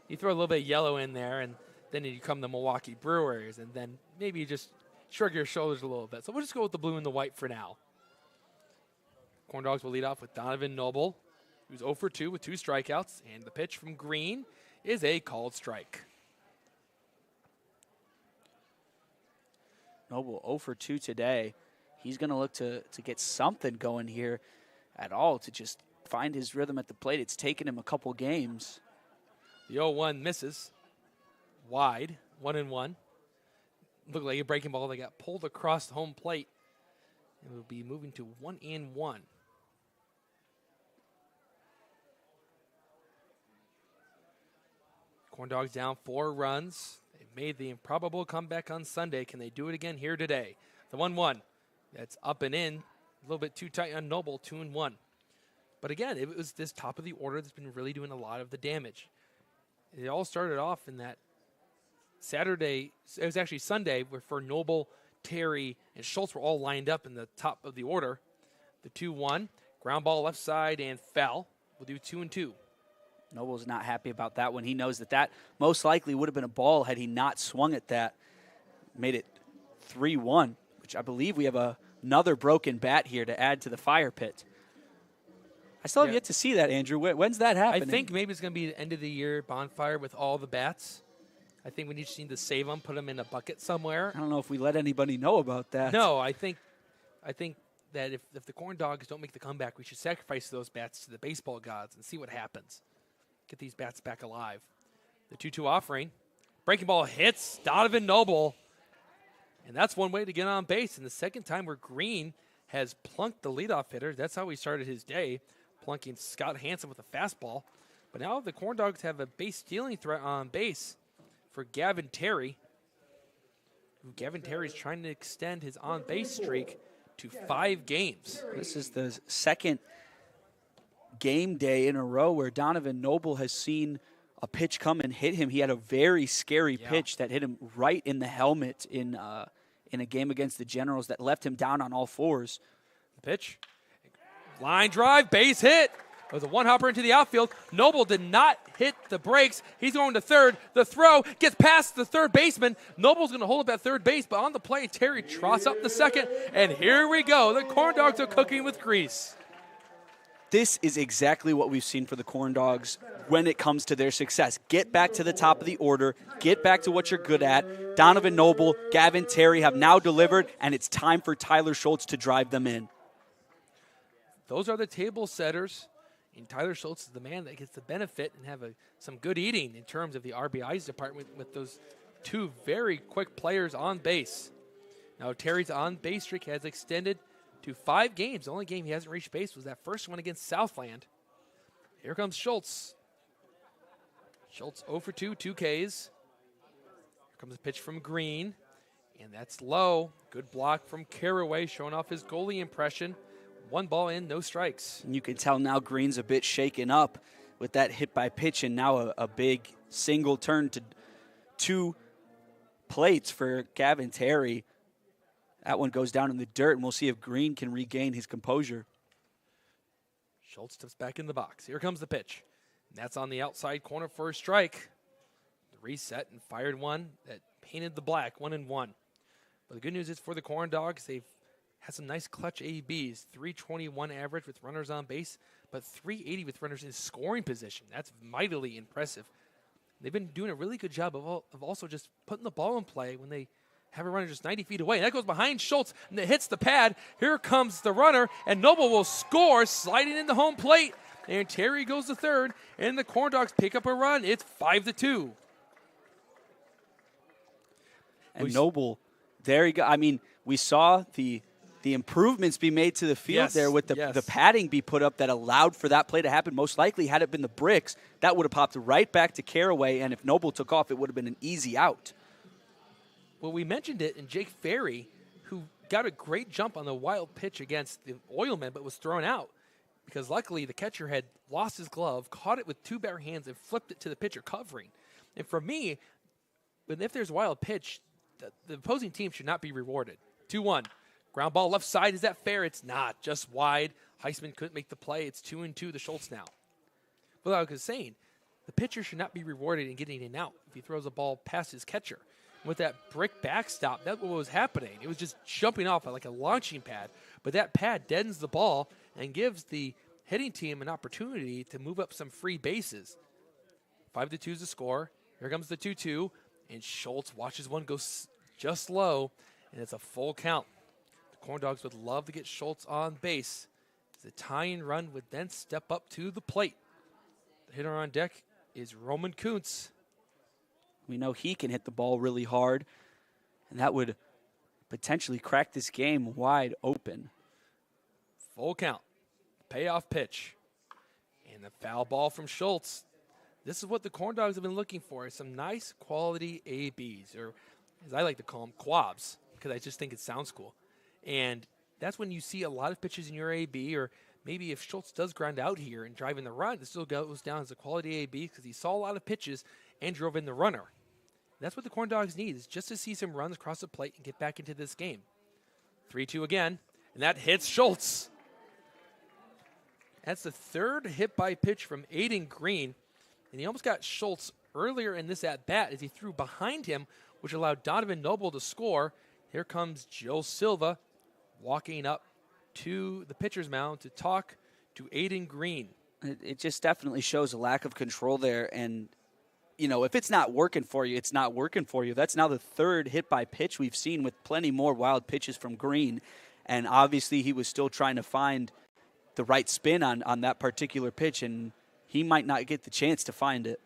You throw a little bit of yellow in there, and then you come the Milwaukee Brewers, and then maybe you just shrug your shoulders a little bit. So we'll just go with the blue and the white for now. Corndogs will lead off with Donovan Noble, who's 0 for 2 with 2 strikeouts, and the pitch from Green is a called strike. Noble 0 for 2 today. He's going to look to get something going here at all to just find his rhythm at the plate. It's taken him a couple games. The 0-1 misses. Wide, 1-1. Looked like a breaking ball that got pulled across the home plate. It will be moving to 1-1. Corndogs down 4 runs. They've made the improbable comeback on Sunday. Can they do it again here today? The 1-1. That's up and in. A little bit too tight on Noble, 2-1. But again, it was this top of the order that's been really doing a lot of the damage. It all started off in that Saturday, it was actually Sunday, where for Noble, Terry, and Schultz were all lined up in the top of the order. The 2-1, ground ball left side and foul. We'll do 2-2. Noble's not happy about that one. He knows that most likely would have been a ball had he not swung at that. Made it 3-1, which I believe we have another broken bat here to add to the fire pit. I still have yet to see that, Andrew. When's that happening? I think maybe it's going to be the end of the year bonfire with all the bats. I think we just need to save them, put them in a bucket somewhere. I don't know if we let anybody know about that. No, I think that if the Corndogs don't make the comeback, we should sacrifice those bats to the baseball gods and see what happens. Get these bats back alive. The 2-2 offering. Breaking ball hits Donovan Noble. And that's one way to get on base. And the second time where Green has plunked the leadoff hitter. That's how he started his day, plunking Scott Hansen with a fastball. But now the Corndogs have a base stealing threat on base for Gavin Terry. Gavin Terry's trying to extend his on-base streak to 5 games. This is the second game day in a row where Donovan Noble has seen a pitch come and hit him. He had a very scary pitch that hit him right in the helmet in a game against the Generals that left him down on all fours. The pitch. Line drive, base hit. It was a one-hopper into the outfield. Noble did not hit the brakes. He's going to third. The throw gets past the third baseman. Noble's going to hold up at third base, but on the play, Terry trots up the second. And here we go. The Corndogs are cooking with grease. This is exactly what we've seen for the Corndogs when it comes to their success. Get back to the top of the order. Get back to what you're good at. Donovan Noble, Gavin Terry have now delivered, and it's time for Tyler Schultz to drive them in. Those are the table setters, and Tyler Schultz is the man that gets the benefit and have some good eating in terms of the RBIs department with those 2 very quick players on base. Now Terry's on-base streak has extended to 5 games. The only game he hasn't reached base was that first one against Southland. Here comes Schultz. Schultz 0 for 2, 2 Ks. Here comes a pitch from Green, and that's low. Good block from Carraway, showing off his goalie impression. 1 ball in, no strikes. And you can tell now Green's a bit shaken up with that hit by pitch, and now a big single turn to 2 plates for Gavin Terry. That one goes down in the dirt, and we'll see if Green can regain his composure. Schultz steps back in the box. Here comes the pitch. And that's on the outside corner for a strike. The reset and fired one that painted the black, 1-1. But the good news is for the Corndogs, they've had some nice clutch ABs. 321 average with runners on base, but 380 with runners in scoring position. That's mightily impressive. They've been doing a really good job of also just putting the ball in play when they have a runner just 90 feet away. And that goes behind Schultz, and it hits the pad. Here comes the runner, and Noble will score, sliding into home plate. And Terry goes to third, and the Corndogs pick up a run. It's 5-2. And Noble, there you go. I mean, we saw the improvements be made to the field there with the padding be put up that allowed for that play to happen. Most likely, had it been the bricks, that would have popped right back to Carraway, and if Noble took off, it would have been an easy out. Well, we mentioned it, and Jake Ferry, who got a great jump on the wild pitch against the Oilman, but was thrown out because luckily the catcher had lost his glove, caught it with 2 bare hands, and flipped it to the pitcher covering. And for me, if there's a wild pitch, the opposing team should not be rewarded. 2-1. Ground ball left side. Is that fair? It's not. Just wide. Heisman couldn't make the play. It's 2-2 to Schultz now. But like I was saying, the pitcher should not be rewarded in getting an out if he throws a ball past his catcher. With that brick backstop, that's what was happening. It was just jumping off like a launching pad. But that pad deadens the ball and gives the hitting team an opportunity to move up some free bases. 5-2 is the score. Here comes the 2-2. And Schultz watches one go just low. and it's a full count. The Corndogs would love to get Schultz on base. The tying run would then step up to the plate. The hitter on deck is Roman Koontz. We know he can hit the ball really hard, and that would potentially crack this game wide open. Full count. Payoff pitch. And the foul ball from Schultz. This is what the Corndogs have been looking for, some nice quality ABs, or as I like to call them, quabs, because I just think it sounds cool. And that's when you see a lot of pitches in your AB, or maybe if Schultz does ground out here and drive in the run, it still goes down as a quality AB because he saw a lot of pitches and drove in the runner. That's what the Corndogs need, is just to see some runs across the plate and get back into this game. 3-2 again, and that hits Schultz. That's the third hit by pitch from Aiden Green, and he almost got Schultz earlier in this at-bat as he threw behind him, which allowed Donovan Noble to score. Here comes Joe Silva walking up to the pitcher's mound to talk to Aiden Green. It just definitely shows a lack of control there, and you know, if it's not working for you, it's not working for you. That's now the third hit by pitch we've seen with plenty more wild pitches from Green, and obviously he was still trying to find the right spin on that particular pitch, and he might not get the chance to find it.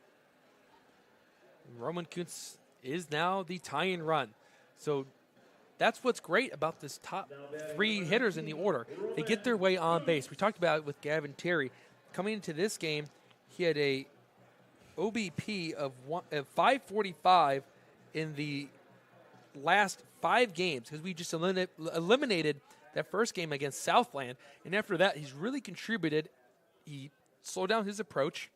Roman Koontz is now the tying run. So that's what's great about this top three hitters in the order. They get their way on base. We talked about it with Gavin Terry. Coming into this game, he had a OBP of 545 in the last 5 games because we just eliminated that first game against Southland. And after that, he's really contributed. He slowed down his approach.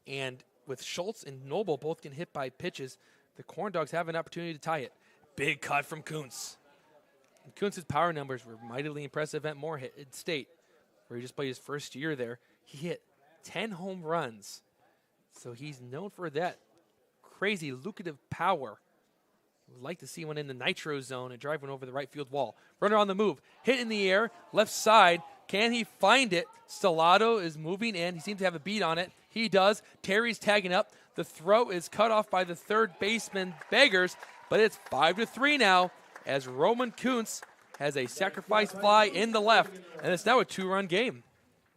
And with Schultz and Noble both can hit by pitches, the Corndogs have an opportunity to tie it. Big cut from Koontz. And Koontz's power numbers were mightily impressive at Moorhead State, where he just played his first year there. He hit 10 home runs. So he's known for that crazy, lucrative power. Would like to see one in the nitro zone and drive one over the right field wall. Runner on the move. Hit in the air. Left side. Can he find it? Stellato is moving in. He seems to have a beat on it. He does. Terry's tagging up. The throw is cut off by the third baseman, Beggars. But it's 5-3 now as Roman Koontz has a sacrifice fly in the left. And it's now a 2-run game.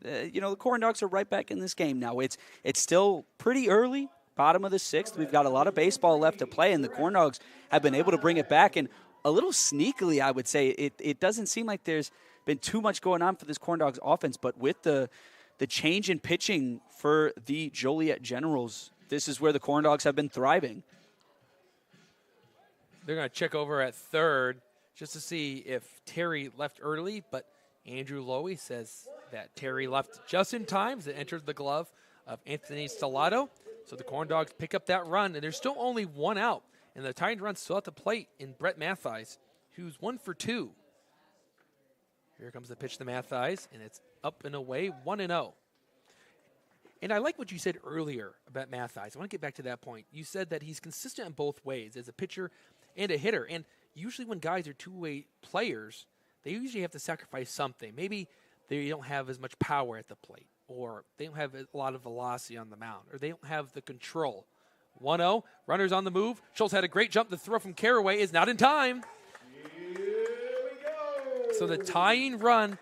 You know, the Corndogs are right back in this game now. It's still pretty early. Bottom of the 6th. We've got a lot of baseball left to play, and the Corndogs have been able to bring it back. And a little sneakily, I would say, it doesn't seem like there's been too much going on for this Corndogs offense, but with the change in pitching for the Joliet Generals, this is where the Corndogs have been thriving. They're going to check over at third just to see if Terry left early, but Andrew Lowy says that Terry left just in time as it entered the glove of Anthony Stellato. So the Corndogs pick up that run, and there's still only one out. And the tying run still at the plate in Brett Mathies, who's 1 for 2. Here comes the pitch to Mathies, and it's up and away, 1-0. And I like what you said earlier about Mathies. I want to get back to that point. You said that he's consistent in both ways as a pitcher and a hitter. And usually when guys are two-way players, they usually have to sacrifice something. Maybe they don't have as much power at the plate, or they don't have a lot of velocity on the mound, or they don't have the control. 1-0, runners on the move. Schultz had a great jump. The throw from Carraway is not in time. So the tying run,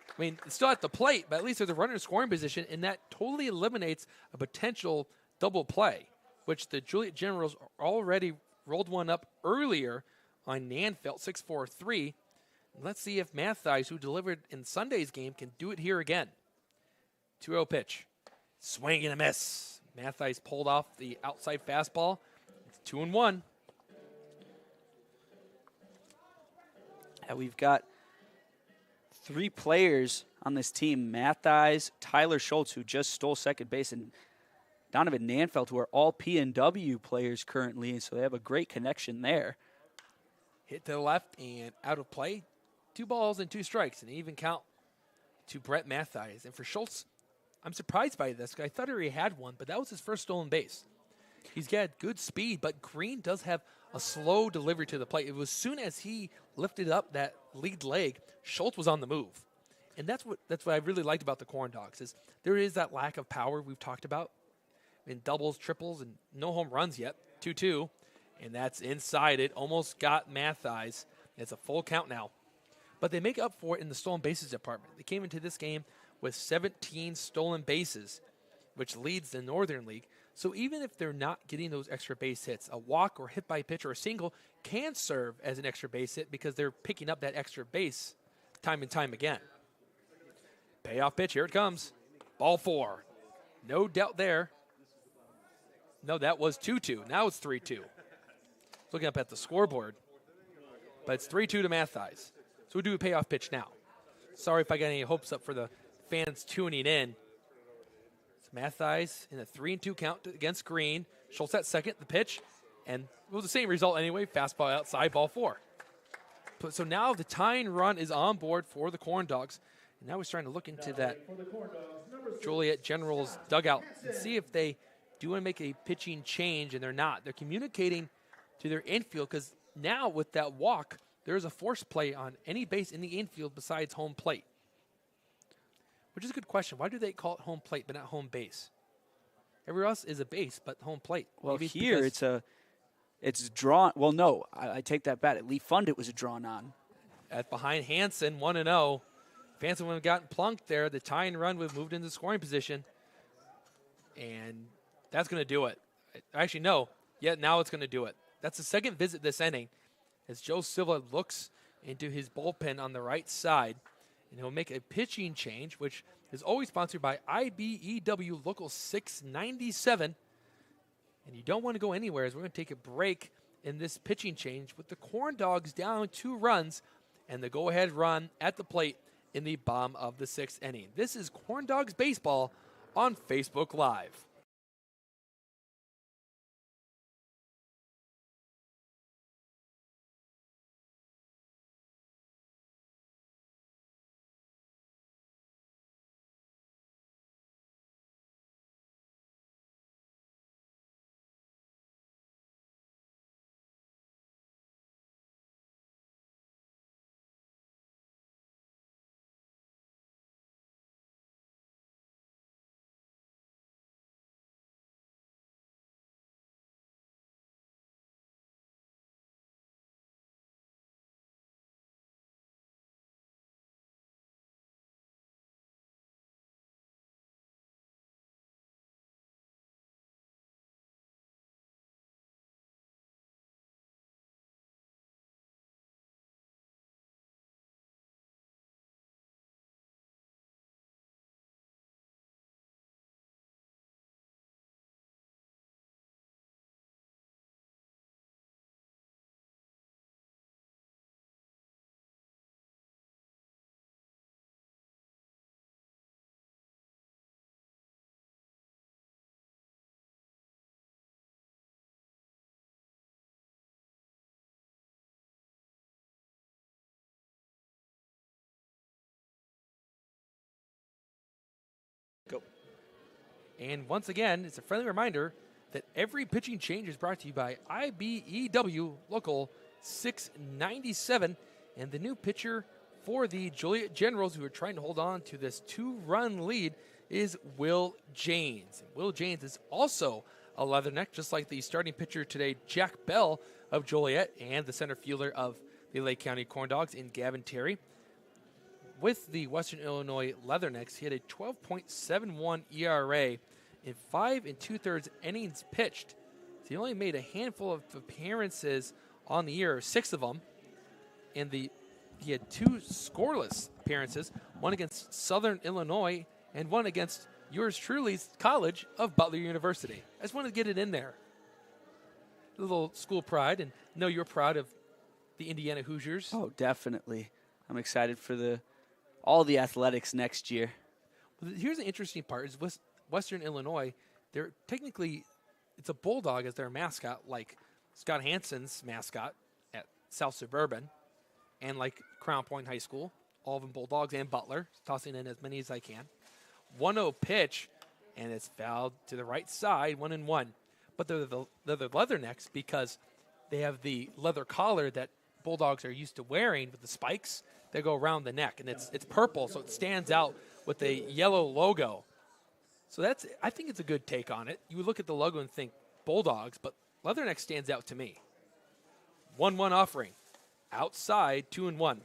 I mean, it's still at the plate, but at least there's a runner in scoring position, and that totally eliminates a potential double play, which the Joliet Generals already rolled one up earlier on Nanfeld, 6-4-3. Let's see if Mathies, who delivered in Sunday's game, can do it here again. 2-0 pitch. Swing and a miss. Mathies pulled off the outside fastball. It's 2-1. And we've got 3 players on this team. Mathies, Tyler Schultz, who just stole second base, and Donovan Nanfeld, who are all P&W players currently, and so they have a great connection there. Hit to the left and out of play. 2 balls and 2 strikes, and an even count to Brett Mathies. And for Schultz, I'm surprised by this. I thought he already had one, but that was his first stolen base. He's got good speed, but Green does have a slow delivery to the plate. It was as soon as he lifted up that lead leg, Schultz was on the move. And that's what I really liked about the Corndogs, is there is that lack of power we've talked about in doubles, triples, and no home runs yet, 2-2. And that's inside. It almost got Mathis. It's a full count now. But they make up for it in the stolen bases department. They came into this game with 17 stolen bases, which leads the Northern League. So even if they're not getting those extra base hits, a walk or hit by pitch or a single can serve as an extra base hit because they're picking up that extra base time and time again. Payoff pitch, here it comes. Ball 4. No doubt there. No, that was 2-2. Now it's 3-2. Looking up at the scoreboard. But it's 3-2 to Mathis. So we do a payoff pitch now. Sorry if I got any hopes up for the fans tuning in. It's Mathis in a 3-2 count against Green. Schultz at second, the pitch. And it was the same result anyway. Fastball outside, ball 4. So now the tying run is on board for the Corndogs. And now we're starting to look into that Joliet Generals dugout and see if they do want to make a pitching change, and they're not. They're communicating to their infield because now with that walk, there's a force play on any base in the infield besides home plate. Which is a good question. Why do they call it home plate but not home base? Everywhere else is a base, but home plate. Well, maybe here it's drawn. Well, no, I take that back. At Lee Fund, it was drawn on. At behind Hansen, 1-0. If Hansen would have gotten plunked there, the tying run would have moved into scoring position. And that's going to do it. Actually, no. Yeah, now it's going to do it. That's the second visit this inning as Joe Silva looks into his bullpen on the right side. And he'll make a pitching change, which is always sponsored by IBEW Local 697. And you don't want to go anywhere as we're going to take a break in this pitching change with the Corndogs down 2 runs and the go-ahead run at the plate in the bottom of the 6th inning. This is Corndogs Baseball on Facebook Live. Go. And once again, it's a friendly reminder that every pitching change is brought to you by IBEW Local 697. And the new pitcher for the Joliet Generals, who are trying to hold on to this 2-run lead, is Will Janes. Will Janes is also a Leatherneck, just like the starting pitcher today, Jack Bell of Joliet, and the center fielder of the Lake County Corndogs in Gavin Terry. With the Western Illinois Leathernecks, he had a 12.71 ERA in 5 2/3 innings pitched. So he only made a handful of appearances on the year, 6 of them. And he had 2 scoreless appearances, one against Southern Illinois and one against yours truly's College of Butler University. I just wanted to get it in there. A little school pride, and know you're proud of the Indiana Hoosiers. Oh, definitely. I'm excited for all the athletics next year. Well, here's the interesting part: is Western Illinois, they're technically, it's a bulldog as their mascot, like Scott Hansen's mascot at South Suburban, and like Crown Point High School, all of them bulldogs, and Butler, tossing in as many as I can. 1-0 pitch, and it's fouled to the right side, 1-1. But they're the Leathernecks because they have the leather collar that bulldogs are used to wearing with the spikes that go around the neck, and it's purple, so it stands out with the yellow logo. So I think it's a good take on it. You would look at the logo and think Bulldogs, but Leatherneck stands out to me. 1-1 offering. Outside, 2-1.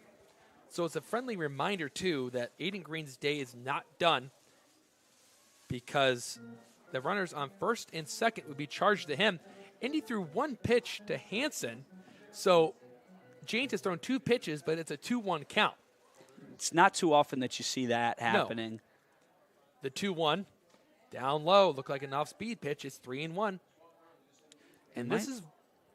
So it's a friendly reminder, too, that Aiden Green's day is not done because the runners on first and second would be charged to him. And he threw one pitch to Hansen. So James has thrown 2 pitches, but it's a 2-1 count. It's not too often that you see that happening. No. The 2-1, down low, looked like an off-speed pitch. It's 3-1. And this is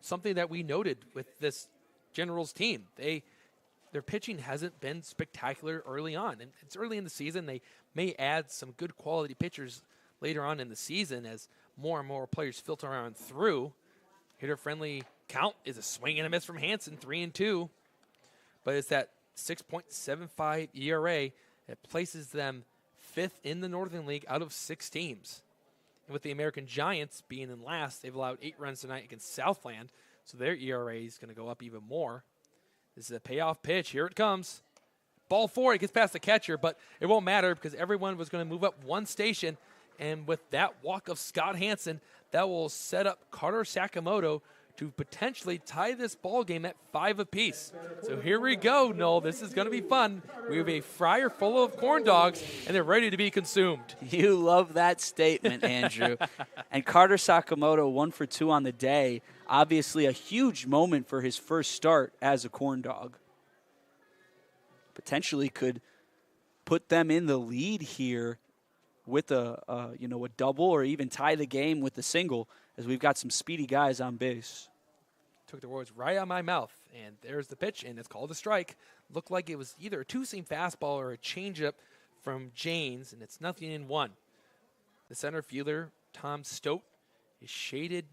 something that we noted with this Generals team. Their pitching hasn't been spectacular early on. And it's early in the season. They may add some good quality pitchers later on in the season as more and more players filter around through. Hitter-friendly count is a swing and a miss from Hansen, 3-2. But it's that 6.75 ERA that places them 5th in the Northern League out of 6 teams. And with the American Giants being in last, they've allowed 8 runs tonight against Southland, so their ERA is going to go up even more. This is a payoff pitch. Here it comes. Ball 4. It gets past the catcher, but it won't matter because everyone was going to move up one station. And with that walk of Scott Hansen, that will set up Carter Sakamoto to potentially tie this ball game at 5 apiece. So here we go, Noel. This is going to be fun. We have a fryer full of corn dogs, and they're ready to be consumed. You love that statement, Andrew. And Carter Sakamoto, 1 for 2 on the day. Obviously a huge moment for his first start as a corn dog. Potentially could put them in the lead here with a double or even tie the game with a single, as we've got some speedy guys on base. Took the words right out of my mouth, and there's the pitch, and it's called a strike. Looked like it was either a 2-seam fastball or a changeup from Janes, and it's 0-1. The center fielder, Tom Stote, is shaded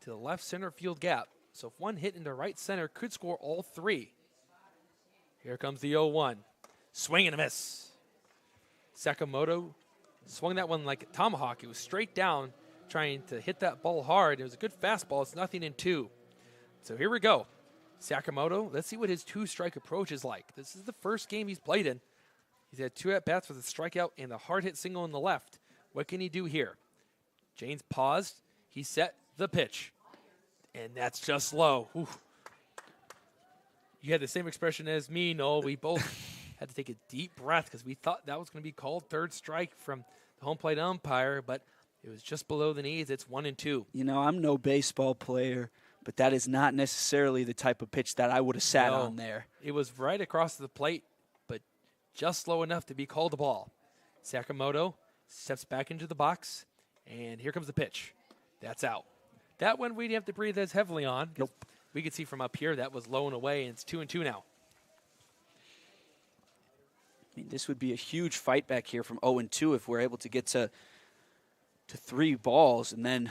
to the left center field gap, so if one hit into right center, could score all 3. Here comes the 0-1. Swing and a miss. Sakamoto swung that one like a tomahawk. It was straight down, trying to hit that ball hard. It was a good fastball. It's 0-2. So here we go. Sakamoto, let's see what his 2-strike approach is like. This is the first game he's played in. He's had 2 at-bats with a strikeout and a hard-hit single in the left. What can he do here? Janes paused. He set the pitch. And that's just low. Ooh. You had the same expression as me, Noel. We both had to take a deep breath because we thought that was going to be called 3rd strike from the home plate umpire, but it was just below the knees. It's 1-2. You know, I'm no baseball player, but that is not necessarily the type of pitch that I would have sat on there. It was right across the plate, but just low enough to be called a ball. Sakamoto steps back into the box, and here comes the pitch. That's out. That one we didn't have to breathe as heavily on. Nope. We could see from up here that was low and away, and it's 2-2 now. I mean, this would be a huge fight back here from 0-2 if we're able to get to 3 balls, and then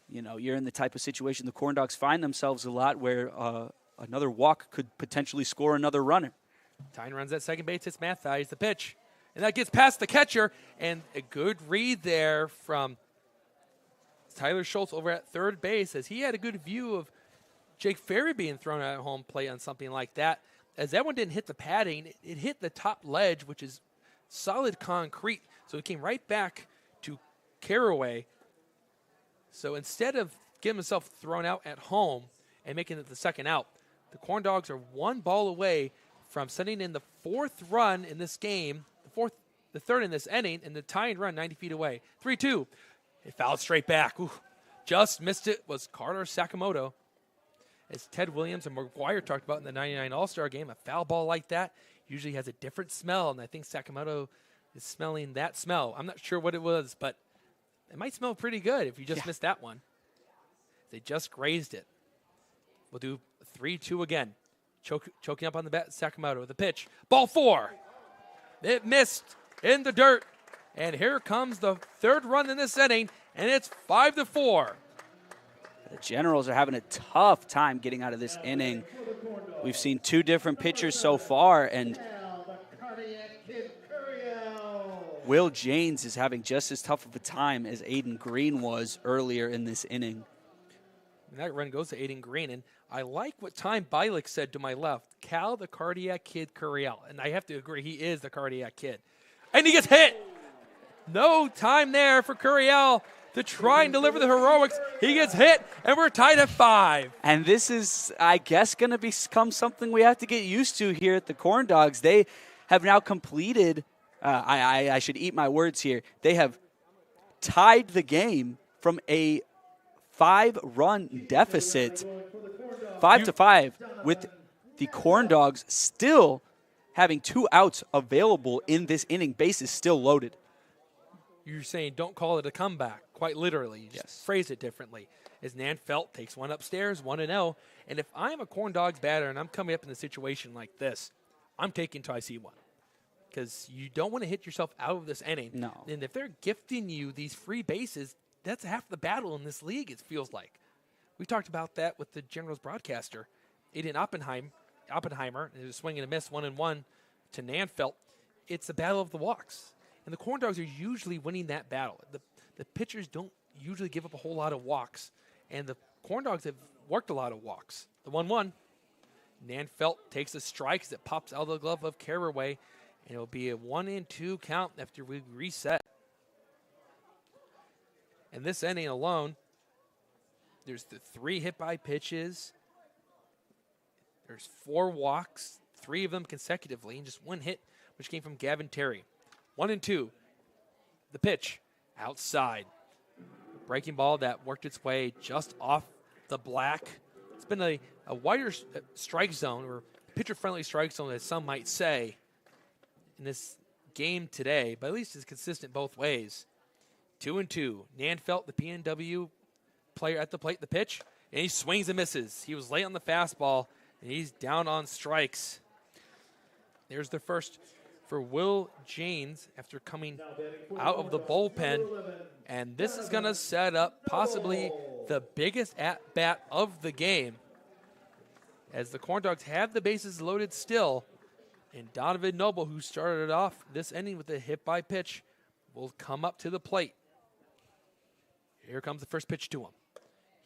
you're in the type of situation the Corndogs find themselves a lot where another walk could potentially score another runner. Tyne runs at second base. It's Mathias, the pitch. And that gets past the catcher. And a good read there from Tyler Schultz over at third base, as he had a good view of Jake Ferry being thrown at home plate on something like that. As that one didn't hit the padding, it hit the top ledge, which is solid concrete. So it came right back to Carraway. So instead of getting himself thrown out at home and making it the second out, the Corndogs are 1 ball away from sending in the 4th run in this game, the 3rd in this inning, and the tying run 90 feet away. 3-2. It fouled straight back. Ooh, just missed it was Carter Sakamoto. As Ted Williams and McGuire talked about in the 99 All-Star game, a foul ball like that usually has a different smell, and I think Sakamoto is smelling that smell. I'm not sure what it was, but it might smell pretty good if you just missed that one. They just grazed it. We'll do 3-2 again. Choking up on the bat, Sakamoto. The pitch. Ball 4. It missed in the dirt. And here comes the 3rd run in this inning, and it's 5-4. The Generals are having a tough time getting out of this inning. We've seen 2 different pitchers so far, and Will Janes is having just as tough of a time as Aiden Green was earlier in this inning. And that run goes to Aiden Green, and I like what Time Bialik said to my left. Cal, the cardiac kid, Curiel. And I have to agree, he is the cardiac kid. And he gets hit. No time there for Curiel to try and deliver the heroics. He gets hit, and we're tied at 5. And this is, I guess, going to become something we have to get used to here at the Corndogs. They have now completed, I should eat my words here, they have tied the game from a 5-run deficit, 5-5, with the Corndogs still having 2 outs available in this inning, bases still loaded. You're saying don't call it a comeback, quite literally. You just phrase it differently. As Nanfeld takes one upstairs, 1-0. And if I'm a Corndogs batter and I'm coming up in a situation like this, I'm taking till I see one. Because you don't want to hit yourself out of this inning. No. And if they're gifting you these free bases, that's half the battle in this league, it feels like. We talked about that with the Generals broadcaster, Aiden Oppenheimer. It was a swing and a miss, 1-1 to Nanfeld. It's a battle of the walks. And the Corndogs are usually winning that battle. The pitchers don't usually give up a whole lot of walks. And the Corndogs have worked a lot of walks. The 1-1. Nanfeld takes a strike as it pops out of the glove of Carraway. And it'll be a 1-2 count after we reset. And this inning alone, there's the 3 hit-by pitches. There's 4 walks, 3 of them consecutively, and just 1 hit, which came from Gavin Terry. 1-2. The pitch outside. Breaking ball that worked its way just off the black. It's been a wider strike zone, or pitcher-friendly strike zone, as some might say, in this game today, but at least it's consistent both ways. 2-2. Nanfeld, the PNW player at the plate, the pitch, and he swings and misses. He was late on the fastball, and he's down on strikes. There's the first for Will Janes after coming out of the bullpen. And this is going to set up possibly the biggest at-bat of the game, as the Corndogs have the bases loaded still. And Donovan Noble, who started off this inning with a hit-by pitch, will come up to the plate. Here comes the first pitch to him.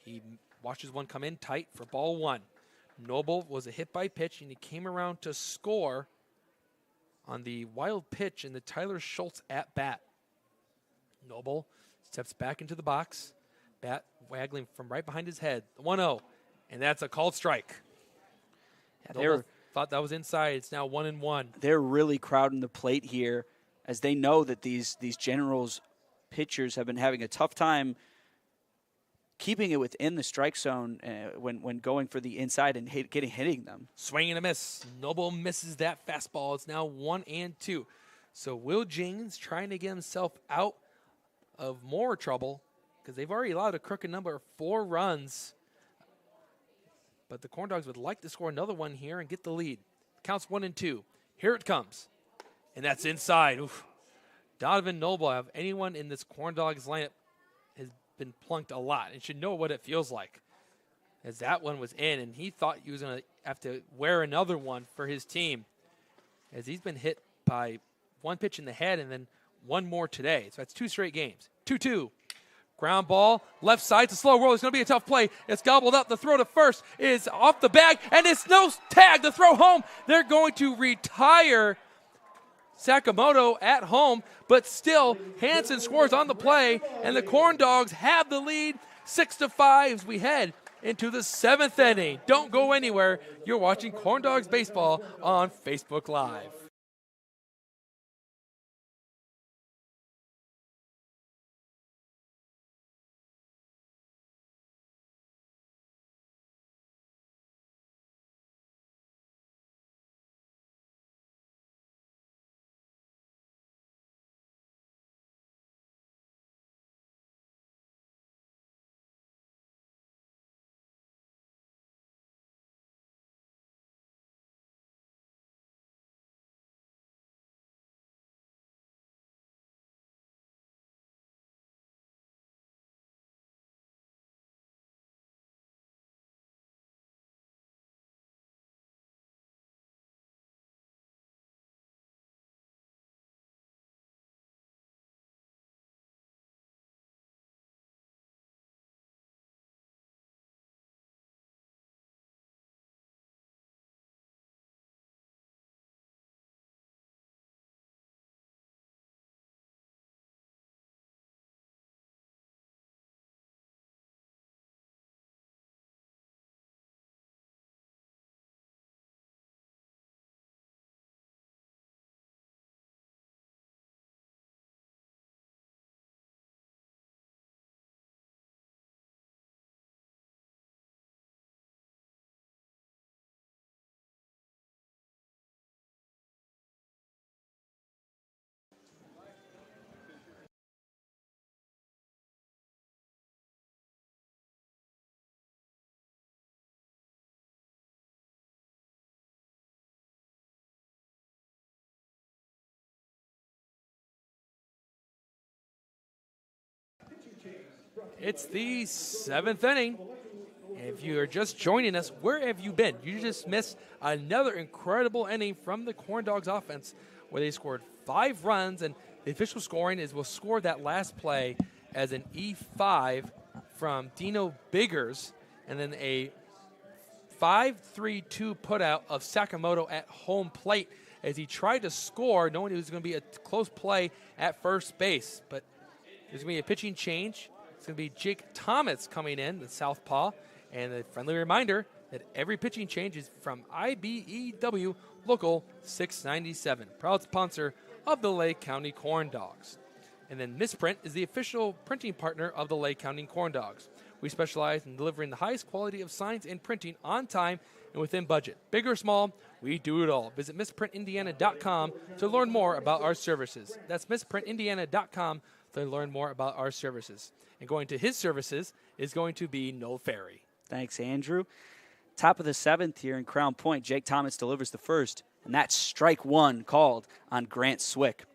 He watches one come in tight for ball 1. Noble was a hit-by pitch, and he came around to score on the wild pitch in the Tyler Schultz at-bat. Noble steps back into the box, bat waggling from right behind his head. The 1-0, and that's a called strike. Noble thought that was inside. It's now 1-1. They're really crowding the plate here, as they know that these Generals pitchers have been having a tough time keeping it within the strike zone when going for the inside and hitting them. Swing and a miss. Noble misses that fastball. It's now 1-2. So Will Janes trying to get himself out of more trouble, because they've already allowed a crooked number of 4 runs. But the Corndogs would like to score another one here and get the lead. Counts 1-2. Here it comes. And that's inside. Oof. Donovan Noble, of anyone in this Corndogs lineup, has been plunked a lot and should know what it feels like, as that one was in, and he thought he was going to have to wear another one for his team, as he's been hit by 1 pitch in the head and then 1 more today. So that's 2 straight games. 2-2. Ground ball, left side. It's a slow roll. It's going to be a tough play. It's gobbled up. The throw to first is off the bag, and it's no tag. The throw home. They're going to retire Sakamoto at home, but still, Hansen scores on the play, and the Corndogs have the lead 6-5 as we head into the 7th inning. Don't go anywhere. You're watching Corndogs Baseball on Facebook Live. It's the 7th inning. If you are just joining us, where have you been? You just missed another incredible inning from the Corndogs offense where they scored 5 runs, and the official scoring is we'll score that last play as an E5 from Dino Biggers, and then a 5-3-2 putout of Sakamoto at home plate as he tried to score, knowing it was going to be a close play at first base. But there's going to be a pitching change. It's going to be Jake Thomas coming in, the southpaw. And a friendly reminder that every pitching change is from IBEW Local 697, proud sponsor of the Lake County Corndogs. And then Misprint is the official printing partner of the Lake County Corndogs. We specialize in delivering the highest quality of signs and printing on time and within budget. Big or small, we do it all. Visit misprintindiana.com to learn more about our services. That's misprintindiana.com to learn more about our services. And going to his services is going to be No Ferry. Thanks, Andrew. Top of the 7th here in Crown Point. Jake Thomas delivers the first, and that's strike 1 called on Grant Swick.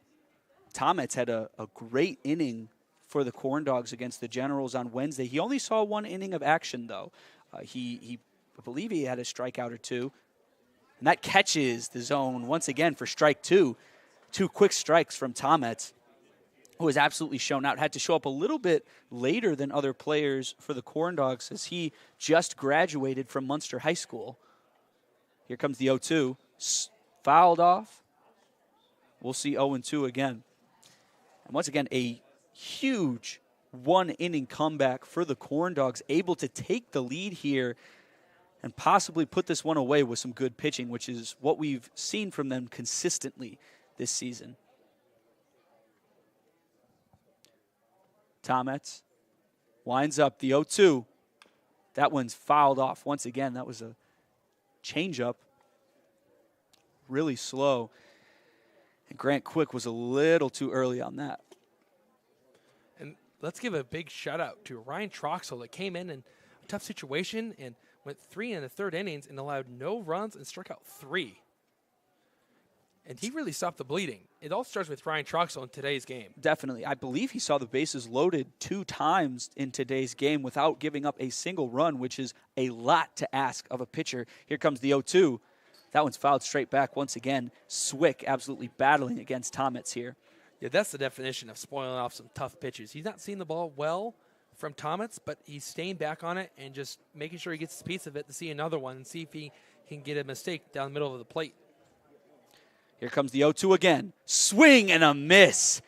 Thomas had a great inning for the Corndogs against the Generals on Wednesday. He only saw 1 inning of action, though. I believe he had a strikeout or 2, and that catches the zone once again for strike 2. 2 quick strikes from Thomas, who was absolutely shown out. Had to show up a little bit later than other players for the Corndogs as he just graduated from Munster High School. Here comes the 0-2. Fouled off. We'll see 0-2 again. And once again, a huge 1-inning comeback for the Corndogs, able to take the lead here and possibly put this one away with some good pitching, which is what we've seen from them consistently this season. Thomas winds up the 0-2. That one's fouled off once again. That was a changeup. Really slow. And Grant Quick was a little too early on that. And let's give a big shout out to Ryan Troxel that came in a tough situation and went 3 1/3 innings and allowed no runs and struck out 3. And he really stopped the bleeding. It all starts with Ryan Troxel in today's game. Definitely. I believe he saw the bases loaded 2 times in today's game without giving up a single run, which is a lot to ask of a pitcher. Here comes the 0-2. That one's fouled straight back once again. Swick absolutely battling against Thomas here. Yeah, that's the definition of spoiling off some tough pitches. He's not seeing the ball well from Thomas, but he's staying back on it and just making sure he gets a piece of it to see another one and see if he can get a mistake down the middle of the plate. Here comes the 0-2 again. Swing and a miss.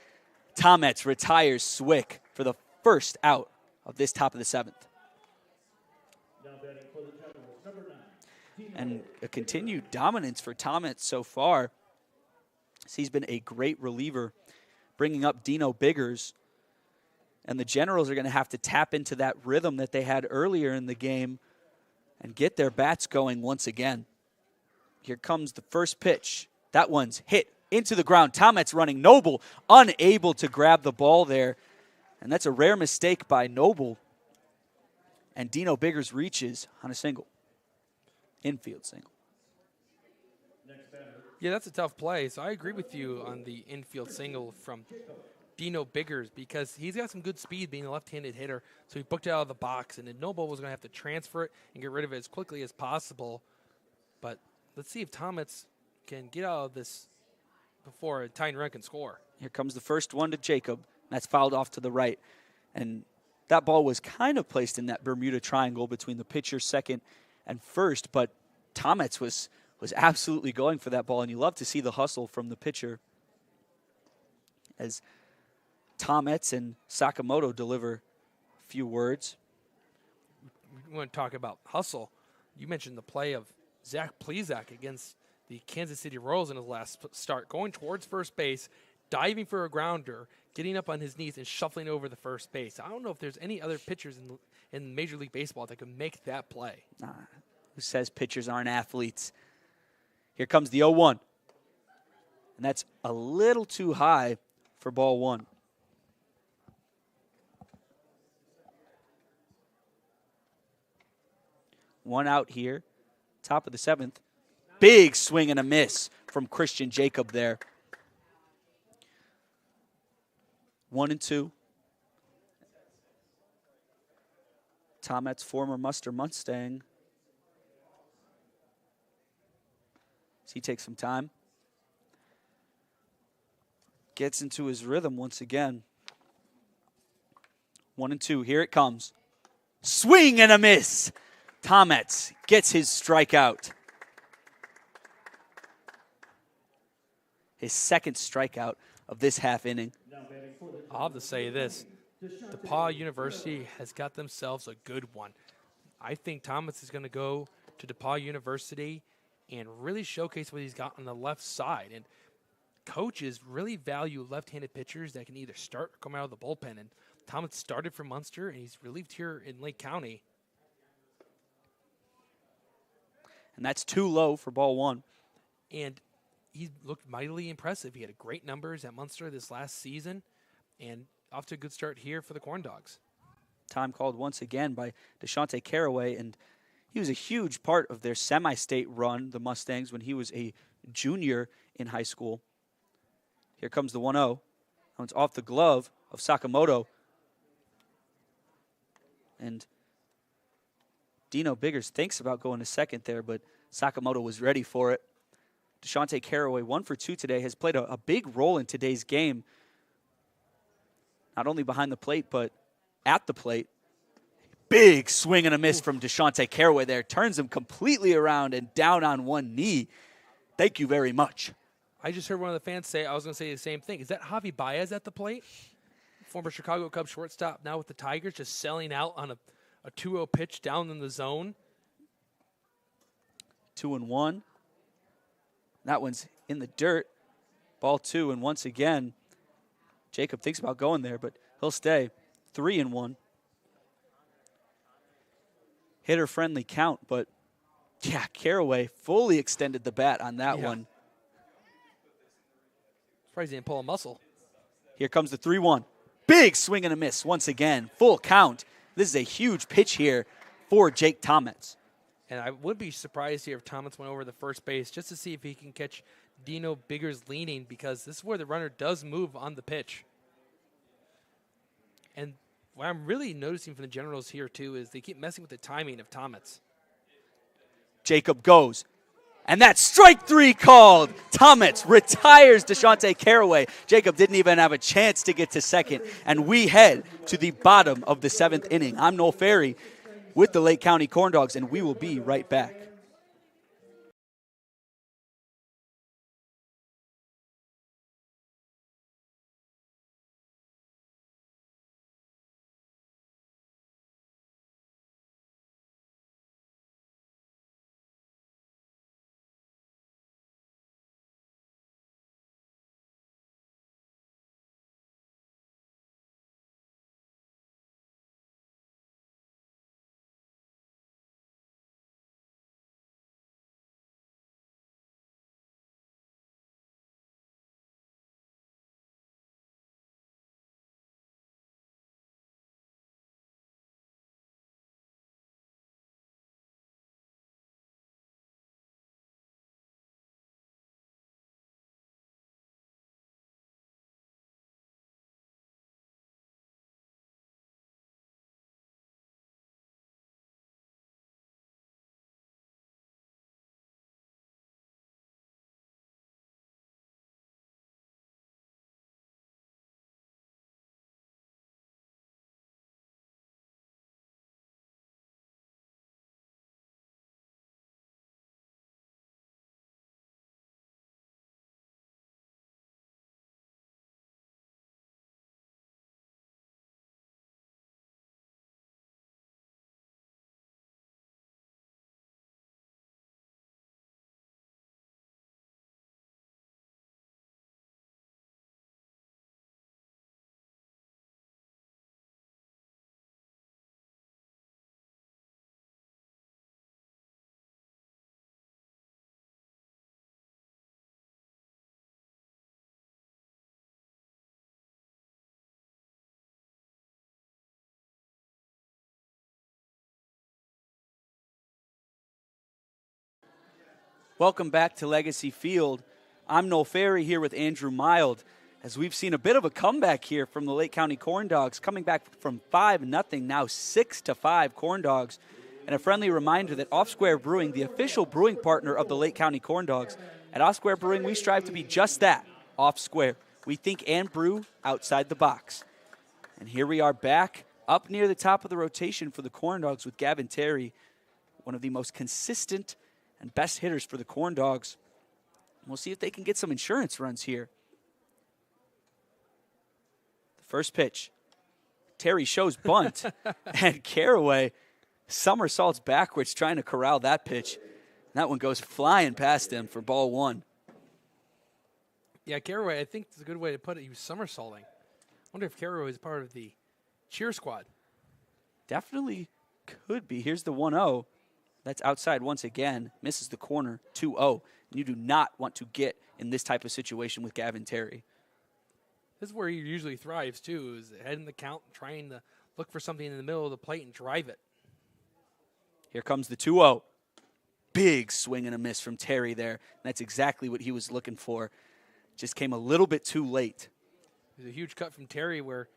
Thomas retires Swick for the first out of this top of the 7th. And a continued dominance for Thomas so far. He's been a great reliever, bringing up Dino Biggers. And the Generals are going to have to tap into that rhythm that they had earlier in the game and get their bats going once again. Here comes the first pitch. That one's hit into the ground. Thomas running. Noble unable to grab the ball there. And that's a rare mistake by Noble. And Dino Biggers reaches on a single. Infield single. Yeah, that's a tough play. So I agree with you on the infield single from Dino Biggers because he's got some good speed being a left-handed hitter. So he booked it out of the box, and then Noble was going to have to transfer it and get rid of it as quickly as possible. But let's see if Thomas can get out of this before a tying run can score. Here comes the first one to Jacob. That's fouled off to the right. And that ball was kind of placed in that Bermuda Triangle between the pitcher, second, and first. But Thomas was absolutely going for that ball, and you love to see the hustle from the pitcher as Thomas and Sakamoto deliver a few words. We want to talk about hustle. You mentioned the play of Zach Plezak against the Kansas City Royals in his last start, going towards first base, diving for a grounder, getting up on his knees, and shuffling over the first base. I don't know if there's any other pitchers in Major League Baseball that can make that play. Who says pitchers aren't athletes? Here comes the 0-1. And that's a little too high for ball 1. One out here. Top of the 7th. Big swing and a miss from Christian Jacob there. 1-2. Tomet's former muster Mustang. As he takes some time. Gets into his rhythm once again. 1-2, here it comes. Swing and a miss. Tomet gets his strikeout. His second strikeout of this half inning. I'll have to say this. DePauw University has got themselves a good one. I think Thomas is going to go to DePauw University and really showcase what he's got on the left side. And coaches really value left-handed pitchers that can either start or come out of the bullpen. And Thomas started for Munster, and he's relieved here in Lake County. And that's too low for ball one. And he looked mightily impressive. He had great numbers at Munster this last season, and off to a good start here for the Corndogs. Time called once again by Shantae Carraway, and he was a huge part of their semi-state run, the Mustangs, when he was a junior in high school. Here comes the 1-0. Now it's off the glove of Sakamoto. And Dino Biggers thinks about going to second there, but Sakamoto was ready for it. Shantae Carraway, 1 for 2 today, has played a big role in today's game. Not only behind the plate, but at the plate. Big swing and a miss from Shantae Carraway there. Turns him completely around and down on one knee. Thank you very much. I just heard one of the fans say, I was going to say the same thing. Is that Javi Baez at the plate? Former Chicago Cubs shortstop, now with the Tigers, just selling out on a 2-0 pitch down in the zone. 2-1. That one's in the dirt. Ball 2, and once again, Jacob thinks about going there, but he'll stay. 3-1. Hitter-friendly count, but, yeah, Carraway fully extended the bat on that one. Surprised he didn't pull a muscle. Here comes the 3-1. Big swing and a miss once again. Full count. This is a huge pitch here for Jake Tomet. And I would be surprised here if Thomas went over the first base just to see if he can catch Dino Biggers leaning, because this is where the runner does move on the pitch. And what I'm really noticing from the Generals here, too, is they keep messing with the timing of Tomet. Jacob goes. And that's strike 3 called. Tomet retires Shantae Carraway. Jacob didn't even have a chance to get to second. And we head to the bottom of the 7th inning. I'm Noel Ferry with the Lake County Corndogs, and we will be right back. Welcome back to Legacy Field. I'm Noel Ferry here with Andrew Mild. as we've seen a bit of a comeback here from the Lake County Corndogs, coming back from 5-0, now 6-5 Corndogs. And a friendly reminder that Off Square Brewing, the official brewing partner of the Lake County Corndogs, at Off Square Brewing, we strive to be just that, off square. We think and brew outside the box. And here we are back up near the top of the rotation for the Corndogs with Gavin Terry, one of the most consistent and best hitters for the Corndogs. We'll see if they can get some insurance runs here. The first pitch. Terry shows bunt, and Carraway somersaults backwards trying to corral that pitch. And that one goes flying past him for ball one. Yeah, Carraway, I think it's a good way to put it. He was somersaulting. I wonder if Carraway is part of the cheer squad. Definitely could be. Here's the 1-0. That's outside once again. Misses the corner, 2-0. And you do not want to get in this type of situation with Gavin Terry. This is where he usually thrives, too, is head in the count, trying to look for something in the middle of the plate and drive it. Here comes the 2-0. Big swing and a miss from Terry there. And that's exactly what he was looking for. Just came a little bit too late. There's a huge cut from Terry where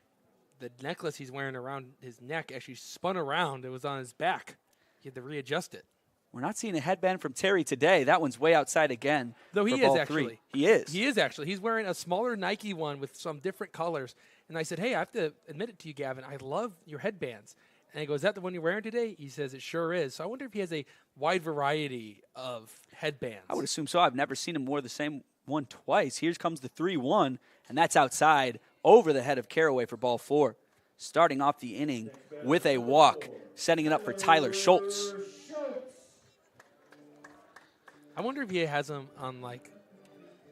the necklace he's wearing around his neck actually spun around. It was on his back. He had to readjust it. We're not seeing a headband from Terry today. That one's way outside again. Though he is actually. He is. He is actually. He's wearing a smaller Nike one with some different colors. And I said, hey, I have to admit it to you, Gavin. I love your headbands. And he goes, is that the one you're wearing today? He says, it sure is. So I wonder if he has a wide variety of headbands. I would assume so. I've never seen him wear the same one twice. Here comes the 3-1, and that's outside over the head of Carraway for ball four. Starting off the inning with a walk, setting it up for Tyler Schultz. I wonder if he has them on like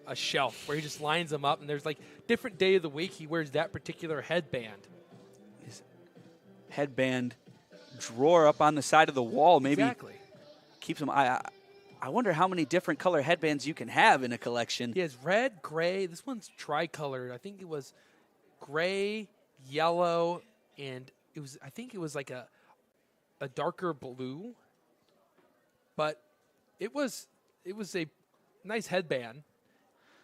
a shelf where he just lines them up and there's like different day of the week he wears that particular headband. His headband drawer up on the side of the wall maybe keeps him. I wonder how many different color headbands you can have in a collection. He has red, gray. This one's tricolored. I think it was gray, yellow, and I think it was like a darker blue. But it was a nice headband.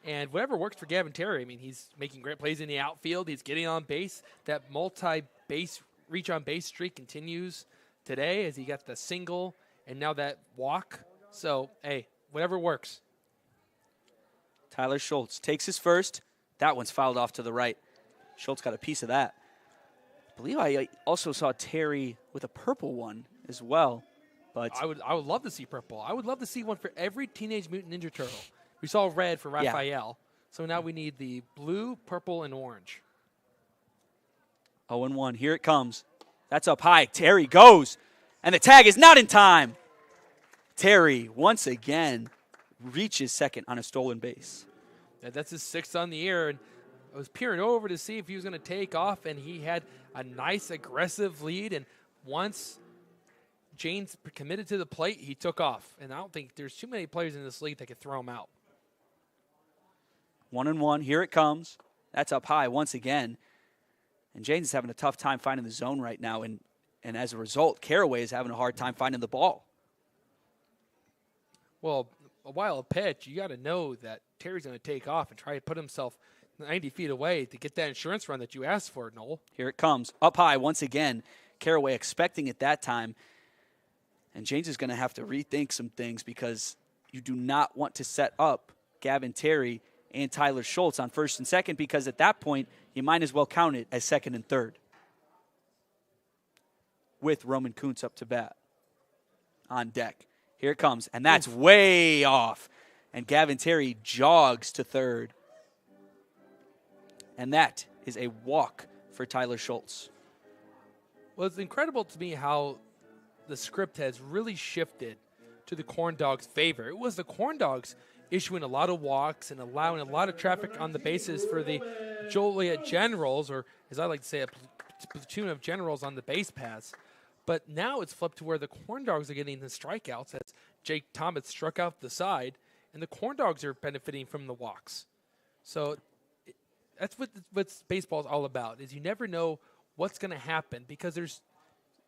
And whatever works for Gavin Terry. I mean, he's making great plays in the outfield. He's getting on base. That multi-base, reach-on-base streak continues today as he got the single and now that walk. So, hey, whatever works. Tyler Schultz takes his first. That one's fouled off to the right. Schultz got a piece of that. I believe I also saw Terry with a purple one as well. But I would love to see purple. I would love to see one for every Teenage Mutant Ninja Turtle. We saw red for Raphael. Yeah. So now we need the blue, purple, and orange. 0-1. Here it comes. That's up high. Terry goes. And the tag is not in time. Terry, once again, reaches second on a stolen base. That's his sixth on the year. And I was peering over to see if he was going to take off, and he had a nice, aggressive lead. And once Jane's committed to the plate, he took off. And I don't think there's too many players in this league that could throw him out. 1-1. Here it comes. That's up high once again. And Jane's is having a tough time finding the zone right now. And as a result, Carraway is having a hard time finding the ball. Well, a wild pitch, you got to know that Terry's going to take off and try to put himself 90 feet away to get that insurance run that you asked for, Noel. Here it comes. Up high once again. Carraway expecting it that time. And James is going to have to rethink some things because you do not want to set up Gavin Terry and Tyler Schultz on first and second because at that point, you might as well count it as second and third. With Roman Koontz up to bat on deck. Here it comes, and that's way off. And Gavin Terry jogs to third. And that is a walk for Tyler Schultz. Well, it's incredible to me how the script has really shifted to the Corndogs' favor. It was the Corndogs issuing a lot of walks and allowing a lot of traffic on the bases for the Joliet Generals, or as I like to say, a platoon of generals on the base paths. But now it's flipped to where the Corndogs are getting the strikeouts as Jake Thomas struck out the side, and the Corndogs are benefiting from the walks. So that's what baseball is all about, is you never know what's going to happen because there's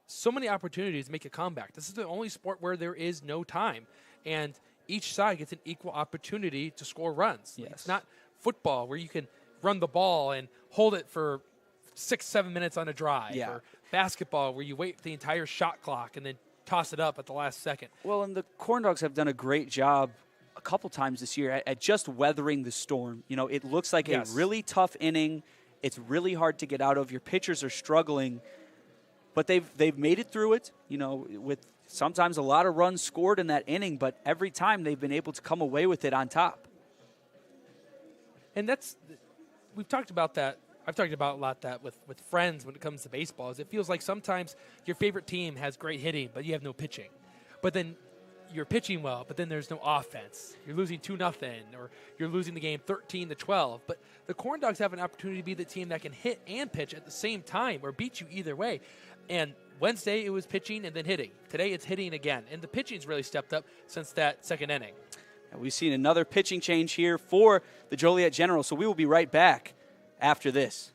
so many opportunities to make a comeback. This is the only sport where there is no time, and each side gets an equal opportunity to score runs. Yes. It's not football where you can run the ball and hold it for 6-7 minutes on a drive. Yeah. Or basketball where you wait the entire shot clock and then toss it up at the last second. Well, and the Corndogs have done a great job a couple times this year at just weathering the storm. You know, it looks like Yes. a really tough inning. It's really hard to get out of. Your pitchers are struggling, but they've made it through it, you know, with sometimes a lot of runs scored in that inning, but every time they've been able to come away with it on top. And we've talked about that. I've talked about a lot that with friends when it comes to baseball. Is it feels like sometimes your favorite team has great hitting, but you have no pitching. But then you're pitching well, but then there's no offense. You're losing 2-0, or you're losing the game 13-12. But the Corndogs have an opportunity to be the team that can hit and pitch at the same time, or beat you either way. And Wednesday it was pitching and then hitting. Today it's hitting again, and the pitching's really stepped up since that second inning. And we've seen another pitching change here for the Joliet Generals, so we will be right back after this.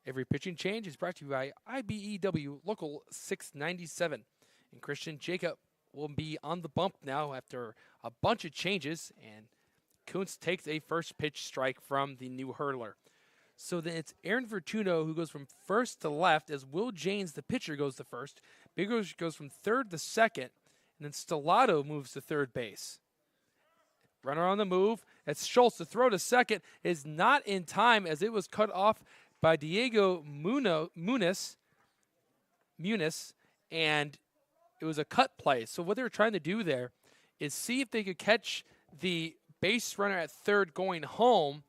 Every pitching change is brought to you by IBEW Local 697. And Christian Jacob will be on the bump now after a bunch of changes. And Koontz takes a first pitch strike from the new hurdler. So then it's Aaron Vertuno who goes from first to left as Will Janes, the pitcher, goes to first. Bigos goes from third to second. And then Stellato moves to third base. Runner on the move. It's Schultz. The throw to second is not in time as it was cut off by Diego Munoz, and it was a cut play. So what they were trying to do there is see if they could catch the base runner at third going home,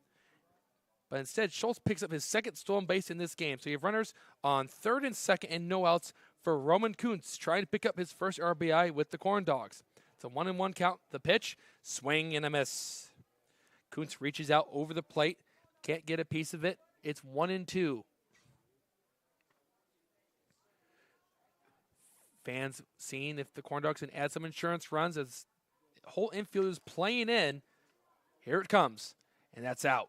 but instead Schultz picks up his second stolen base in this game. So you have runners on third and second and no outs for Roman Koontz trying to pick up his first RBI with the Corndogs. It's a 1-1 count. The pitch, swing and a miss. Koontz reaches out over the plate, can't get a piece of it. It's 1-2. Fans seeing if the Corndogs can add some insurance runs as the whole infield is playing in. Here it comes, and that's out.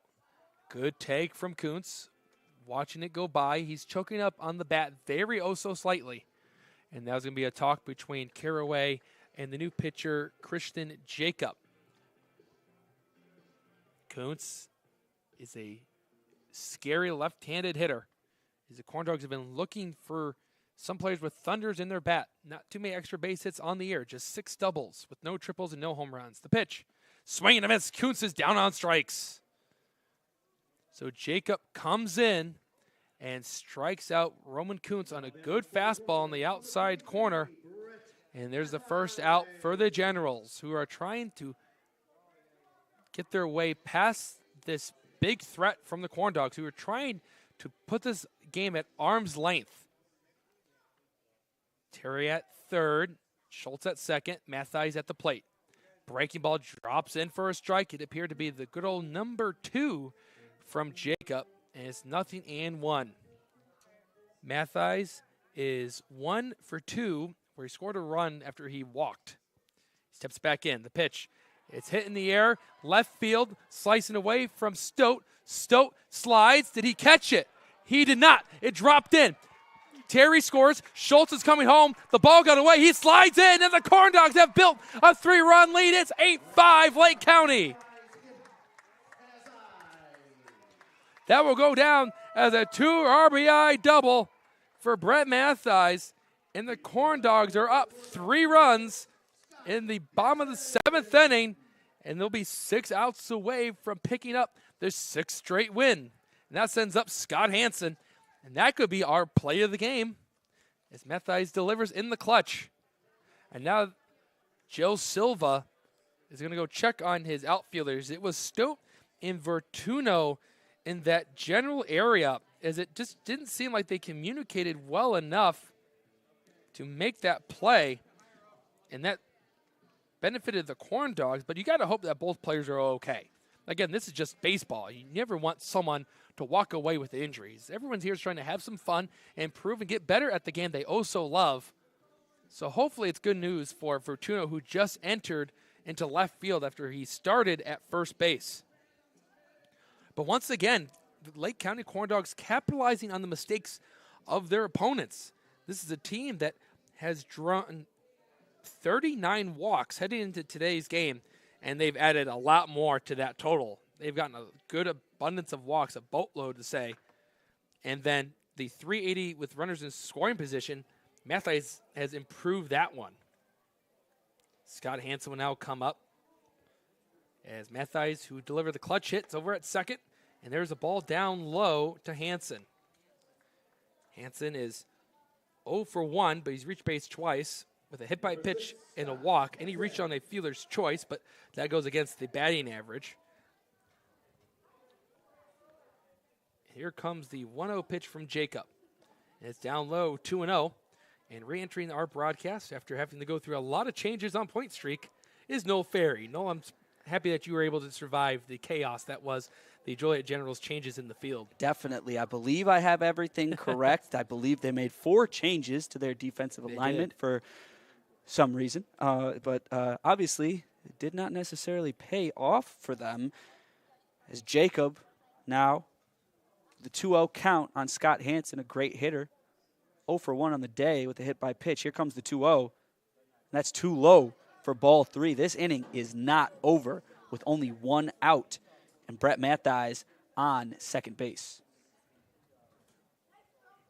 Good take from Koontz. Watching it go by. He's choking up on the bat very so slightly. And that was going to be a talk between Carraway and the new pitcher, Christian Jacob. Koontz is a scary left-handed hitter. The Corndogs have been looking for some players with thunders in their bat. Not too many extra base hits on the year. Just 6 doubles with no triples and no home runs. The pitch. Swing and a miss. Koontz is down on strikes. So Jacob comes in and strikes out Roman Koontz on a good fastball on the outside corner. And there's the first out for the Generals, who are trying to get their way past this big threat from the Corndogs, who are trying to put this game at arm's length. Terry at third, Schultz at second, Matthijs at the plate. Breaking ball drops in for a strike. It appeared to be the good old number 2 from Jacob. And it's 0-1. Mathies is 1 for 2, where he scored a run after he walked. He steps back in. The pitch. It's hit in the air. Left field. Slicing away from Stote. Stote slides. Did he catch it? He did not. It dropped in. Terry scores. Schultz is coming home. The ball got away. He slides in, and the Corndogs have built a 3-run lead. It's 8-5 Lake County. That will go down as a 2 RBI double for Brett Mathies. And the Corndogs are up 3 runs in the bottom of the 7th inning. And they'll be 6 outs away from picking up their 6th straight win. And that sends up Scott Hansen. And that could be our play of the game as Mathies delivers in the clutch. And now Joe Silva is going to go check on his outfielders. It was Stote and Vertuno in that general area, as it just didn't seem like they communicated well enough to make that play. And that benefited the Corndogs, but you got to hope that both players are okay. Again, this is just baseball. You never want someone to walk away with injuries. Everyone's here is trying to have some fun and improve and get better at the game they oh so love. So hopefully it's good news for Vertuno, who just entered into left field after he started at first base. But once again, the Lake County Corndogs capitalizing on the mistakes of their opponents. This is a team that has drawn 39 walks heading into today's game, and they've added a lot more to that total. They've gotten a good abundance of walks, a boatload to say. And then the 380 with runners in scoring position, Mathies has improved that one. Scott Hansen will now come up as Mathies, who delivered the clutch hits over at second. And there's a ball down low to Hansen. Hansen is 0 for 1, but he's reached base twice with a hit by pitch and a walk. And he reached on a fielder's choice, but that goes against the batting average. Here comes the 1-0 pitch from Jacob. And it's down low, 2-0. And re-entering our broadcast after having to go through a lot of changes on Point Streak is Noel Ferry. Noel, I'm happy that you were able to survive the chaos that was the Joliet Generals changes in the field. Definitely. I believe I have everything correct. I believe they made 4 changes to their defensive alignment for some reason. But obviously, it did not necessarily pay off for them, as Jacob now, the 2-0 count on Scott Hansen, a great hitter. 0 for 1 on the day with a hit by pitch. Here comes the 2-0. That's too low for ball 3. This inning is not over with only 1 out. And Brett Mathies on second base.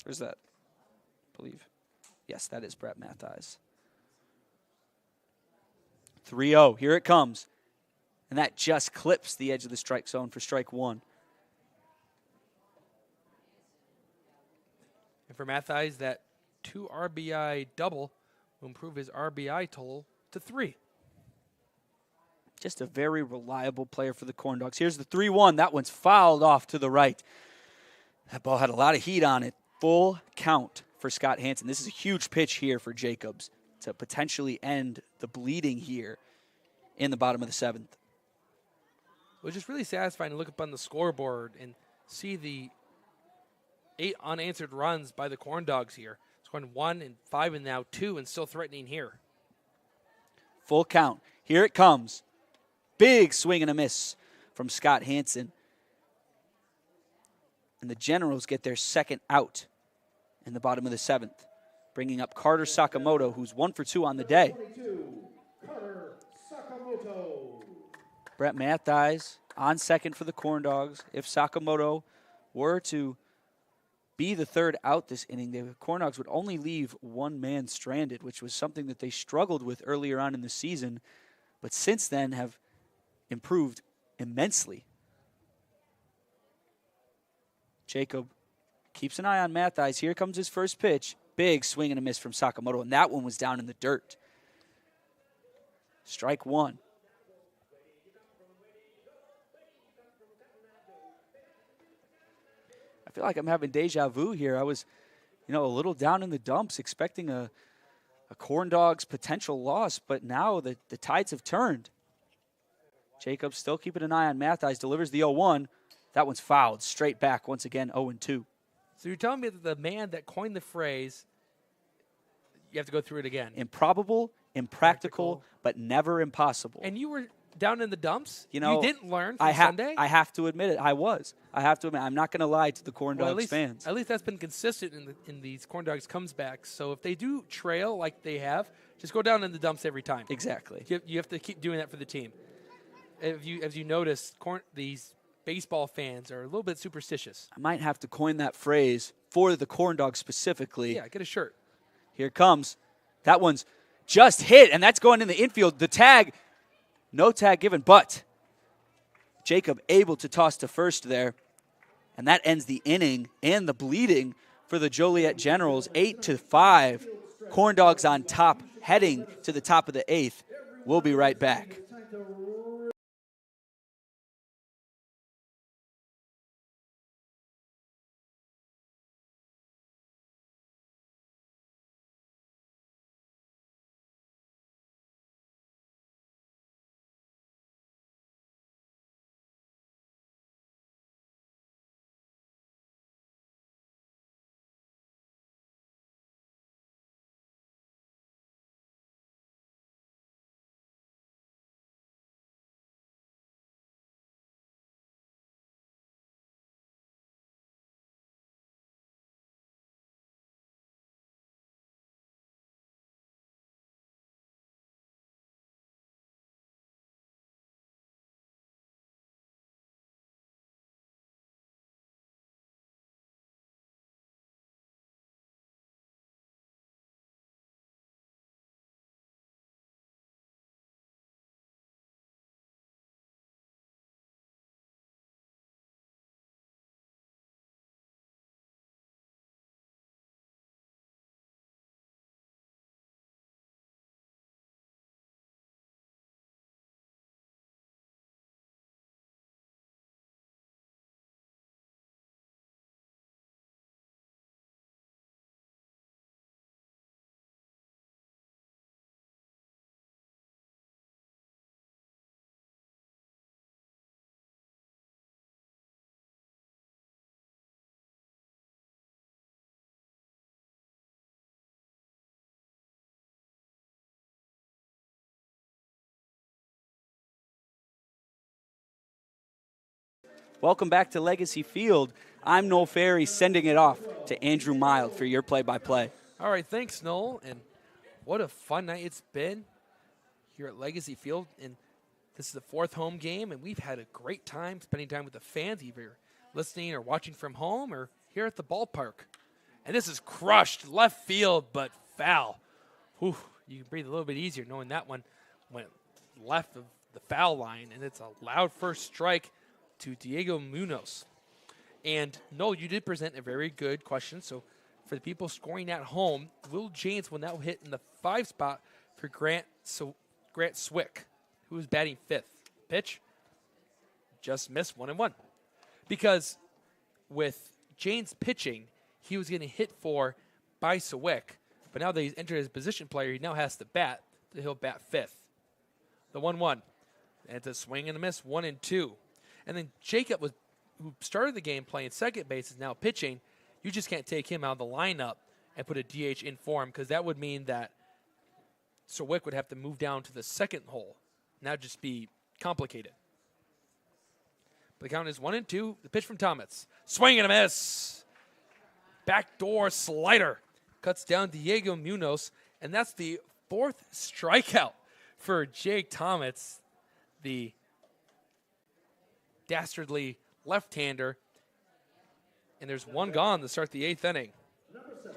Where's that? I believe. Yes, that is Brett Mathies. 3-0. Here it comes. And that just clips the edge of the strike zone for strike 1. And for Mathies, that 2 RBI double will improve his RBI total to 3. Just a very reliable player for the Corndogs. Here's the 3-1. That one's fouled off to the right. That ball had a lot of heat on it. Full count for Scott Hansen. This is a huge pitch here for Jacobs to potentially end the bleeding here in the bottom of the 7th. It was just really satisfying to look up on the scoreboard and see the 8 unanswered runs by the Corndogs here. Scoring 1 and 5 and now 2 and still threatening here. Full count. Here it comes. Big swing and a miss from Scott Hansen. And the Generals get their 2nd out in the bottom of the 7th, bringing up Carter Sakamoto, who's 1 for 2 on the day. Carter Sakamoto. Brett Mathies on second for the Corndogs. If Sakamoto were to be the 3rd out this inning, the Corndogs would only leave 1 man stranded, which was something that they struggled with earlier on in the season, but since then have improved immensely. Jacob keeps an eye on Mathies. Here comes his first pitch. Big swing and a miss from Sakamoto, and that one was down in the dirt. Strike 1. I feel like I'm having deja vu here. I was, a little down in the dumps, expecting a Corndogs potential loss, but now the tides have turned. Jacobs still keeping an eye on Mathies, delivers the 0-1. That one's fouled. Straight back once again, 0-2. So you're telling me that the man that coined the phrase, you have to go through it again. Improbable, impractical, but never impossible. And you were down in the dumps? You know, you didn't learn from Sunday? I have to admit it. I was. I have to admit I'm not going to lie to the Corndogs fans. At least that's been consistent in these Corndogs comebacks. So if they do trail like they have, just go down in the dumps every time. Exactly. You have to keep doing that for the team. As you notice, these baseball fans are a little bit superstitious. I might have to coin that phrase for the Corndogs specifically. Yeah, get a shirt. Here it comes. That one's just hit, and that's going in the infield. The tag, no tag given, but Jacob able to toss to first there, and that ends the inning and the bleeding for the Joliet Generals. 8-5. Corndogs on top, heading to the top of the 8th. We'll be right back. Welcome back to Legacy Field. I'm Noel Ferry, sending it off to Andrew Mild for your play-by-play. All right, thanks, Noel. And what a fun night it's been here at Legacy Field. And this is the 4th home game, and we've had a great time spending time with the fans, either listening or watching from home or here at the ballpark. And this is crushed left field, but foul. Whew, you can breathe a little bit easier knowing that one went left of the foul line, and it's a loud first strike to Diego Munoz. And Noel, you did present a very good question. So for the people scoring at home, Will James will now hit in the 5 spot for Grant Swick, who is batting 5th. Pitch, just missed 1-1. Because with James pitching, he was getting hit for by Swick. But now that he's entered as position player, he now has to bat. He'll bat 5th. The 1-1. And it's a swing and a miss, 1-2. And then Jacob, who started the game playing second base, is now pitching. You just can't take him out of the lineup and put a DH in for him, because that would mean that Swick would have to move down to the second hole. And that would just be complicated. But the count is 1-2. The pitch from Thomas. Swing and a miss. Backdoor slider. Cuts down Diego Munoz. And that's the 4th strikeout for Jake Thomas, the dastardly left-hander. And there's one gone to start the 8th inning. The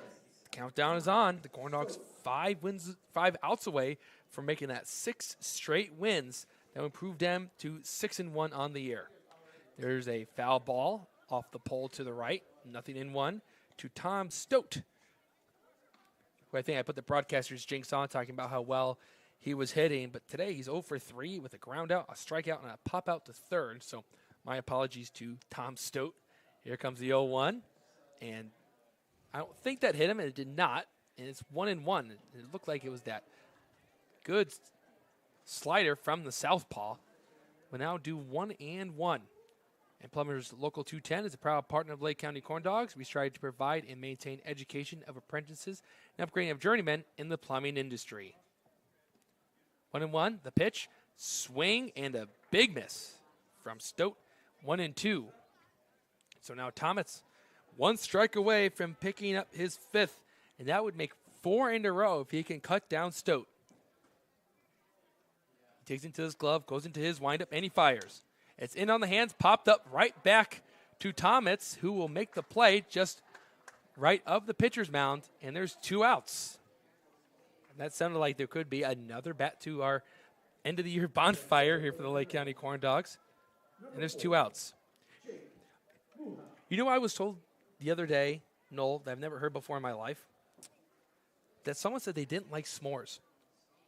countdown is on. The Corndogs 5 outs away from making that 6 straight wins that would improve them to 6-1 on the year. There's a foul ball off the pole to the right, 0-1, to Tom Stote, who I think I put the broadcaster's jinx on, talking about how well he was hitting. But today he's 0 for 3 with a ground out, a strikeout, and a pop out to third. So my apologies to Tom Stote. Here comes the 0-1, and I don't think that hit him, and it did not. And it's 1-1. It looked like it was that good slider from the southpaw. We'll now do 1-1. And Plummer's Local 210 is a proud partner of Lake County Corndogs. We strive to provide and maintain education of apprentices and upgrading of journeymen in the plumbing industry. 1-1, the pitch, swing, and a big miss from Stote. 1-2. So now Thomas, 1 strike away from picking up his 5th, and that would make 4 in a row if he can cut down Stote. He takes into his glove, goes into his windup, and he fires. It's in on the hands, popped up right back to Thomas, who will make the play just right of the pitcher's mound, and there's 2 outs. And that sounded like there could be another bat to our end of the year bonfire here for the Lake County Corndogs. And there's 2 outs. You know, I was told the other day, Noel, that I've never heard before in my life, that someone said they didn't like s'mores.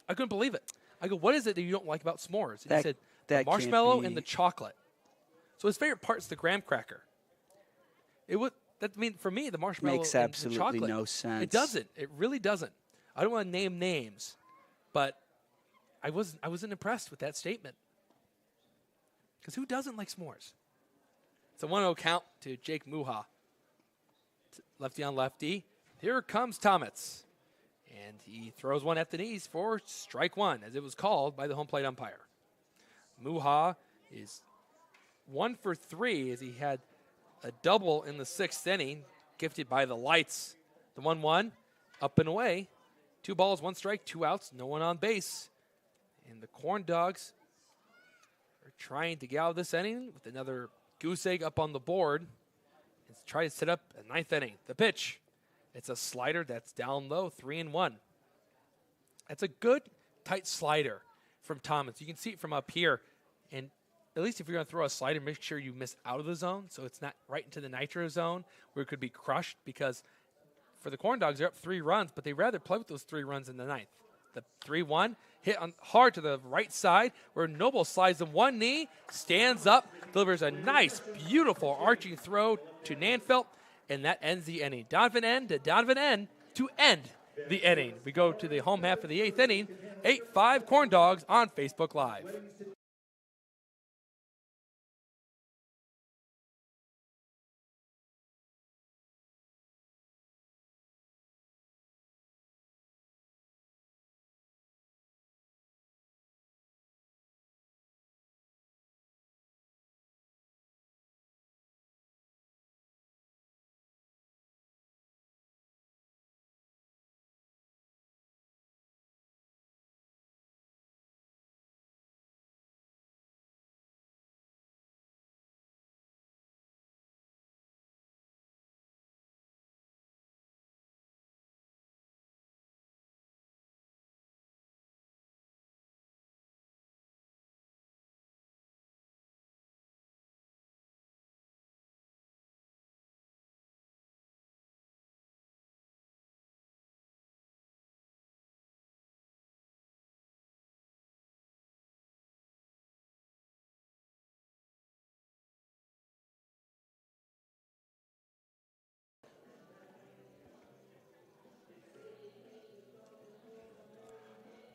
I couldn't believe it. I go, what is it that you don't like about s'mores? And he said, the marshmallow and the chocolate. So his favorite part is the graham cracker. For me, the marshmallow makes and absolutely the chocolate, no sense. It doesn't. It really doesn't. I don't want to name names, but I wasn't impressed with that statement. Because who doesn't like s'mores? It's a 1-0 count to Jake Muha. Lefty on lefty. Here comes Thomas. And he throws one at the knees for strike 1, as it was called by the home plate umpire. Muha is 1 for 3 as he had a double in the 6th inning, gifted by the lights. The 1-1, up and away. 2 balls, 1 strike, 2 outs, no one on base. And the Corndogs are trying to get out of this inning with another goose egg up on the board and try to set up a 9th inning. The pitch, it's a slider that's down low, 3-1. That's a good, tight slider from Thomas. You can see it from up here. And at least if you're going to throw a slider, make sure you miss out of the zone so it's not right into the nitro zone where it could be crushed, because for the Corndogs, they're up 3 runs, but they'd rather play with those 3 runs in the 9th. The 3-1 hit hard to the right side where Noble slides in one knee, stands up, delivers a nice, beautiful arching throw to Nanfeld, and that ends the inning. Donovan N to end the inning. We go to the home half of the 8th inning, 8-5 Corndogs on Facebook Live.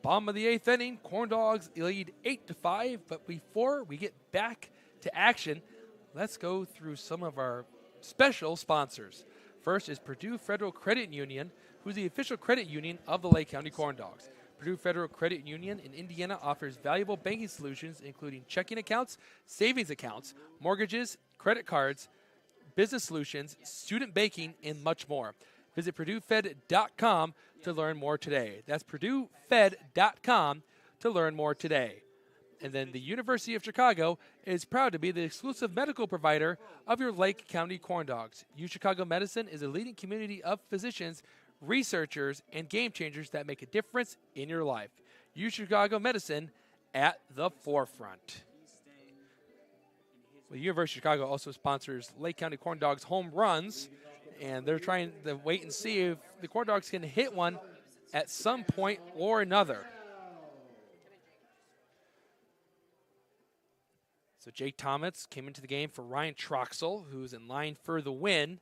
Bottom of the 8th inning, Corndogs lead 8-5, but before we get back to action, let's go through some of our special sponsors. First is Purdue Federal Credit Union, who's the official credit union of the Lake County Corndogs. Purdue Federal Credit Union in Indiana offers valuable banking solutions, including checking accounts, savings accounts, mortgages, credit cards, business solutions, student banking, and much more. Visit PurdueFed.com to learn more today. That's PurdueFed.com to learn more today. And then the University of Chicago is proud to be the exclusive medical provider of your Lake County Corndogs. UChicago Medicine is a leading community of physicians, researchers, and game changers that make a difference in your life. UChicago Medicine at the forefront. The University of Chicago also sponsors Lake County Corndogs home runs, and they're trying to wait and see if the Corndogs can hit one at some point or another. So Jake Thomas came into the game for Ryan Troxel, who's in line for the win.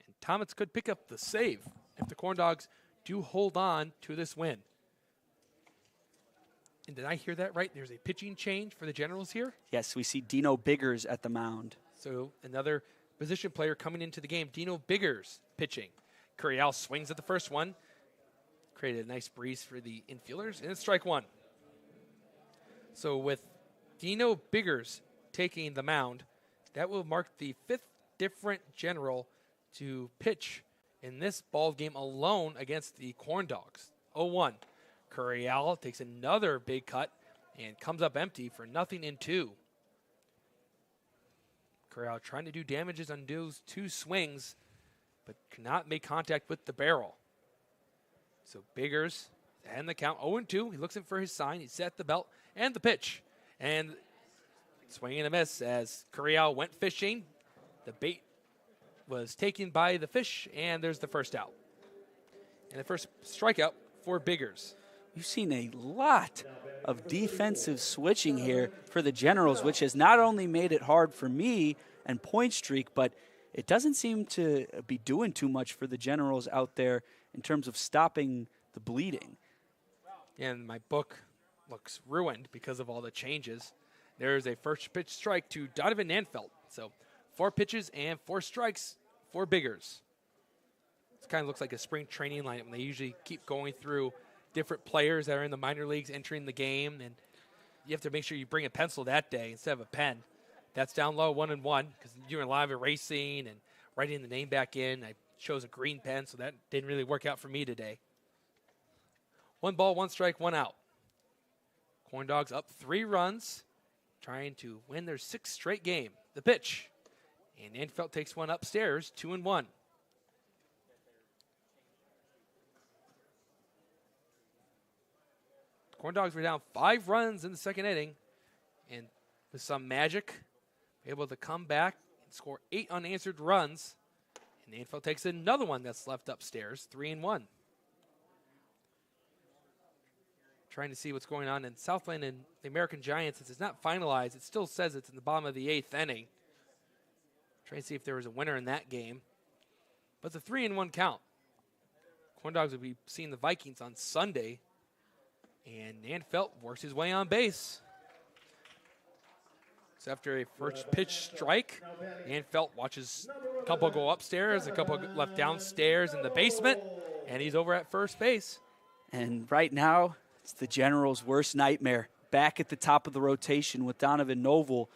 And Thomas could pick up the save if the Corndogs do hold on to this win. And did I hear that right? There's a pitching change for the Generals here. Yes, we see Dino Biggers at the mound. So another position player coming into the game. Dino Biggers pitching. Carraway swings at the first one. Created a nice breeze for the infielders. And it's strike one. So with Dino Biggers taking the mound, that will mark the 5th different General to pitch in this ball game alone against the Corndogs. 0-1. Carraway takes another big cut and comes up empty for 0-2. Carraway trying to do damages on those 2 swings, but cannot make contact with the barrel. So Biggers and the count 0-2. He looks in for his sign. He set the belt and the pitch. And swing and a miss as Carraway went fishing. The bait was taken by the fish, and there's the first out. And the first strikeout for Biggers. We've seen a lot of defensive switching here for the Generals, which has not only made it hard for me and Point Streak, but it doesn't seem to be doing too much for the Generals out there in terms of stopping the bleeding. And my book looks ruined because of all the changes. There's a first pitch strike to Donovan Nanfeld. So 4 pitches and 4 strikes for Biggers. It kind of looks like a spring training lineup when they usually keep going through different players that are in the minor leagues entering the game, and you have to make sure you bring a pencil that day instead of a pen. That's down low 1-1 because you're doing a lot of erasing and writing the name back in. I chose a green pen, so that didn't really work out for me today. 1 ball, 1 strike, 1 out. Corndogs up 3 runs, trying to win their 6th straight game. The pitch, and Nanfeld takes one upstairs, 2-1. Corndogs were down 5 runs in the 2nd inning, and with some magic, able to come back and score 8 unanswered runs. And Nanfeld takes another one that's left upstairs, 3-1. Trying to see what's going on in Southland and the American Giants. Since it's not finalized, it still says it's in the bottom of the 8th inning. Trying to see if there was a winner in that game. But it's a 3-1 count. Corndogs will be seeing the Vikings on Sunday. And Nanfeld works his way on base. So after a first pitch strike, Nanfeld watches a couple go upstairs, a couple left downstairs in the basement, and he's over at first base. And right now, it's the Generals' worst nightmare. Back at the top of the rotation with Donovan Noble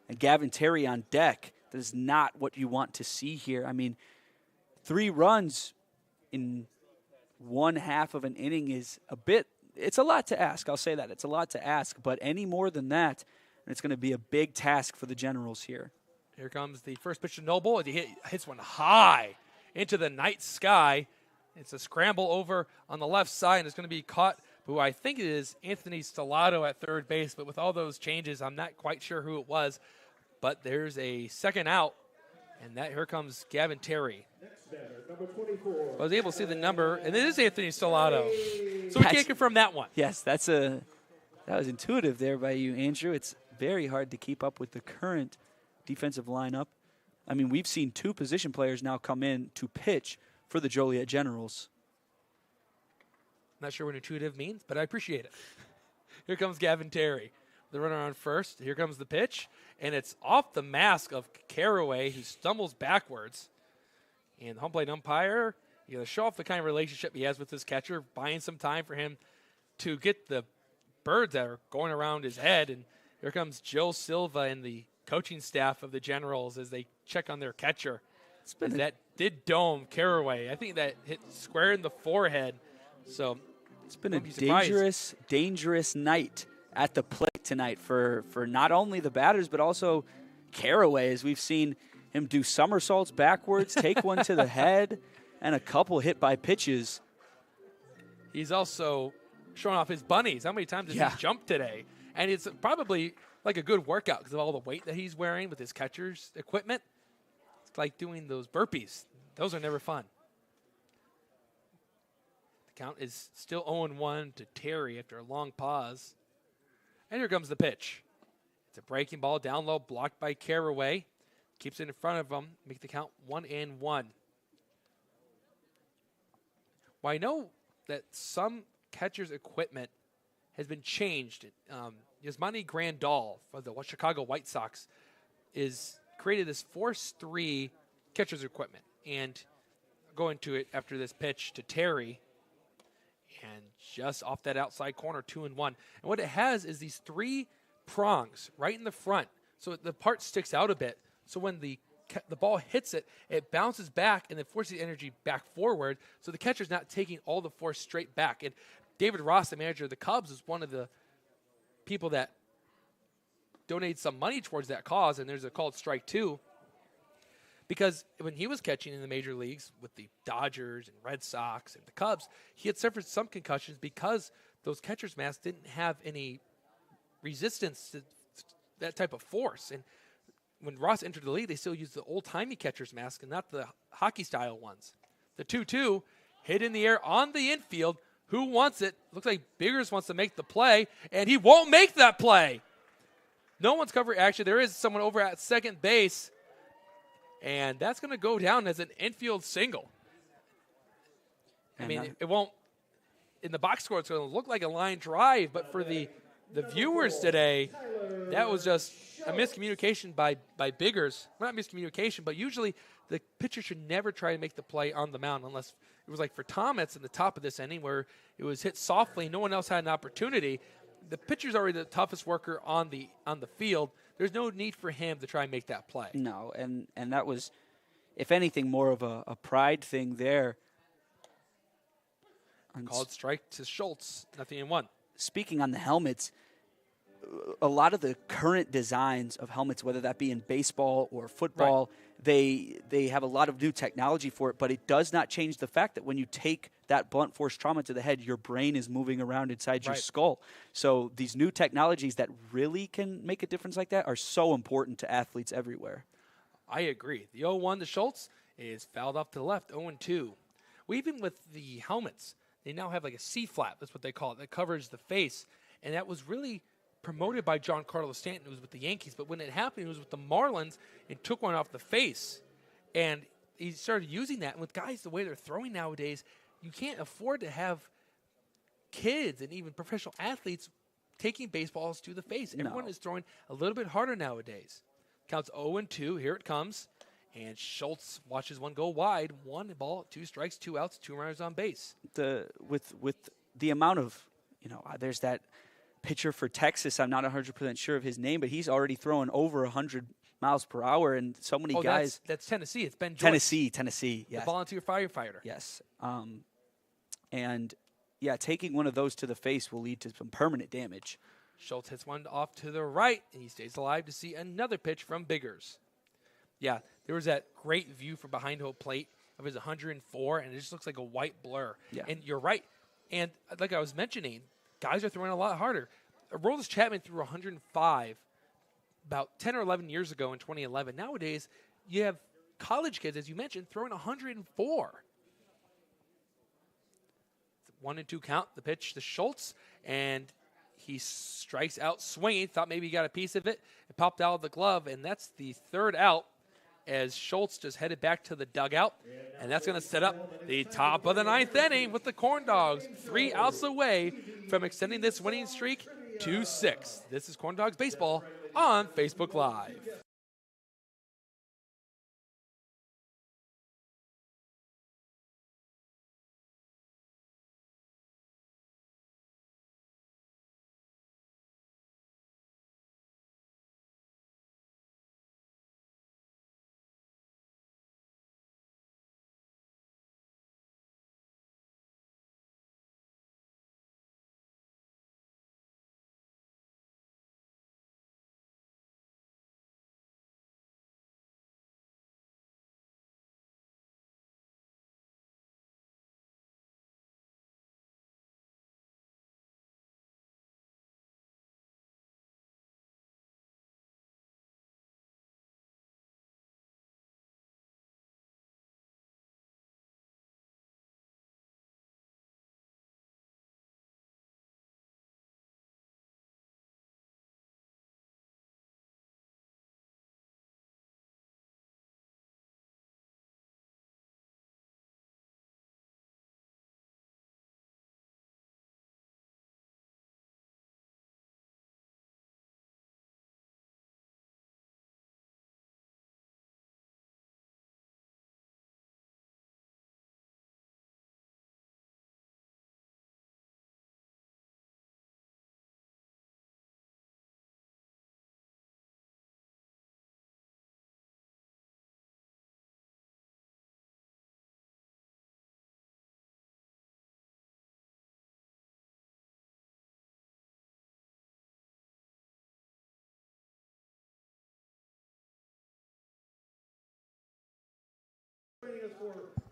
and Gavin Terry on deck. That is not what you want to see here. I mean, 3 runs in 1/2 of an inning is it's a lot to ask. I'll say that. It's a lot to ask, but any more than that, and it's going to be a big task for the Generals here. Here comes the first pitch to Noble. He hits one high into the night sky. It's a scramble over on the left side, and it's going to be caught, who I think it is Anthony Stellato at third base, but with all those changes, I'm not quite sure who it was. But there's a second out, and here comes Gavin Terry. I was able to see the number, and it is Anthony Stellato. So we can't confirm that one. Yes, that was intuitive there by you, Andrew. It's very hard to keep up with the current defensive lineup. I mean, we've seen 2 position players now come in to pitch for the Joliet Generals. Not sure what intuitive means, but I appreciate it. Here comes Gavin Terry. The runner on first. Here comes the pitch, and it's off the mask of Carraway, who stumbles backwards. And the home plate umpire, you know, show off the kind of relationship he has with his catcher, buying some time for him to get the birds that are going around his head. And here comes Joe Silva and the coaching staff of the Generals as they check on their catcher. That did dome Carraway. I think that hit square in the forehead. So it's been a dangerous night at the plate tonight for not only the batters but also Carraway, as we've seen him do somersaults backwards, take one to the head, and a couple hit by pitches. He's also showing off his bunnies. How many times did he jump today? And it's probably like a good workout because of all the weight that he's wearing with his catcher's equipment. It's like doing those burpees. Those are never fun. The count is still 0-1 to Terry after a long pause. And here comes the pitch. It's a breaking ball down low, blocked by Carraway. Keeps it in front of him, make the count 1-1. Well, I know that some catcher's equipment has been changed. Yasmani Grandal for the Chicago White Sox is created this force-3 catcher's equipment. And going to it after this pitch to Terry. And just off that outside corner, 2-1. And what it has is these 3 prongs right in the front. So the part sticks out a bit. So when the ball hits it, it bounces back and then forces the energy back forward. So the catcher's not taking all the force straight back. And David Ross, the manager of the Cubs, is one of the people that donated some money towards that cause. And there's a called strike 2. Because when he was catching in the major leagues with the Dodgers and Red Sox and the Cubs, he had suffered some concussions because those catcher's masks didn't have any resistance to that type of force. And when Ross entered the league, they still used the old-timey catcher's mask and not the hockey-style ones. The 2-2 hit in the air on the infield. Who wants it? Looks like Biggers wants to make the play, and he won't make that play. No one's covering action. There is someone over at second base. And that's going to go down as an infield single. I mean, it won't – in the box score, it's going to look like a line drive. But for the viewers today, that was just a miscommunication by Biggers. Well, not miscommunication, but usually the pitcher should never try to make the play on the mound unless it was like for Thomas in the top of this inning where it was hit softly. No one else had an opportunity. The pitcher's already the toughest worker on the field. There's no need for him to try and make that play. No, and that was, if anything, more of a pride thing there. Called strike to Schultz, 0-1. Speaking on the helmets, a lot of the current designs of helmets, whether that be in baseball or football, they have a lot of new technology for it, but it does not change the fact that when you take that blunt force trauma to the head, your brain is moving around inside your skull. So these new technologies that really can make a difference like that are so important to athletes everywhere. I agree. The 0-1 to Schultz is fouled off to the left, 0-2. Well, even with the helmets, they now have like a C-flap, that's what they call it, that covers the face. And that was really promoted by John Carlos Stanton, who was with the Yankees. But when it happened, it was with the Marlins and took one off the face. And he started using that. And with guys, the way they're throwing nowadays, you can't afford to have kids and even professional athletes taking baseballs to the face. Everyone is throwing a little bit harder nowadays. Counts 0-2. Here it comes. And Schultz watches one go wide. 1 ball, 2 strikes, 2 outs, 2 runners on base. With the amount of, there's that pitcher for Texas. I'm not 100% sure of his name, but he's already throwing over 100 miles per hour, and so many guys. That's Tennessee. It's Ben Joyce. Tennessee. Yes. The volunteer firefighter. Yes. Taking one of those to the face will lead to some permanent damage. Schultz hits one off to the right, and he stays alive to see another pitch from Biggers. Yeah, there was that great view from behind home plate of his 104, and it just looks like a white blur. Yeah. And you're right. And like I was mentioning, guys are throwing a lot harder. Aroldis Chapman threw 105 about 10 or 11 years ago in 2011. Nowadays, you have college kids, as you mentioned, throwing 104. 1-2 count, the pitch to Schultz, and he strikes out swinging. Thought maybe he got a piece of it. It popped out of the glove, and that's the 3rd out as Schultz just headed back to the dugout. And that's going to set up the top of the 9th inning with the Corndogs 3 outs away from extending this winning streak to 6. This is Corndogs Baseball on Facebook Live.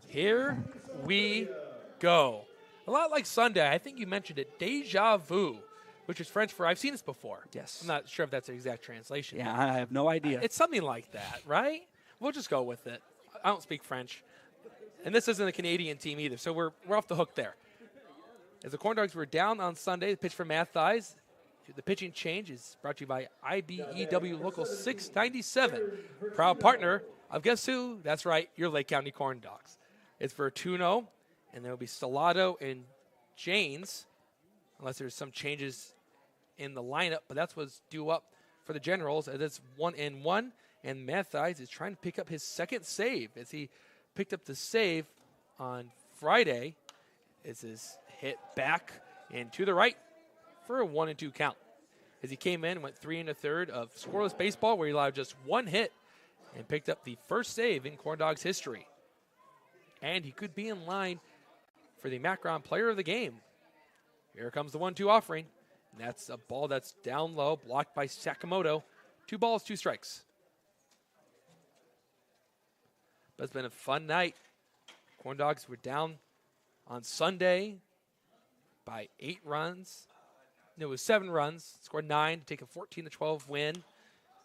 Here we go. A lot like Sunday. I think you mentioned it. Deja vu, which is French for I've seen this before. Yes. I'm not sure if that's the exact translation. Yeah, I have no idea. It's something like that, right? We'll just go with it. I don't speak French. And this isn't a Canadian team either, so we're off the hook there. As the Corndogs were down on Sunday, the pitch for Matt Thies. The pitching change is brought to you by IBEW Local 697. Proud partner of guess who? That's right, your Lake County Corndogs. It's for Tuno, and there will be Stellato and Janes, unless there's some changes in the lineup, but that's what's due up for the Generals. As it's 1-1, and Matt Thies is trying to pick up his second save as he picked up the save on Friday. It's his hit back and to the right for a 1-2 count. As he came in, went 3 1/3 of scoreless baseball, where he allowed just one hit and picked up the first save in Corndogs history. And he could be in line for the Macron Player of the Game. Here comes the 1-2 offering. And that's a ball that's down low, blocked by Sakamoto. 2 balls, 2 strikes. But it's been a fun night. Corndogs were down on Sunday by 8 runs. No, it was 7 runs. Scored 9 to take a 14-12 win.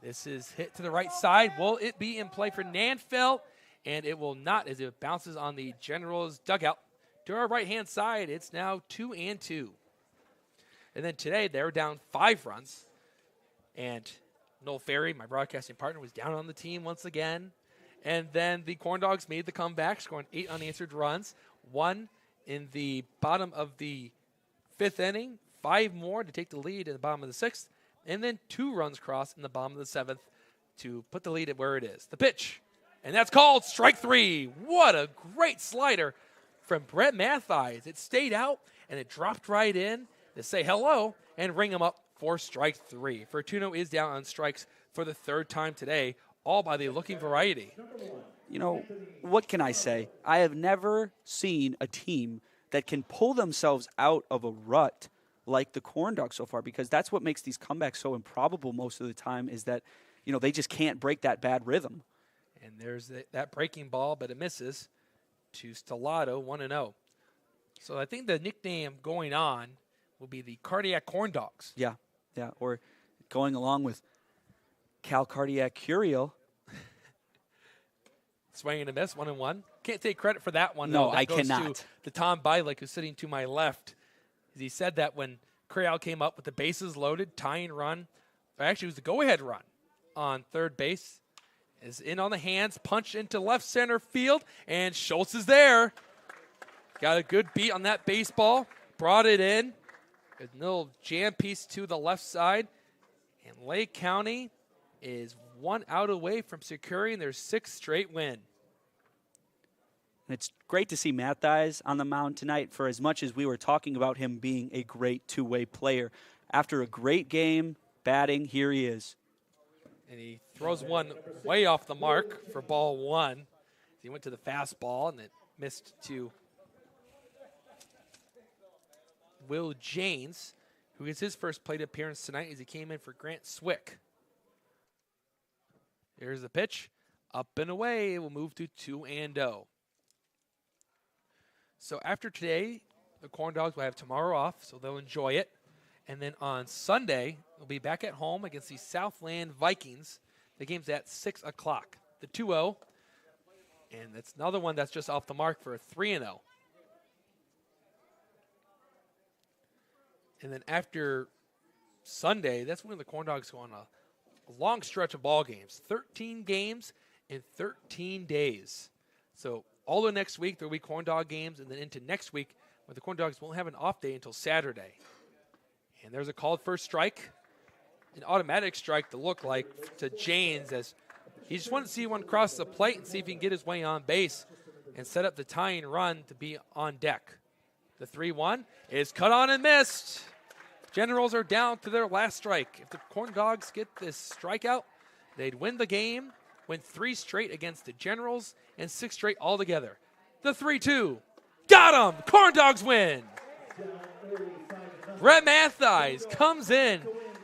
This is hit to the right side. Will it be in play for Nanfeld? And it will not, as it bounces on the Generals dugout. To our right-hand side, it's now 2-2. And then today, they were down 5 runs. And Noel Ferry, my broadcasting partner, was down on the team once again. And then the Corndogs made the comeback, scoring 8 unanswered runs. 1 in the bottom of the 5th inning, 5 more to take the lead in the bottom of the 6th, and then 2 runs crossed in the bottom of the 7th to put the lead at where it is. The pitch, and that's called strike 3. What a great slider from Brett Mathies. It stayed out, and it dropped right in to say hello and ring him up for strike 3. Fortuno is down on strikes for the 3rd time today, all by the looking variety. You know, what can I say? I have never seen a team that can pull themselves out of a rut like the Corndogs so far, because that's what makes these comebacks so improbable most of the time, is that, you know, they just can't break that bad rhythm. And there's that breaking ball, but it misses to Stellato, 1-0. So I think the nickname going on will be the Cardiac Corndogs. Yeah, or going along with Cal Cardiac Curiel. Swing and a miss, 1-1. Can't take credit for that one. No, though. That I goes cannot. To Tom Bylick, who's sitting to my left. He said that when Corral came up with the bases loaded, tying run, or actually it was the go-ahead run on third base, is in on the hands, punched into left center field, and Schultz is there. Got a good beat on that baseball, brought it in. A little jam piece to the left side, and Lake County is 1 out away from securing their 6th straight win. And it's great to see Matt Thies on the mound tonight, for as much as we were talking about him being a great two-way player. After a great game batting, here he is. And he throws one way off the mark for ball 1. He went to the fastball, and it missed to Will Janes, who gets his first plate appearance tonight as he came in for Grant Swick. Here's the pitch. Up and away. It will move to 2-0. So after today, the Corndogs will have tomorrow off, so they'll enjoy it. And then on Sunday, they'll be back at home against the Southland Vikings. The game's at 6 o'clock. The 2-0. And that's another one that's just off the mark for a 3-0. And then after Sunday, that's when the Corndogs go on a long stretch of ball games. 13 games in 13 days. So all of next week, there will be Corndog games, and then into next week, where the Corndogs won't have an off day until Saturday. And there's a called first strike, an automatic strike to look like to Janes, as he just wanted to see one cross the plate and see if he can get his way on base and set up the tying run to be on deck. The 3-1 is cut on and missed. Generals are down to their last strike. If the Corndogs get this strikeout, they'd win the game, win 3 straight against the Generals, and 6 straight altogether. The 3-2. Got him! Corndogs win! Brett Mathies comes in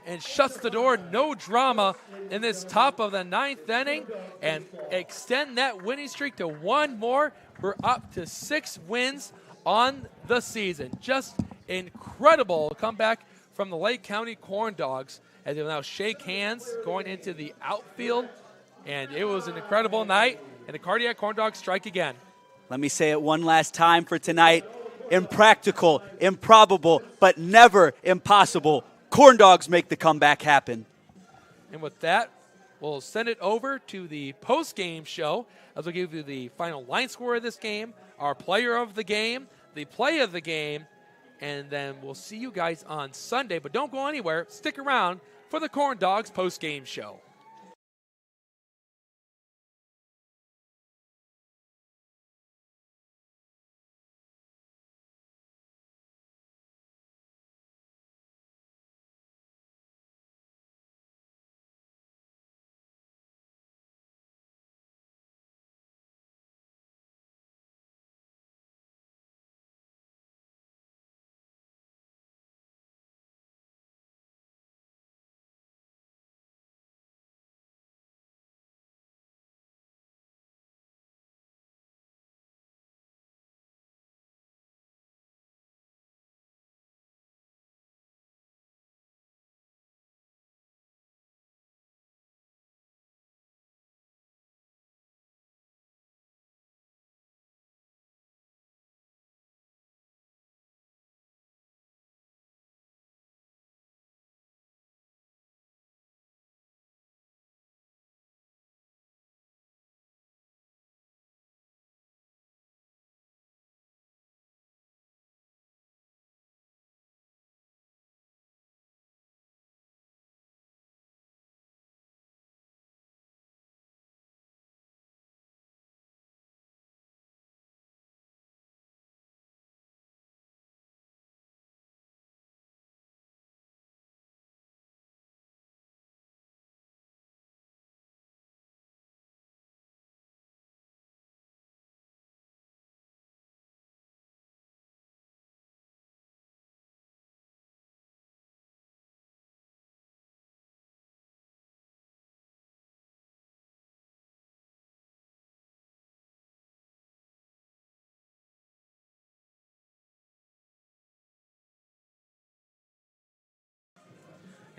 and shuts the door. No drama in this top of the 9th inning, and extend that winning streak to one more. We're up to 6 wins on the season. Just incredible comeback from the Lake County Corndogs, as they'll now shake hands going into the outfield. And it was an incredible night, and the Cardiac Corndogs strike again. Let me say it one last time for tonight. Impractical, improbable, but never impossible. Corndogs make the comeback happen. And with that, we'll send it over to the post-game show, as we'll give you the final line score of this game, our player of the game, the play of the game, and then we'll see you guys on Sunday. But don't go anywhere. Stick around for the Corndogs post-game show.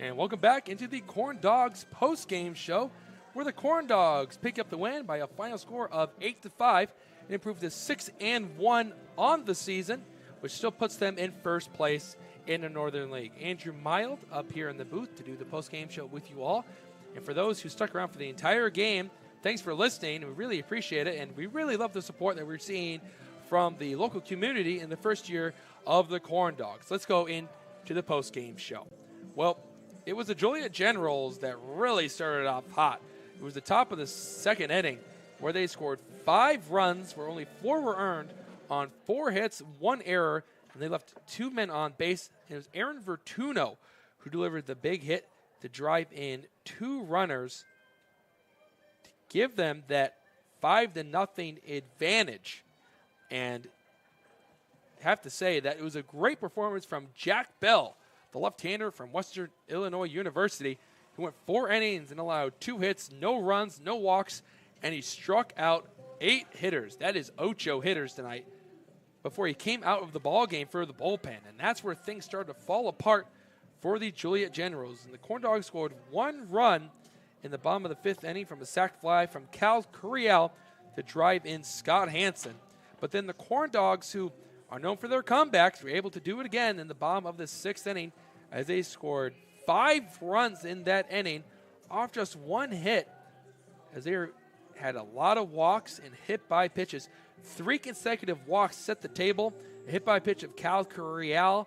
And welcome back into the Corndogs post-game show, where the Corndogs pick up the win by a final score of 8-5 and improve to 6-1 on the season, which still puts them in first place in the Northern League. Andrew Mild up here in the booth to do the post-game show with you all. And for those who stuck around for the entire game, thanks for listening. We really appreciate it, and we really love the support that we're seeing from the local community in the first year of the Corndogs. Let's go into the post-game show. Well, it was the Joliet Generals that really started off hot. It was the top of the second inning where they scored 5 runs, where only 4 were earned on 4 hits, 1 error, and they left 2 men on base. And it was Aaron Vertuno who delivered the big hit to drive in 2 runners to give them that 5-0 advantage. And I have to say that it was a great performance from Jack Bell, the left-hander from Western Illinois University, who went 4 innings and allowed 2 hits, no runs, no walks, and he struck out 8 hitters. That is 8 hitters tonight before he came out of the ball game for the bullpen. And that's where things started to fall apart for the Joliet Generals. And the Corndogs scored 1 run in the bottom of the 5th inning from a sac fly from Cal Curiel to drive in Scott Hansen. But then the Corndogs, who are known for their comebacks, were able to do it again in the bottom of the 6th inning as they scored 5 runs in that inning off just 1 hit, as they had a lot of walks and hit-by pitches. 3 consecutive walks set the table, a hit-by pitch of Cal Curiel,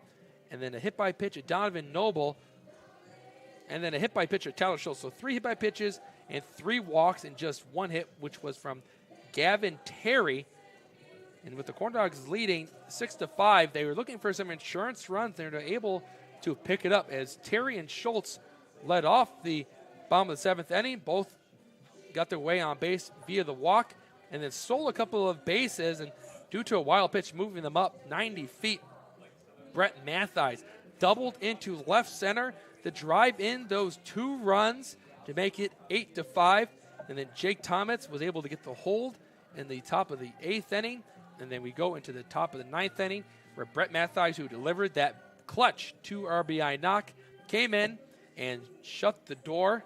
and then a hit-by pitch of Donovan Noble, and then a hit-by pitch of Tyler Schultz. So 3 hit-by pitches and 3 walks and just 1 hit, which was from Gavin Terry. And with the Corndogs leading 6-5, they were looking for some insurance runs. They were able to pick it up as Terry and Schultz led off the bottom of the 7th inning. Both got their way on base via the walk and then stole a couple of bases. And due to a wild pitch moving them up 90 feet, Brett Mathies doubled into left center to drive in those 2 runs to make it 8-5. And then Jake Thomas was able to get the hold in the top of the 8th inning. And then we go into the top of the 9th inning where Brett Mathies, who delivered that clutch 2 RBI knock, came in and shut the door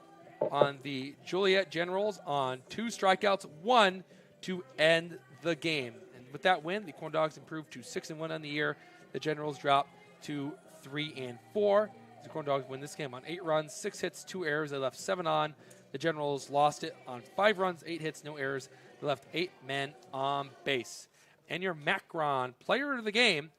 on the Joliet Generals on 2 strikeouts, 1 to end the game. And with that win, the Corndogs improved to 6-1 on the year. The Generals dropped to 3-4. The Corndogs win this game on 8 runs, 6 hits, 2 errors. They left 7 on. The Generals lost it on 5 runs, 8 hits, no errors. They left 8 men on base. And your Macron player of the game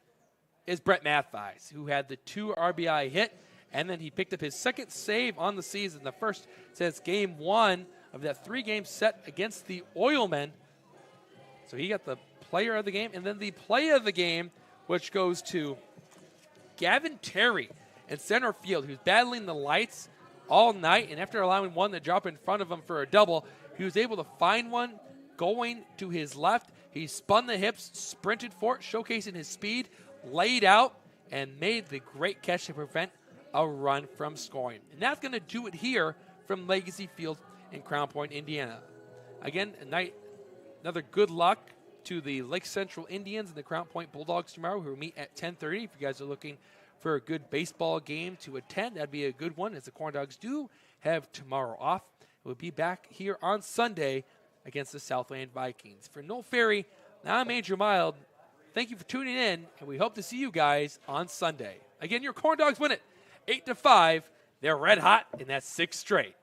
is Brett Mathies, who had the 2 RBI hit, and then he picked up his 2nd save on the season, the first since game 1 of that 3-game set against the Oilmen. So he got the player of the game, and then the play of the game, which goes to Gavin Terry in center field, who's battling the lights all night, and after allowing one to drop in front of him for a double, he was able to find one going to his left. He spun the hips, sprinted for it, showcasing his speed, laid out, and made the great catch to prevent a run from scoring. And that's going to do it here from Legacy Field in Crown Point, Indiana. Again, another good luck to the Lake Central Indians and the Crown Point Bulldogs tomorrow, who will meet at 10:30. If you guys are looking for a good baseball game to attend, that'd be a good one, as the Corndogs do have tomorrow off. We'll be back here on Sunday against the Southland Vikings. For Noel Ferry, I'm Andrew Mild. Thank you for tuning in, and we hope to see you guys on Sunday. Again, your Corndogs win it 8-5. They're red hot in that 6th straight.